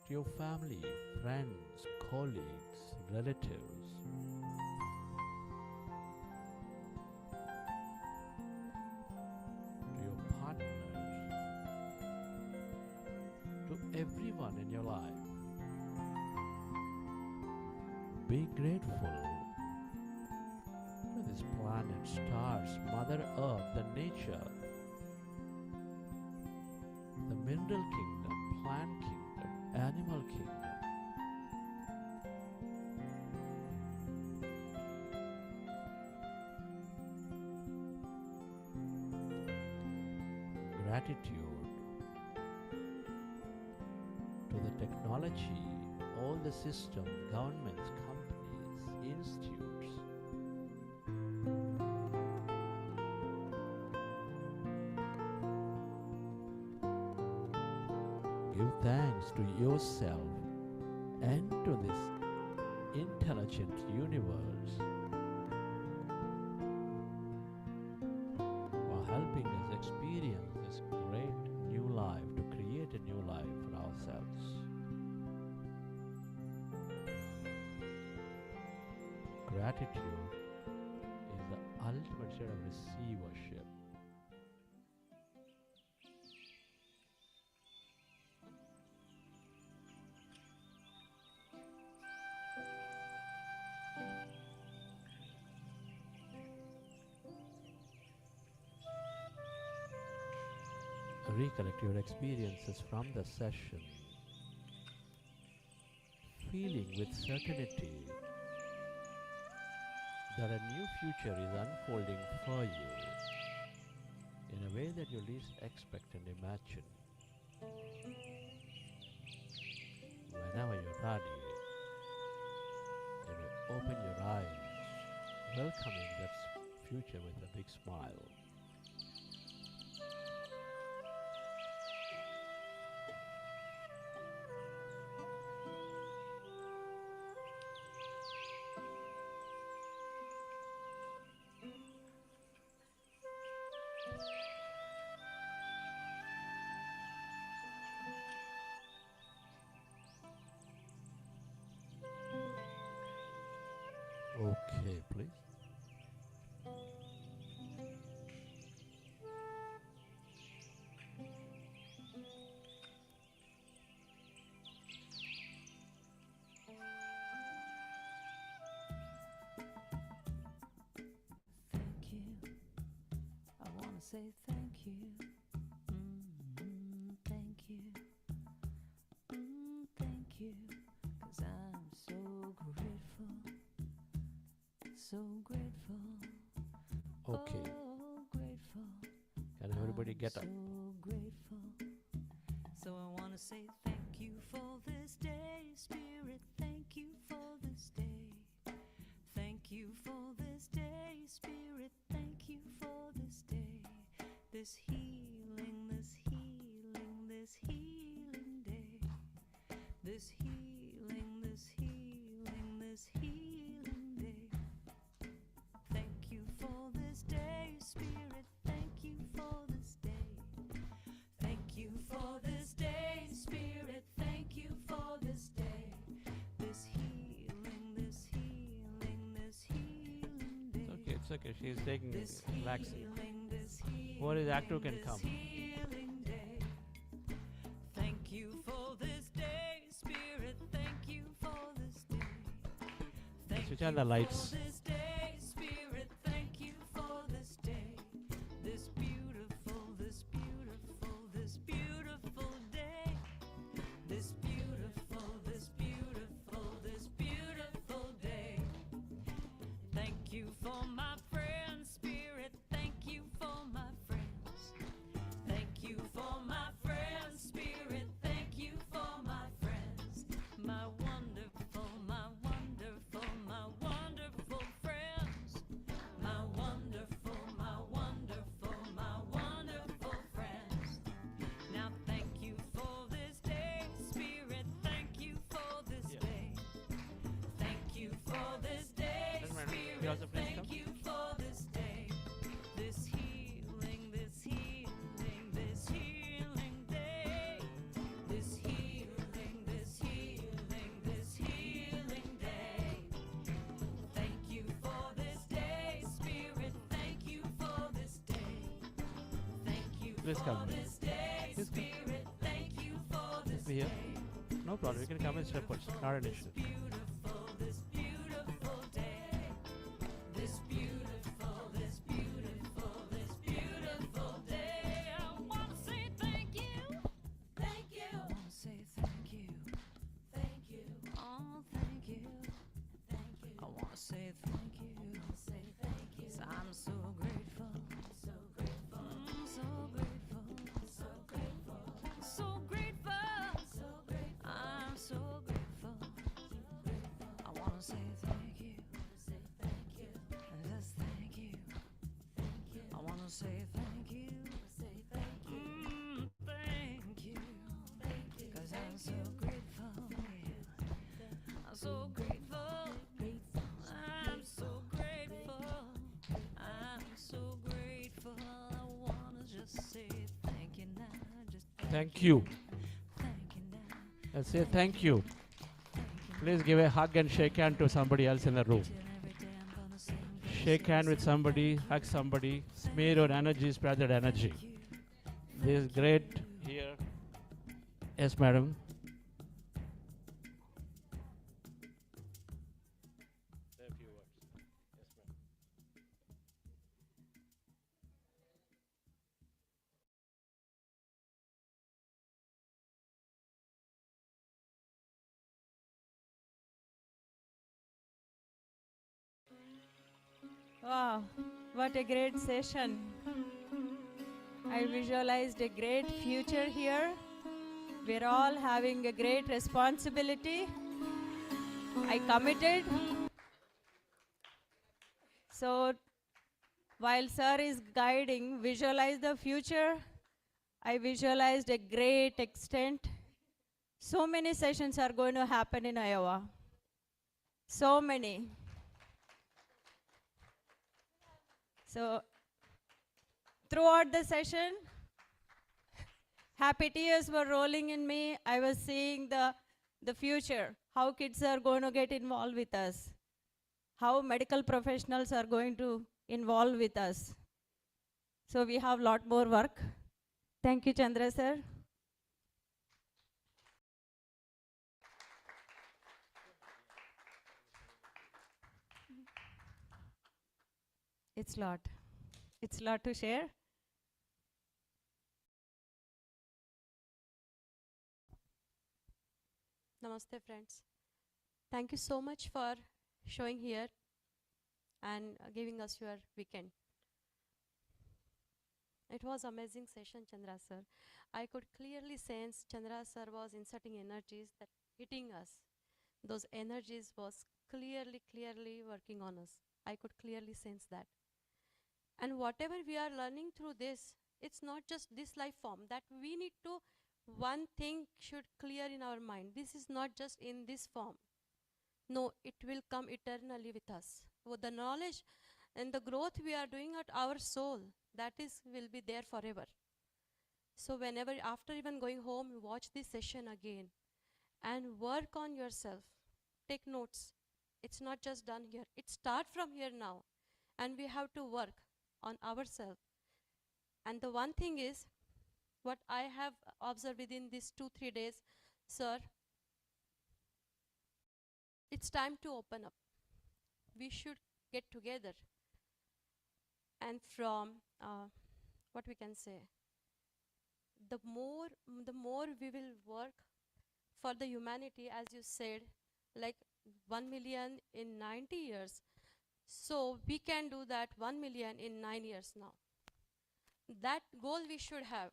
to your family, friends, colleagues, relatives. everyone in your life. Be grateful to this planet, stars, Mother Earth, the nature, the mineral kingdom, plant kingdom, animal kingdom. Gratitude to the technology, all the system, governments, companies, institutes. Give thanks to yourself and to this intelligent universe for helping us experience this great new life, to create a new life for ourselves. Gratitude is the ultimate state of receivership. Recollect your experiences from the session, feeling with certainty that a new future is unfolding for you in a way that you least expect and imagine. Whenever you're ready, you may open your eyes, welcoming that future with a big smile. Okay, please.
Thank you. I want to say thank you. Thank you. Thank you. 'Cause I'm so grateful. So grateful.
Okay,
Oh, grateful.
can everybody get up?
So grateful. So I want to say thank you for this day, Spirit. Thank you for this day. Thank you for this day, Spirit. Thank you for this day. This healing, this healing, this healing day. This healing, this healing, this healing day. Thank you for this day, Spirit. Thank you for this day. Thank you for this day, Spirit. Thank you for this day. This healing, this healing, this healing day.
It's okay. She's taking
This
vaccine.
healing, this healing,
What is active can
this
come.
healing day. Thank you for this day, Spirit. Thank you for this day. Thank
Switch on
you
the lights.
for this day, Spirit. Thank you for this day. This beautiful, this beautiful, this beautiful day. This beautiful, this beautiful, this beautiful day. Thank you for my friends, Spirit. Thank you for my friends. Thank you for my friends, Spirit. Thank you for my friends. My wonderful, my wonderful, my wonderful friends. My wonderful, my wonderful, my wonderful friends. Now thank you for this day, Spirit. Thank you for this
Yeah.
day. Thank you for this day,
Doesn't matter.
Spirit.
You also please
Thank
come.
you for this day. This healing, this healing, this healing day. This healing, this healing, this healing day. Thank you for this day, Spirit. Thank you for this day. Thank you
Please
for
come.
this day,
Please come.
Spirit. Thank you for this
me here? No problem. You can come and step out. Not an issue.
This beautiful day. This beautiful, this beautiful, this beautiful day. I wanna say thank you. Thank you. I wanna say thank you. Thank you. Oh, thank you. Thank you. I wanna say thank you. Say thank you. 'Cause I'm so grateful. So grateful. So grateful. So grateful. So grateful. So grateful. I'm so grateful. I wanna say thank you. Say thank you. Just thank you. Thank you. I wanna say thank you. Say thank you. Thank you. Thank you. 'Cause I'm so grateful. Yeah. I'm so grateful. I'm so grateful. I'm so grateful. I wanna just say thank you now. Just
Thank you.
thank you now.
Let's say thank you. Please give a hug and shake hand to somebody else in the room.
Till every day I'm gonna sing.
Shake hand with somebody, hug somebody, smear your energy, spread that energy. This is great here. Yes, madam.
Wow, what a great session. I visualized a great future here. We're all having a great responsibility. I committed. So while sir is guiding, visualize the future. I visualized a great extent. So many sessions are going to happen in Iowa. So many. So throughout the session, happy tears were rolling in me. I was seeing the future, how kids are going to get involved with us, how medical professionals are going to involve with us. So we have a lot more work. Thank you, Chandra sir. It's a lot. It's a lot to share.
Namaste friends. Thank you so much for showing here and giving us your weekend. It was amazing session, Chandra sir. I could clearly sense Chandra sir was inserting energies that hitting us. Those energies was clearly working on us. I could clearly sense that. And whatever we are learning through this, it's not just this life form that we need to, one thing should clear in our mind. This is not just in this form. No, it will come eternally with us. With the knowledge and the growth we are doing at our soul, that is will be there forever. So whenever, after even going home, you watch this session again and work on yourself. Take notes. It's not just done here. It starts from here now. And we have to work on ourselves. And the one thing is, what I have observed within these 2-3 days, sir, it's time to open up. We should get together. And from, what we can say, the more we will work for the humanity, as you said, like 1 million in 90 years. So we can do that 1 million in 9 years now. That goal we should have.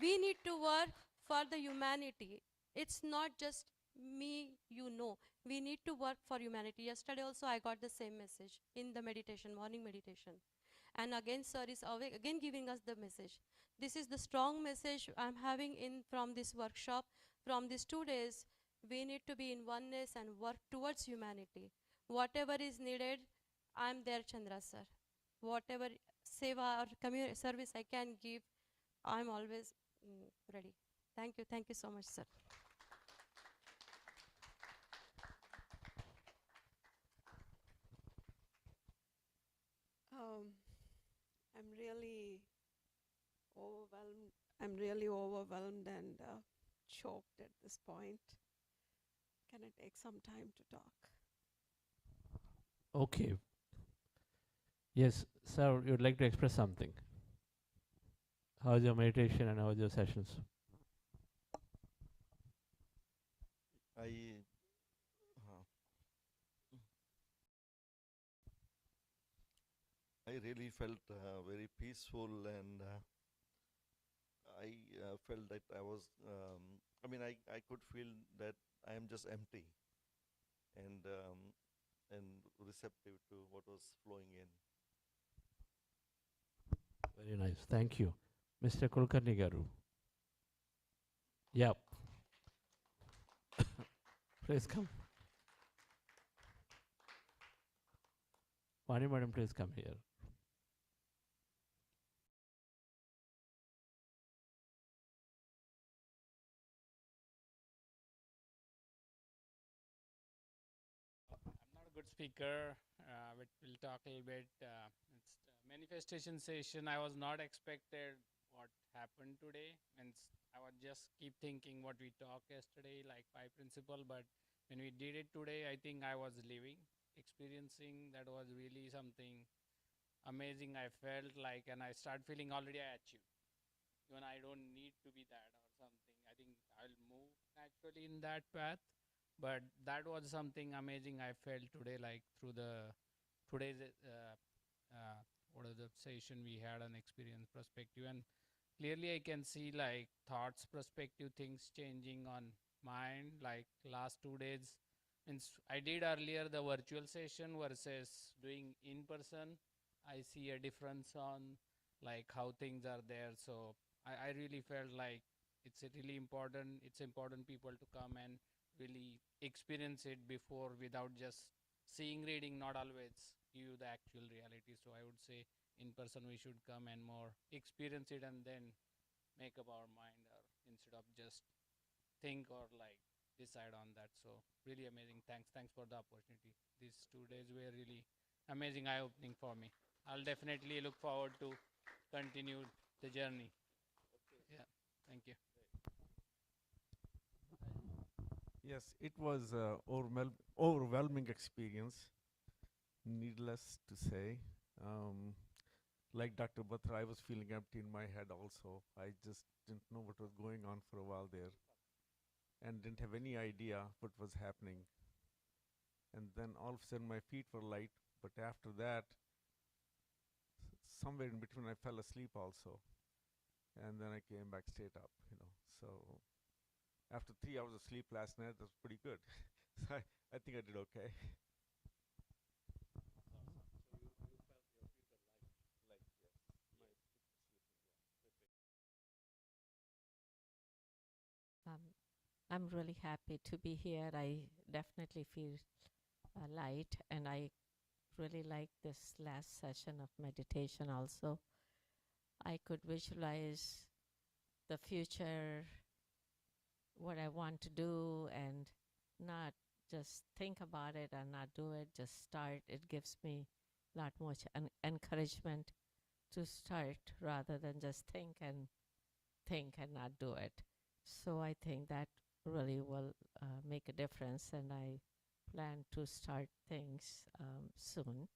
We need to work for the humanity. It's not just me, you know. We need to work for humanity. Yesterday also I got the same message in the meditation, morning meditation. And again sir is again giving us the message. This is the strong message I'm having in from this workshop, from these 2 days. We need to be in oneness and work towards humanity. Whatever is needed, I'm there, Chandra sir. Whatever seva or community service I can give, I'm always ready. Thank you so much, sir.
I'm really overwhelmed I'm really overwhelmed and choked at this point. Can I take some time to talk?
Okay. Yes, sir, you'd like to express something. How's your meditation and how's your sessions?
I uh, I really felt very peaceful, and I felt that I was. I mean, I could feel that I am just empty and receptive to what was flowing in.
Very nice. Thank you. Mr. Kulkarni Garu. Yep. Please come. Vani madam, please come here.
I'm not a good speaker, but we'll talk a little bit. It's manifestation session. I was not expected what happened today. And I was just keep thinking what we talked yesterday, like 5 principle. But when we did it today, I think I was living, experiencing. That was really something amazing. I felt like, and I start feeling already I achieved. Even I don't need to be that or something. I think I'll move naturally in that path. But that was something amazing I felt today, like through the today's what is the session we had an experience perspective, and clearly I can see like thoughts perspective things changing on mind. Like last 2 days, means I did earlier the virtual session versus doing in person. I see a difference on like how things are there. So I really felt like it's a really important. It's important people to come and really experience it before without just seeing reading not always give you the actual reality. So I would say in person we should come and more experience it and then make up our mind, or instead of just think or like decide on that. So really amazing. Thanks for the opportunity. These 2 days were really amazing, eye opening for me. I'll definitely look forward to continue the journey. Yeah, thank you.
Yes, it was overwhelming experience, needless to say. Like Dr. Batra, I was feeling empty in my head also. I just didn't know what was going on for a while there and didn't have any idea what was happening. And then all of a sudden my feet were light, but after that, somewhere in between I fell asleep also. And then I came back straight up, So after 3 hours of sleep last night, that was pretty good. So I think I did okay.
I'm really happy to be here. I definitely feel light, and I really like this last session of meditation also. I could visualize the future, what I want to do, and not just think about it and not do it, just start. It gives me a lot more encouragement to start rather than just think and not do it. So I think that really will make a difference, and I plan to start things soon.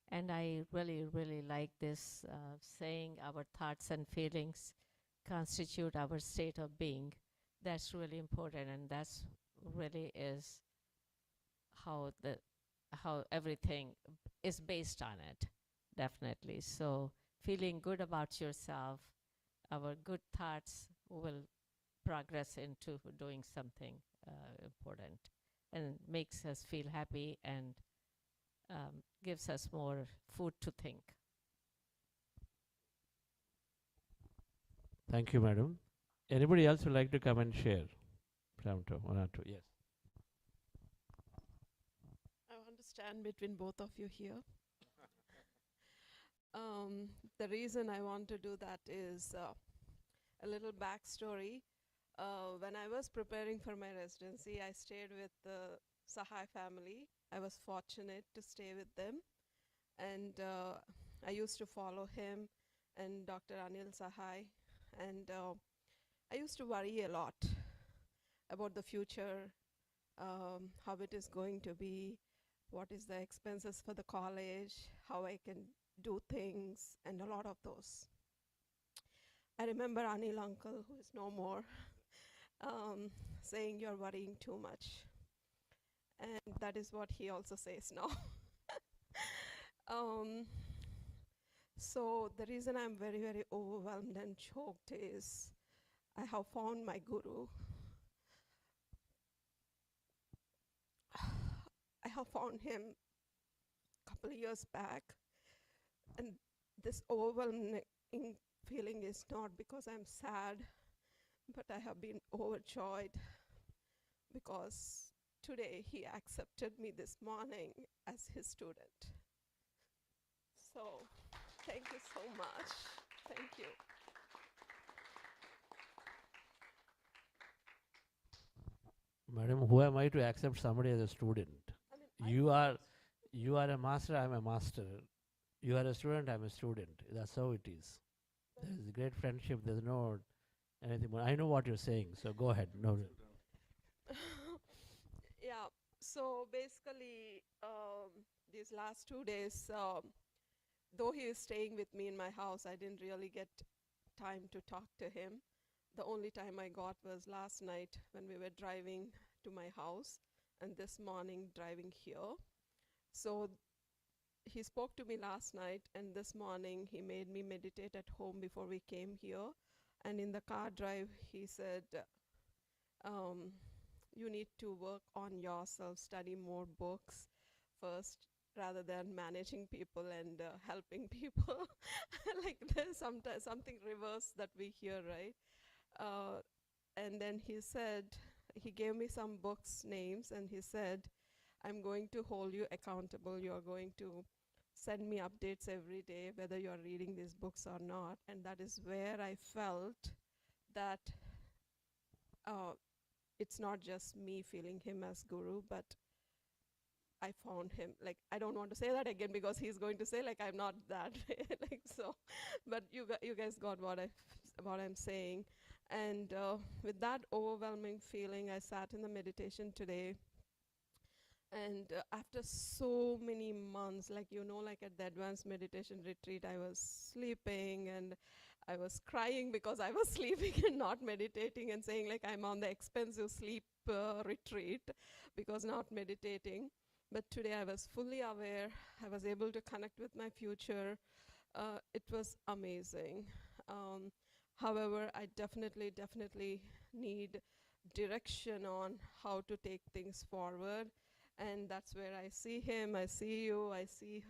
And I really, really like this saying our thoughts and feelings constitute our state of being. That's really important, and that's really is how everything is based on it, definitely. So feeling good about yourself, our good thoughts will progress into doing something important, and makes us feel happy and gives us more food to think.
Thank you, madam. Anybody else would like to come and share? One or two. Yes.
I want to stand between both of you here. The reason I want to do that is a little backstory. When I was preparing for my residency, I stayed with the Sahai family. I was fortunate to stay with them. And I used to follow him and Dr. Anil Sahai And I used to worry a lot about the future, how it is going to be, what is the expenses for the college, how I can do things, and a lot of those. I remember Anil uncle, who is no more, saying you're worrying too much. And that is what he also says now. So the reason I'm very, very overwhelmed and choked is I have found my guru. I have found him a couple of years back, and this overwhelming feeling is not because I'm sad, but I have been overjoyed because today he accepted me this morning as his student. So thank you so much. Thank you.
Madam, who am I to accept somebody as a student? You are a master, I'm a master. You are a student, I'm a student. That's how it is. There is great friendship. There's no anything more. I know what you're saying, so go ahead. No.
Yeah, so basically, these last 2 days, though he is staying with me in my house, I didn't really get time to talk to him. The only time I got was last night when we were driving to my house, and this morning driving here. So he spoke to me last night, and this morning he made me meditate at home before we came here. And in the car drive, he said, you need to work on yourself, study more books first, rather than managing people and helping people. Like there's sometimes something reverse that we hear, right? And then he said, he gave me some books names, and he said, I'm going to hold you accountable. You're going to send me updates every day, whether you're reading these books or not. And that is where I felt that it's not just me feeling him as guru, but I found him. Like, I don't want to say that again because he's going to say like I'm not that like so, but you guys got what I'm saying. And with that overwhelming feeling, I sat in the meditation today. And after so many months, like, like at the advanced meditation retreat, I was sleeping and I was crying because I was sleeping and not meditating, and saying like I'm on the expensive sleep retreat because not meditating. But today I was fully aware. I was able to connect with my future. It was amazing. However, I definitely need direction on how to take things forward. And that's where I see him, I see you, I see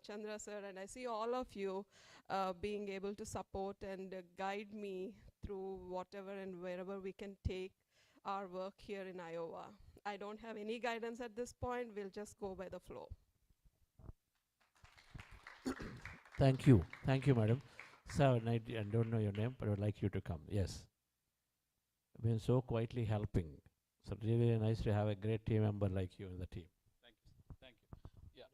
Chandra sir, and I see all of you being able to support and guide me through whatever and wherever we can take our work here in Iowa. I don't have any guidance at this point. We'll just go by the flow.
Thank you. Thank you, madam. Sir, I don't know your name, but I would like you to come. Yes. Been so quietly helping. So really nice to have a great team member like you in the team.
Thank you. Thank you. Yeah.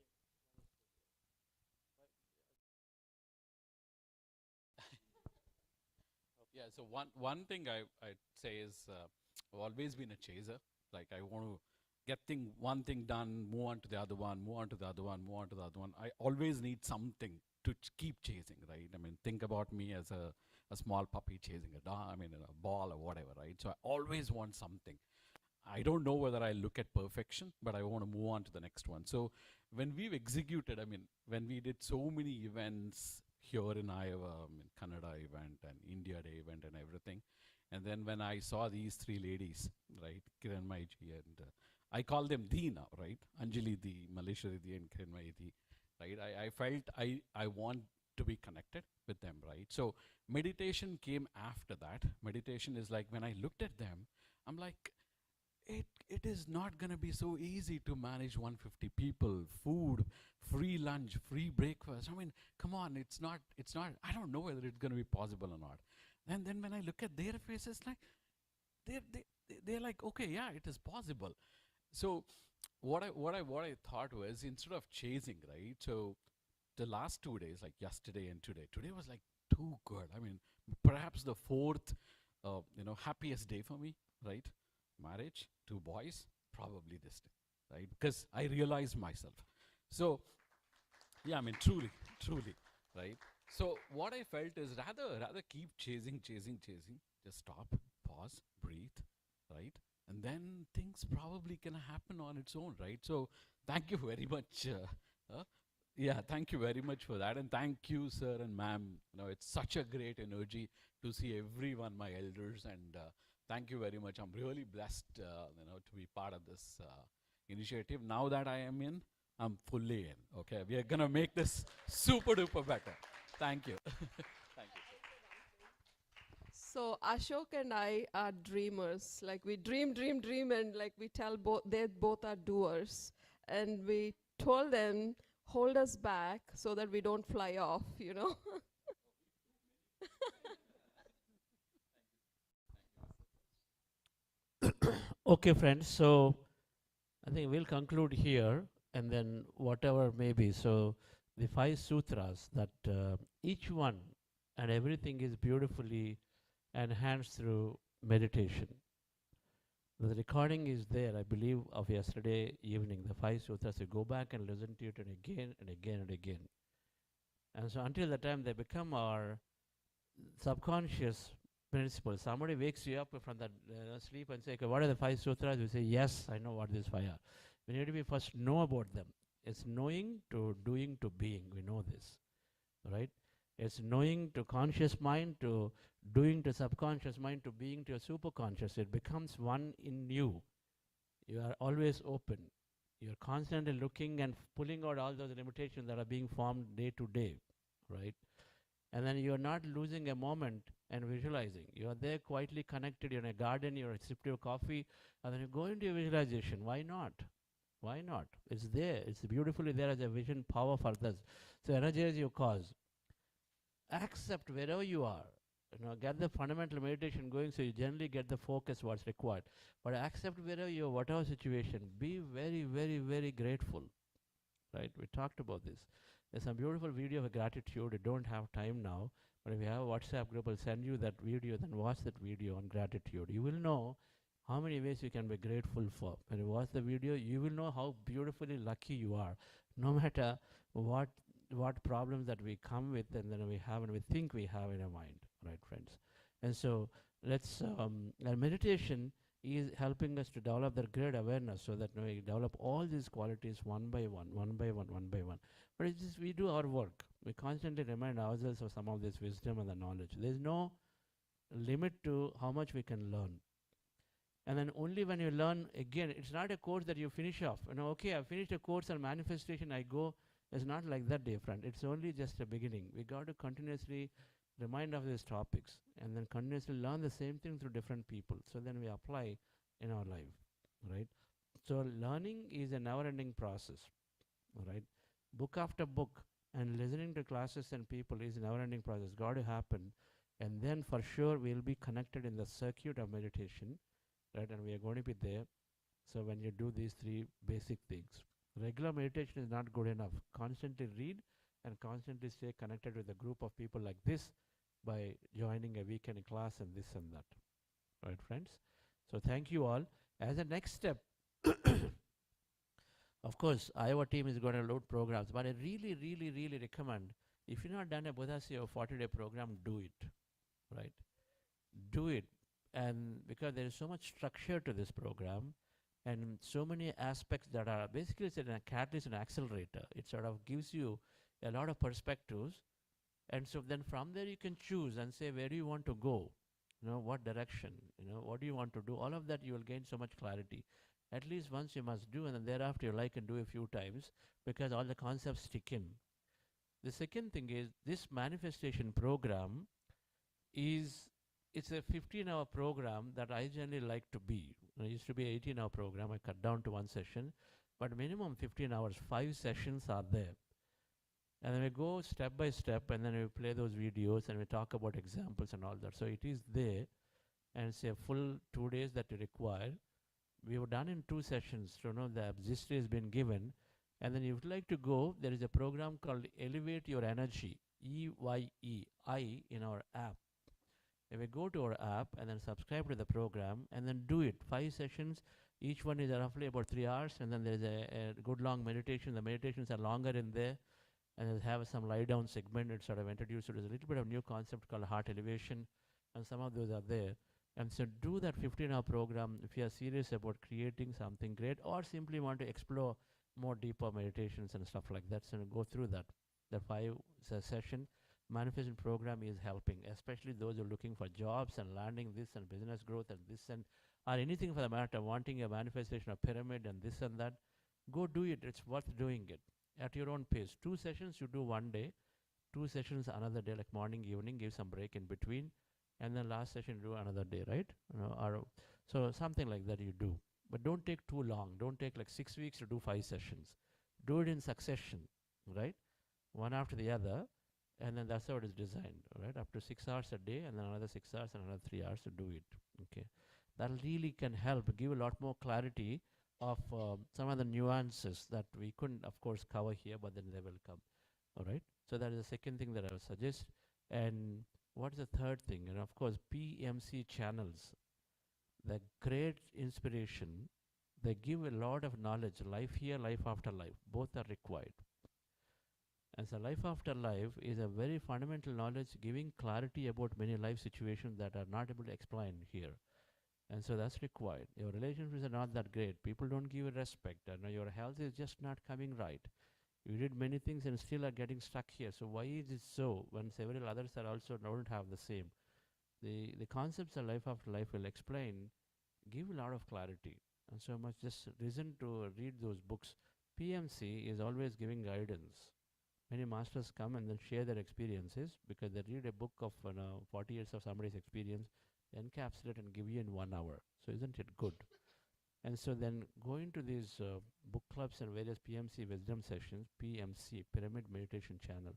Yeah. So one thing I'd say is I've always been a chaser. Like I want to get one thing done, move on to the other one, move on to the other one, move on to the other one. I always need something to keep chasing, right? I mean, think about me as a small puppy chasing a dog. I mean, a ball or whatever, right? So I always want something. I don't know whether I look at perfection, but I want to move on to the next one. So when we've executed, I mean, when we did so many events here in Iowa, I mean, Canada event and India Day event and everything, and then when I saw these three ladies, right, Kiranmai ji, and I call them Dhi now, right, Anjali Dhi, Maleshwari Dhi, and Kiranmai Dhi, right, I felt I want to be connected with them, right? So meditation came after that. Meditation is like, when I looked at them, I'm like, it is not going to be so easy to manage 150 people, food, free lunch, free breakfast. I mean, come on, it's not, I don't know whether it's going to be possible or not. And then when I look at their faces, like, they're like, okay, yeah, it is possible. So what I thought was, instead of chasing, right, so the last 2 days, like yesterday and today was like too good. I mean, perhaps the fourth, happiest day for me, right? Marriage, 2 boys, probably this day, right? Because I realized myself. So, yeah, I mean, truly, truly, right? So what I felt is rather keep chasing, just stop, pause, breathe, right? And then things probably can happen on its own, right? So thank you very much. Yeah, thank you very much for that. And thank you, sir and ma'am. It's such a great energy to see everyone, my elders. And thank you very much. I'm really blessed, to be part of this initiative. Now that I am in, I'm fully in. Okay, we are going to make this super duper better. Thank you. Thank you.
So Ashok and I are dreamers. Like we dream, and like we tell they both are doers. And we told them, hold us back so that we don't fly off,
Okay, friends. So I think we'll conclude here, and then whatever may be. So the 5 sutras that each one and everything is beautifully enhanced through meditation. The recording is there, I believe, of yesterday evening, the 5 sutras. You go back and listen to it and again and again and again. And so until the time they become our subconscious principles. Somebody wakes you up from that sleep and say, okay, what are the 5 sutras? You say, yes, I know what these 5 are. We need to be first know about them. It's knowing to doing to being. We know this, right? It's knowing to conscious mind, to doing to subconscious mind, to being to a superconscious. It becomes one in you. You are always open. You're constantly looking and pulling out all those limitations that are being formed day to day, right? And then you're not losing a moment and visualizing. You are there quietly connected. You're in a garden, you're sipping your coffee, and then you go into your visualization. Why not? Why not? It's there. It's beautifully there as a vision power for others. So energize your cause. Accept wherever you are. Get the fundamental meditation going so you generally get the focus what's required. But accept wherever you are, whatever situation. Be very, very, very grateful. Right? We talked about this. There's some beautiful video of gratitude. I don't have time now. But if you have a WhatsApp group, I'll send you that video, then watch that video on gratitude. You will know how many ways you can be grateful for. When you watch the video, you will know how beautifully lucky you are. No matter what problems that we come with and then we have and we think we have in our mind, right, friends? And so let's, meditation is helping us to develop that great awareness so that we develop all these qualities one by one. But it's just we do our work. We constantly remind ourselves of some of this wisdom and the knowledge. There's no limit to how much we can learn. And then only when you learn, again, it's not a course that you finish off. Okay, I finished a course on manifestation, I go. It's not like that, dear friend. It's only just a beginning. We got to continuously remind of these topics and then continuously learn the same thing through different people. So then we apply in our life, right? So learning is a never-ending process, right? Book after book and listening to classes and people is a never-ending process. Got to happen. And then for sure we'll be connected in the circuit of meditation, right? And we are going to be there. So when you do these 3 basic things, regular meditation is not good enough. Constantly read and constantly stay connected with a group of people like this by joining a weekend class and this and that. Right, friends? So thank you all. As a next step, of course, our team is going to load programs, but I really, really, really recommend, if you've not done a Buddha or 40-day program, do it, right? Do it. And because there is so much structure to this program, and so many aspects that are basically it's a catalyst and accelerator. It sort of gives you a lot of perspectives. And so then from there you can choose and say, where do you want to go? What direction? What do you want to do? All of that you will gain so much clarity. At least once you must do, and then thereafter you like and do a few times because all the concepts stick in. The second thing is this manifestation program it's a 15-hour program that I generally like to be. It used to be an 18-hour program. I cut down to 1 session. But minimum 15 hours, 5 sessions are there. And then we go step by step, and then we play those videos, and we talk about examples and all that. So it is there, and it's a full 2 days that you require. We were done in 2 sessions. So the history has been given. And then if you'd like to go, there is a program called Elevate Your Energy. EYE, I in our app. If we go to our app and then subscribe to the program and then do it, 5 sessions, each one is roughly about 3 hours, and then there is a good long meditation. The meditations are longer in there, and they have some lie down segment. It sort of introduced. There's a little bit of new concept called heart elevation, and some of those are there. And so do that 15-hour program if you are serious about creating something great, or simply want to explore more deeper meditations and stuff like that. So go through that. The 5 session manifestation program is helping, especially those who are looking for jobs and landing this and business growth and this and or anything for the matter, wanting a manifestation of pyramid and this and that. Go do it. It's worth doing it at your own pace. 2 sessions you do one day, 2 sessions another day, like morning, evening, give some break in between, and then last session do another day, right? Or so something like that you do. But don't take too long. Don't take like 6 weeks to do 5 sessions. Do it in succession, right? One after the other, and then that's how it is designed, right? Up to 6 hours a day, and then another 6 hours and another 3 hours to do it. Okay, that really can help give a lot more clarity of some of the nuances that we couldn't, of course, cover here, but then they will come. All right. So that is the second thing that I would suggest. And what is the third thing? And of course, PMC channels, the great inspiration. They give a lot of knowledge. Life here, life after life, both are required. And so life after life is a very fundamental knowledge, giving clarity about many life situations that are not able to explain here. And so that's required. Your relationships are not that great. People don't give you respect. And your health is just not coming right. You did many things and still are getting stuck here. So why is it so when several others are also don't have the same? The concepts of life after life will explain, give a lot of clarity. And so much just listen to read those books. PMC is always giving guidance. Many masters come and then share their experiences because they read a book of 40 years of somebody's experience, encapsulate and give you in 1 hour. So isn't it good? And so then going to these book clubs and various PMC wisdom sessions, PMC, Pyramid Meditation Channel,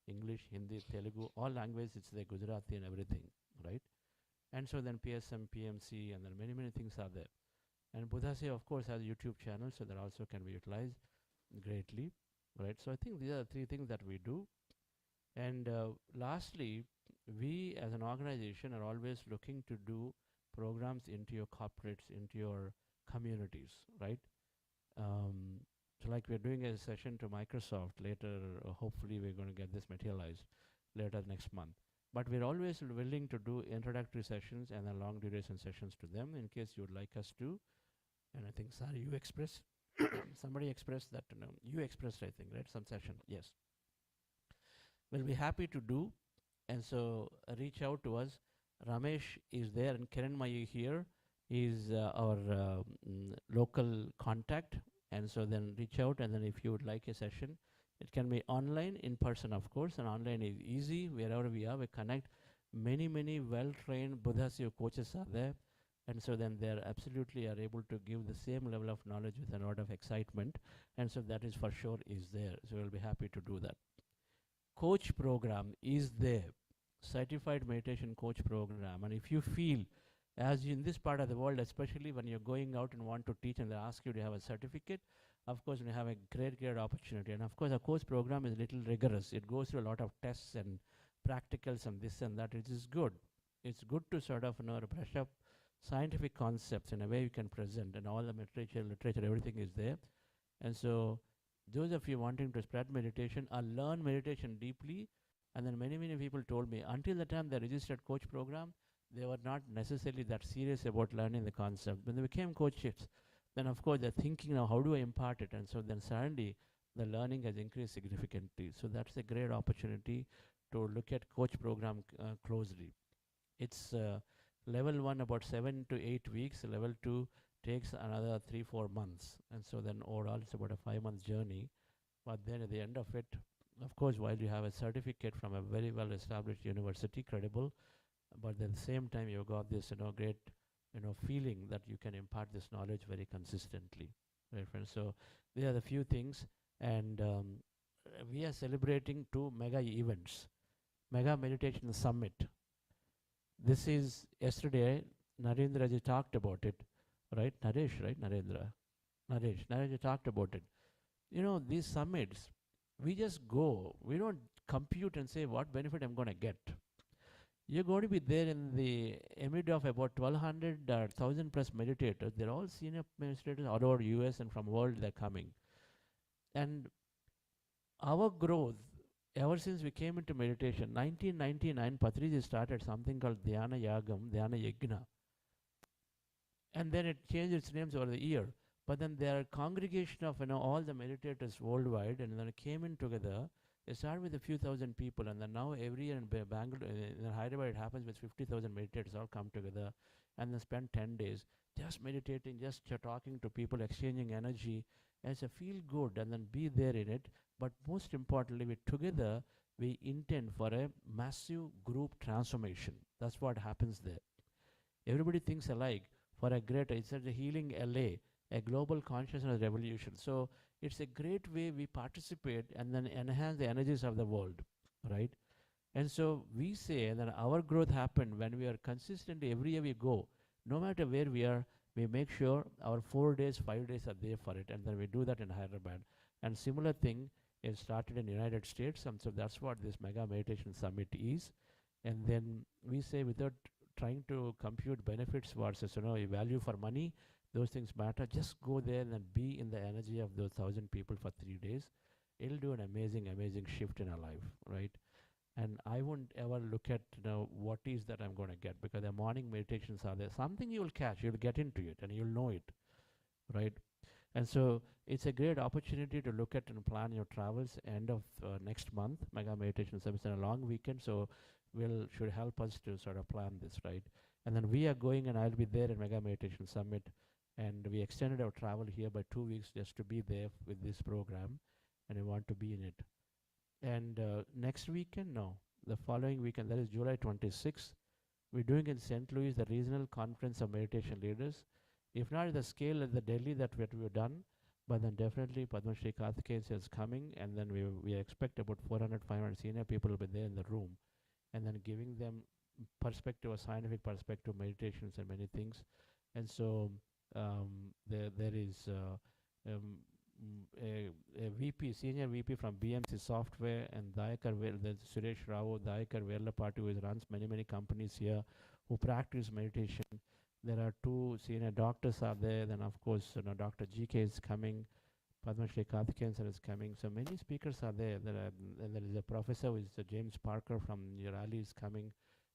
English, Hindi, Telugu, all languages, it's the Gujarati and everything, right? And so then PSM, PMC, and then many, many things are there. And Buddhasya, of course, has a YouTube channel, so that also can be utilized greatly, right? So I think these are the 3 things that we do. And lastly, we as an organization are always looking to do programs into your corporates, into your communities, right? So like we're doing a session to Microsoft later, hopefully we're going to get this materialized later next month. But we're always willing to do introductory sessions and then long duration sessions to them in case you would like us to. And I think, sorry, you expressed, somebody expressed that, you expressed, I think, right? Some session, yes. We'll be happy to do. And so reach out to us. Ramesh is there and Kiran Mayi here is our local contact. And so then reach out, and then if you would like a session, it can be online, in person, of course, and online is easy. Wherever we are, we connect. Many, many well-trained Buddhasya coaches are there. And so then they absolutely are able to give the same level of knowledge with a lot of excitement. And so that is for sure is there. So we'll be happy to do that. Coach program is there. Certified meditation coach program. And if you feel, as in this part of the world, especially when you're going out and want to teach and they ask you to have a certificate, of course, you have a great, great opportunity. And of course, a coach program is a little rigorous. It goes through a lot of tests and practicals and this and that. It is good. It's good to sort of brush up scientific concepts in a way you can present, and all the literature, everything is there. And so those of you wanting to spread meditation or learn meditation deeply, and then many, many people told me until the time they registered coach program, they were not necessarily that serious about learning the concept. When they became coaches, then of course they're thinking now, how do I impart it? And so then suddenly the learning has increased significantly. So that's a great opportunity to look at coach program closely. It's level 1 about 7 to 8 weeks. Level 2 takes another 3-4 months. And so then overall it's about a 5-month journey. But then at the end of it, of course, while you have a certificate from a very well-established university, credible, but at the same time you've got this great feeling that you can impart this knowledge very consistently, right, friends? So these are the few things. And we are celebrating 2 mega events. Mega Meditation Summit. This is yesterday, Narendra ji talked about it, right? Naresh, right? Naresh talked about it. These summits, we just go. We don't compute and say what benefit I'm going to get. You're going to be there in the amid of about 1,200 or 1,000 plus meditators. They're all senior administrators all over US and from world they're coming. And our growth, ever since we came into meditation, 1999, Patriji started something called Dhyana Yagam, Dhyana Yajna. And then it changed its names over the year. But then there are congregation of all the meditators worldwide, and then it came in together. They started with a few thousand people, and then now every year in Bangalore, in Hyderabad, it happens with 50,000 meditators all come together, and then spend 10 days just meditating, just talking to people, exchanging energy, as a feel good, and then be there in it. But most importantly, together we intend for a massive group transformation. That's what happens there. Everybody thinks alike for a great, it's a healing LA, a global consciousness revolution. So it's a great way we participate and then enhance the energies of the world, right? And so we say that our growth happened when we are consistently, every year we go, no matter where we are, we make sure our 4 days, 5 days are there for it, and then we do that in Hyderabad. And similar thing is started in the United States, and so that's what this Mega Meditation Summit is. And then we say, without trying to compute benefits versus value for money, those things matter. Just go there and be in the energy of those 1,000 people for 3 days. It'll do an amazing, amazing shift in our life, right? And I won't ever look at what is that I'm going to get, because the morning meditations are there. Something you'll catch, you'll get into it, and you'll know it, right? And so it's a great opportunity to look at and plan your travels. End of next month, Mega Meditation Summit, and a long weekend, so should help us to sort of plan this, right? And then we are going, and I'll be there in Mega Meditation Summit. And we extended our travel here by 2 weeks just to be there with this program, and we want to be in it. And next weekend, the following weekend, that is July 26th, we're doing in St. Louis the Regional Conference of Meditation Leaders. If not at the scale at the Delhi that we've done, but then definitely Padma Shri Karthikeyan is coming, and then we expect about 400, 500 senior people will be there in the room, and then giving them perspective, a scientific perspective, meditations and many things. And so there is a VP, senior VP from BMC Software, and Dayakar, Suresh Rao, Dayakar Verlapati, who runs many companies here, who practice meditation. There are 2 senior doctors are there. Then of course, Dr. GK is coming. Padma Shri Karthikeyan is coming. So many speakers are there. And there is a professor who is James Parker from Raleigh is coming.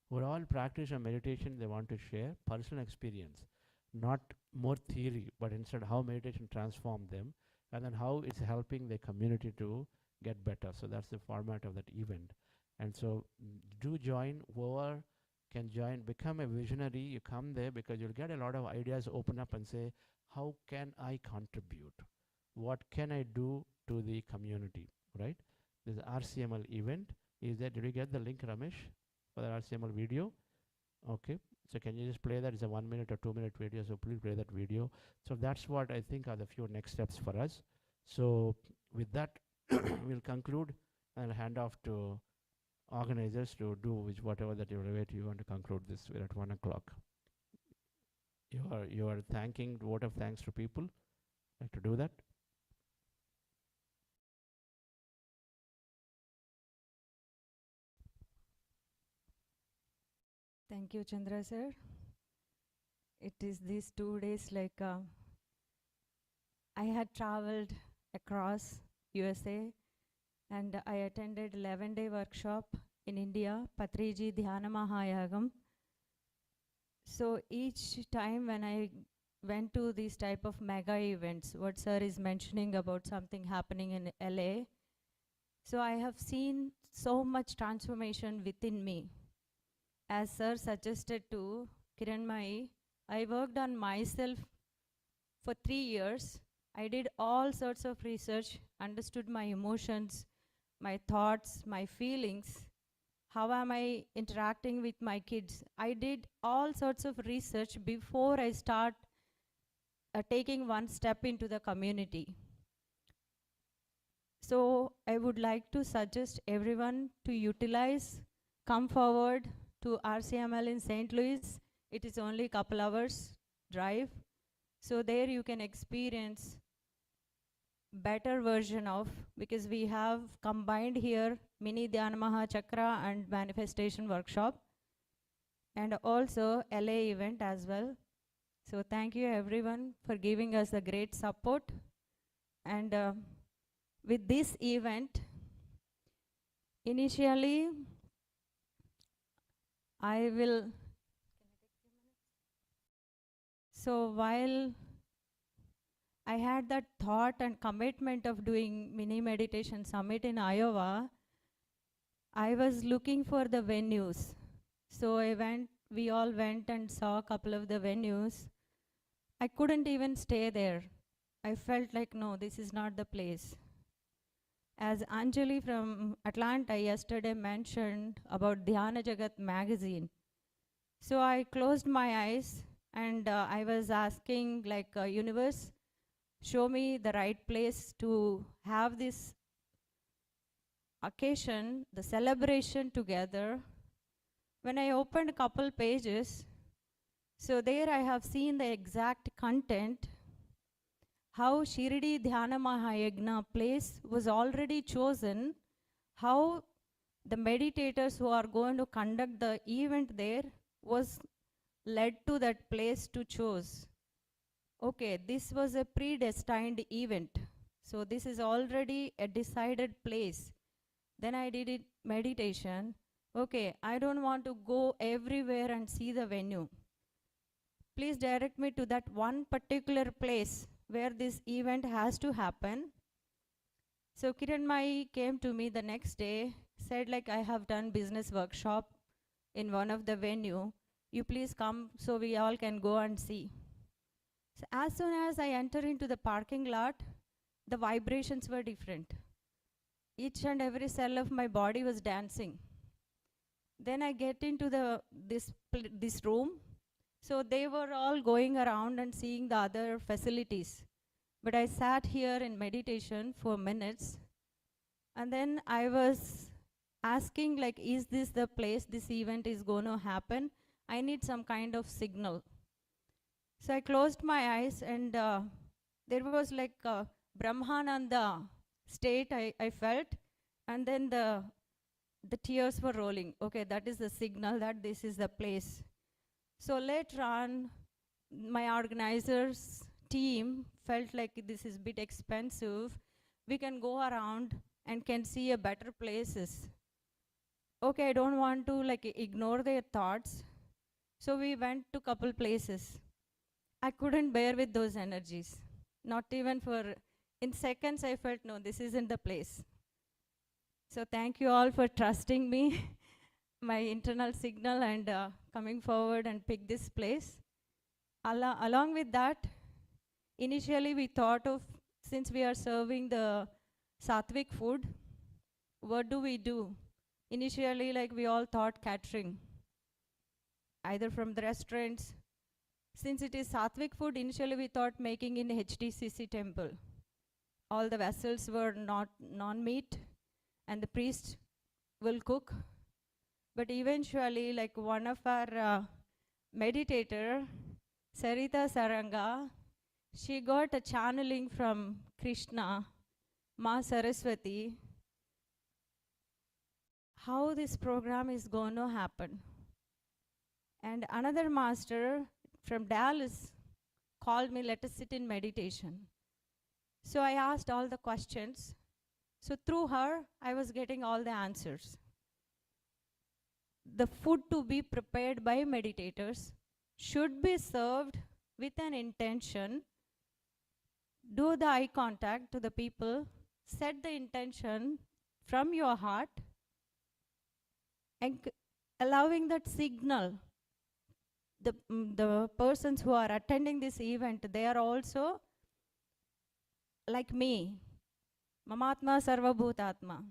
Who are all practitioners of meditation. They want to share personal experience, not more theory, but instead how meditation transformed them, and then how it's helping the community to get better. So that's the format of that event. And so do join. Whoever can join, become a visionary. You come there because you'll get a lot of ideas, open up and say, how can I contribute? What can I do to the community, right? This RCML event is that. Did you get the link, Ramesh, for the RCML video? Okay. So can you just play that? It's a 1 minute or 2 minute video, so please play that video. So that's what I think are the few next steps for us. So with that, we'll conclude and hand off to organizers to do with whatever that you want to conclude this. We're at 1 o'clock. You are thanking, vote of thanks to people. Like to do that?
Thank you, Chandra sir. It is these 2 days I had traveled across USA, and I attended 11-day workshop in India, Patriji Dhyana Mahayagam. So each time when I went to these type of mega events, what sir is mentioning about something happening in LA, so I have seen so much transformation within me. As sir suggested to Kiranmai, I worked on myself for 3 years. I did all sorts of research, understood my emotions, my thoughts, my feelings. How am I interacting with my kids? I did all sorts of research before I start taking one step into the community. So I would like to suggest everyone to utilize, come forward to RCML in St. Louis. It is only a couple hours drive. So there you can experience better version of, because we have combined here mini Dhyana Maha Chakra and manifestation workshop, and also LA event as well. So thank you everyone for giving us a great support. And with this event, initially I will, so while I had that thought and commitment of doing mini meditation summit in Iowa, I was looking for the venues. So we all went and saw a couple of the venues. I couldn't even stay there. I felt like, no, this is not the place. As Anjali from Atlanta yesterday mentioned about Dhyana Jagat magazine. So I closed my eyes and I was asking like, universe, show me the right place to have this occasion, the celebration together. When I opened a couple pages, so there I have seen the exact content, how Shirdi Dhyana Mahayagna place was already chosen, how the meditators who are going to conduct the event there was led to that place to choose. Okay, this was a predestined event. So this is already a decided place. Then I did it meditation. Okay, I don't want to go everywhere and see the venue. Please direct me to that one particular place where this event has to happen. So Kiran Mai came to me the next day, said like, I have done business workshop in one of the venue. You please come so we all can go and see. So as soon as I enter into the parking lot, the vibrations were different. Each and every cell of my body was dancing. Then I get into this room. So they were all going around and seeing the other facilities. But I sat here in meditation for minutes. And then I was asking like, is this the place this event is going to happen? I need some kind of signal. So I closed my eyes and there was like a Brahmananda state I felt, and then the tears were rolling. Okay, that is the signal that this is the place. So later on, my organizers team felt like this is a bit expensive. We can go around and can see a better places. Okay, I don't want to like ignore their thoughts. So we went to couple places. I couldn't bear with those energies. Not even in seconds I felt, no, this isn't the place. So thank you all for trusting me, my internal signal, and coming forward and pick this place. Along with that, initially we thought of, since we are serving the Sattvic food, what do we do? Initially, like we all thought catering, either from the restaurants. Since it is Sattvic food, initially we thought making in HDCC temple. All the vessels were not non-meat, and the priest will cook. But eventually, like one of our meditator, Sarita Saranga, she got a channeling from Krishna, Ma Saraswati, how this program is going to happen. And another master from Dallas called me, let us sit in meditation. So I asked all the questions. So through her, I was getting all the answers. The food to be prepared by meditators should be served with an intention. Do the eye contact to the people, set the intention from your heart, and allowing that signal. The persons who are attending this event, they are also like me, Mamatma Sarva Bhutatma.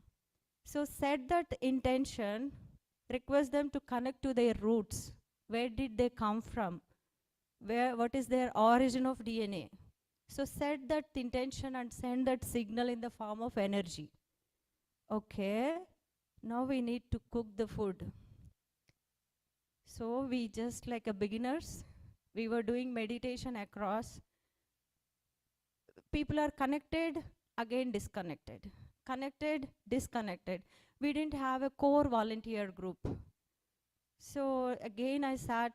So set that intention, request them to connect to their roots. Where did they come from? What is their origin of DNA? So set that intention and send that signal in the form of energy. Okay, now we need to cook the food. So we just like a beginners, we were doing meditation across. People are connected again disconnected. Connected, disconnected. We didn't have a core volunteer group. So again, I sat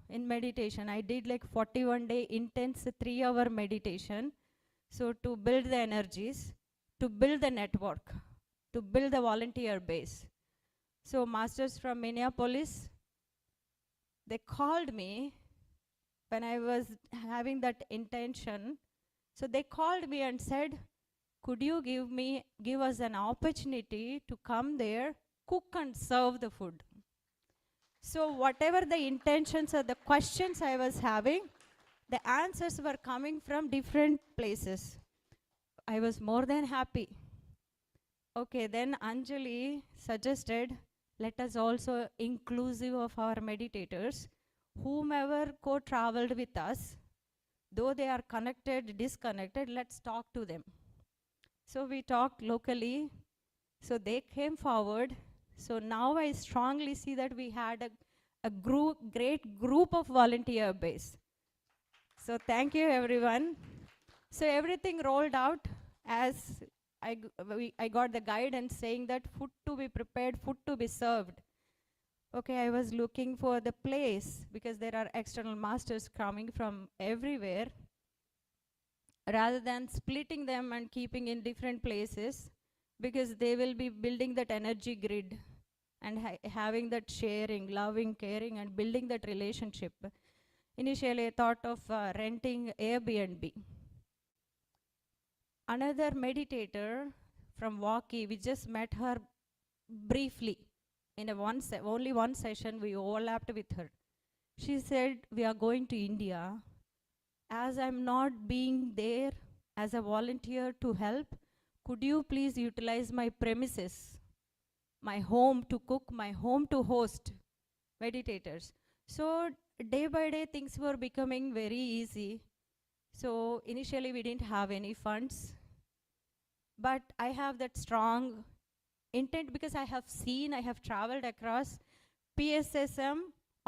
in meditation. I did like 41-day intense 3-hour meditation. So to build the energies, to build the network, to build the volunteer base. So masters from Minneapolis, they called me when I was having that intention. So they called me and said, could you give us an opportunity to come there, cook and serve the food? So whatever the intentions or the questions I was having, the answers were coming from different places. I was more than happy. Okay, then Anjali suggested, let us also inclusive of our meditators, whomever co-traveled with us, though they are connected, disconnected, let's talk to them. So we talked locally, so they came forward. So now I strongly see that we had a great group of volunteer base. So thank you everyone. So everything rolled out as I got the guidance saying that food to be prepared, food to be served. Okay, I was looking for the place because there are external masters coming from everywhere. Rather than splitting them and keeping in different places, because they will be building that energy grid and having that sharing, loving, caring, and building that relationship. Initially, I thought of renting Airbnb. Another meditator from Waukees, we just met her briefly. In only one session, we overlapped with her. She said, we are going to India. As I'm not being there as a volunteer to help, could you please utilize my premises, my home to cook, my home to host meditators? So day by day, things were becoming very easy. So initially, we didn't have any funds. But I have that strong intent because I have traveled across PSSM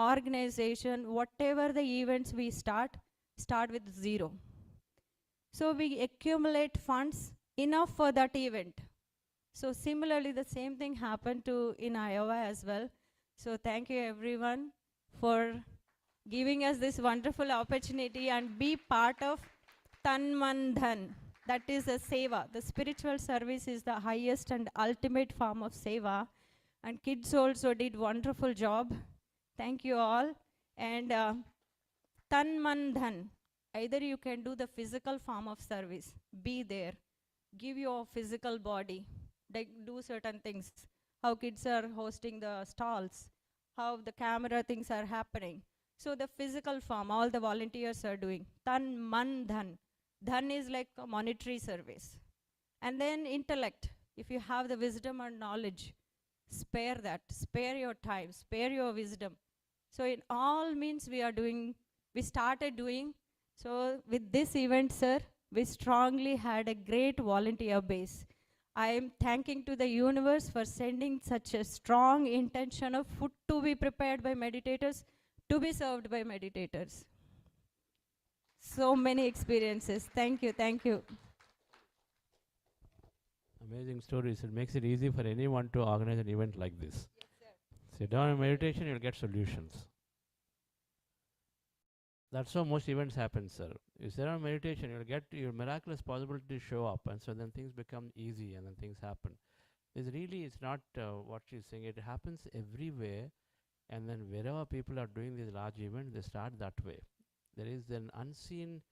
organization, whatever the events we start with zero. So we accumulate funds enough for that event. So similarly, the same thing happened in Iowa as well. So thank you everyone for giving us this wonderful opportunity and be part of Tan Man Dhan. That is a seva. The spiritual service is the highest and ultimate form of seva. And kids also did wonderful job. Thank you all. And Tan Man Dhan. Either you can do the physical form of service, be there, give your physical body, like do certain things, how kids are hosting the stalls, how the camera things are happening. So the physical form, all the volunteers are doing. Tan Man Dhan. Dhan is like a monetary service. And then intellect. If you have the wisdom and knowledge, spare that. Spare your time. Spare your wisdom. So in all means we started doing. So with this event, sir, we strongly had a great volunteer base. I am thanking to the universe for sending such a strong intention of food to be prepared by meditators, to be served by meditators. So many experiences. Thank you, thank you.
Amazing stories. It makes it easy for anyone to organize an event like this.
Yes, sir.
Sit down in meditation, you'll get solutions. That's how most events happen, sir. You sit down in meditation, you'll get your miraculous possibility to show up, and so then things become easy and then things happen. It's not what she's saying. It happens everywhere, and then wherever people are doing these large events, they start that way. There is an unseen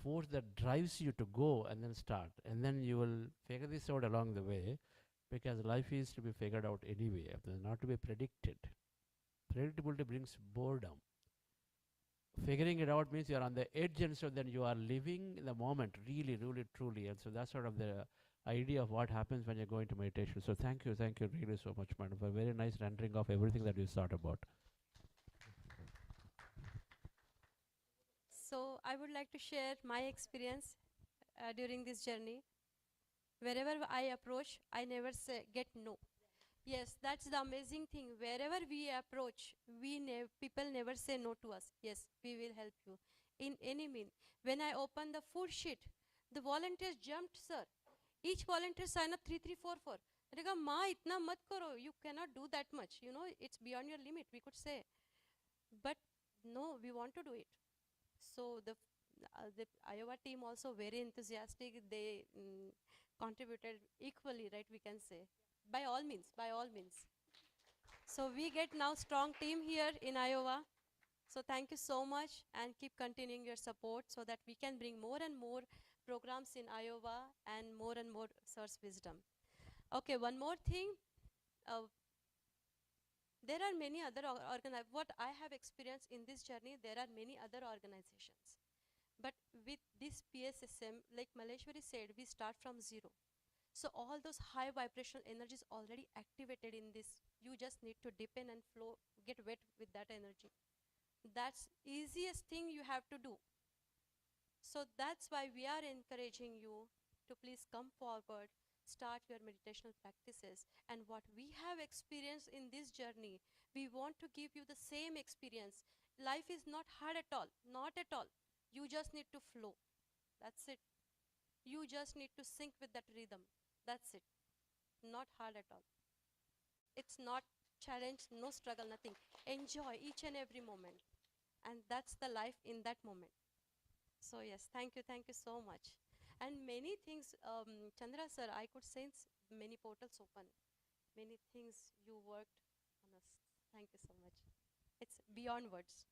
force that drives you to go and then start. And then you will figure this out along the way, because life is to be figured out anyway. It's not to be predicted. Predictability brings boredom. Figuring it out means you're on the edge, and so then you are living the moment really, really, truly. And so that's sort of the idea of what happens when you go into meditation. So thank you really so much, madam, for a very nice rendering of everything that you thought about.
So I would like to share my experience during this journey. Wherever I approach, I never get no. Yes, that's the amazing thing. Wherever we approach, people never say no to us. Yes, we will help you in any mean. When I opened the food sheet, the volunteers jumped, sir. Each volunteer sign up 3344. मैंने कहा माँ इतना मत करो, you cannot do that much, you know, it's beyond your limit, we could say. But no, we want to do it. So the Iowa team also very enthusiastic. They contributed equally, right? We can say, by all means, by all means. So we get now strong team here in Iowa. So thank you so much, and keep continuing your support so that we can bring more and more programs in Iowa and more source wisdom. Okay, one more thing. There are many other what I have experienced in this journey, there are many other organizations. But with this PSSM, like Maleshwari said, we start from zero. So all those high vibrational energies already activated in this. You just need to dip in and flow, get wet with that energy. That's easiest thing you have to do. So that's why we are encouraging you to please come forward, start your meditational practices. And what we have experienced in this journey, we want to give you the same experience. Life is not hard at all, not at all. You just need to flow. That's it. You just need to sync with that rhythm. That's it. Not hard at all. It's not challenge, no struggle, nothing. Enjoy each and every moment. And that's the life in that moment. So yes, thank you so much. And many things, Chandra sir, I could sense many portals open. Many things you worked on us. Thank you so much. It's beyond words.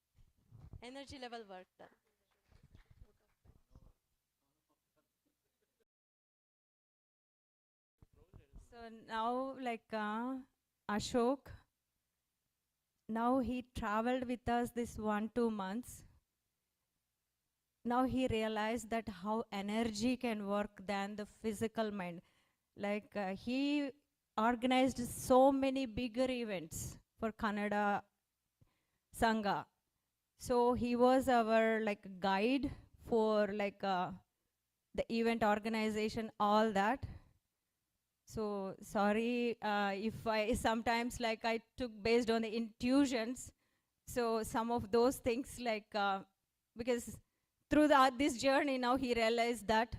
Energy level work done.
So now, like Ashok, now he traveled with us this 1-2 months. Now he realized that how energy can work than the physical mind. Like he organized so many bigger events for Kannada Sangha. So he was our like guide for like the event organization, all that. So sorry if I sometimes like I took based on the intuitions. So some of those things like because through this journey now he realized that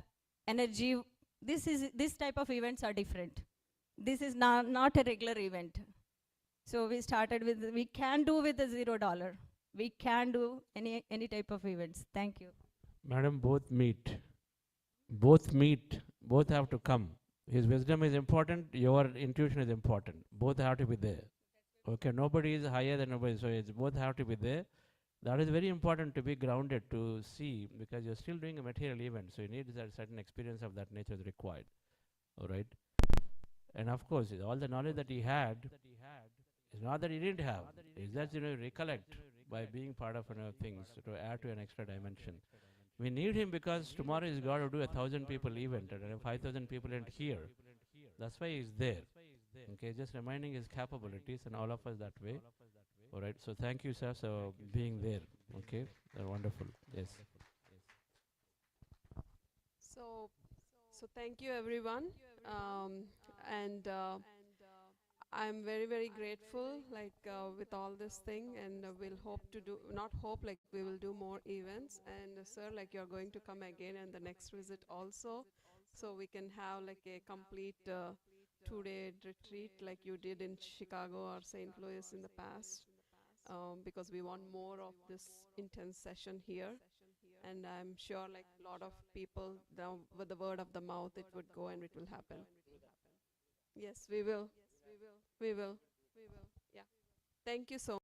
energy, this type of events are different. This is not a regular event. So we started with, we can do with the $0. We can do any type of events. Thank you.
Madam, both meet. Both have to come. His wisdom is important, your intuition is important. Both have to be there. Okay, nobody is higher than nobody, so it's both have to be there. That is very important to be grounded, to see, because you're still doing a material event, so you need that certain experience of that nature is required. All right? And of course, all the knowledge that he had, is not that he didn't have, it's that, recollect by being part of things to add to an extra dimension. We need him because tomorrow he's got to do 1,000 people event and 5,000 people ain't here. That's why he's there. Okay, just reminding his capabilities and all of us that way. All right, so thank you, sir, for being there. Okay, they're wonderful. Yes.
So thank you everyone, and I'm very grateful, like with all this thing, and we'll hope to do, not hope, like we will do more events. And sir, like you're going to come again and the next visit also, so we can have like a complete 2-day retreat like you did in Chicago or St. Louis in the past, because we want more of this intense session here. And I'm sure like a lot of people now with the word of the mouth, it would go and it will happen. Yes, we will. Yeah. Thank you so much.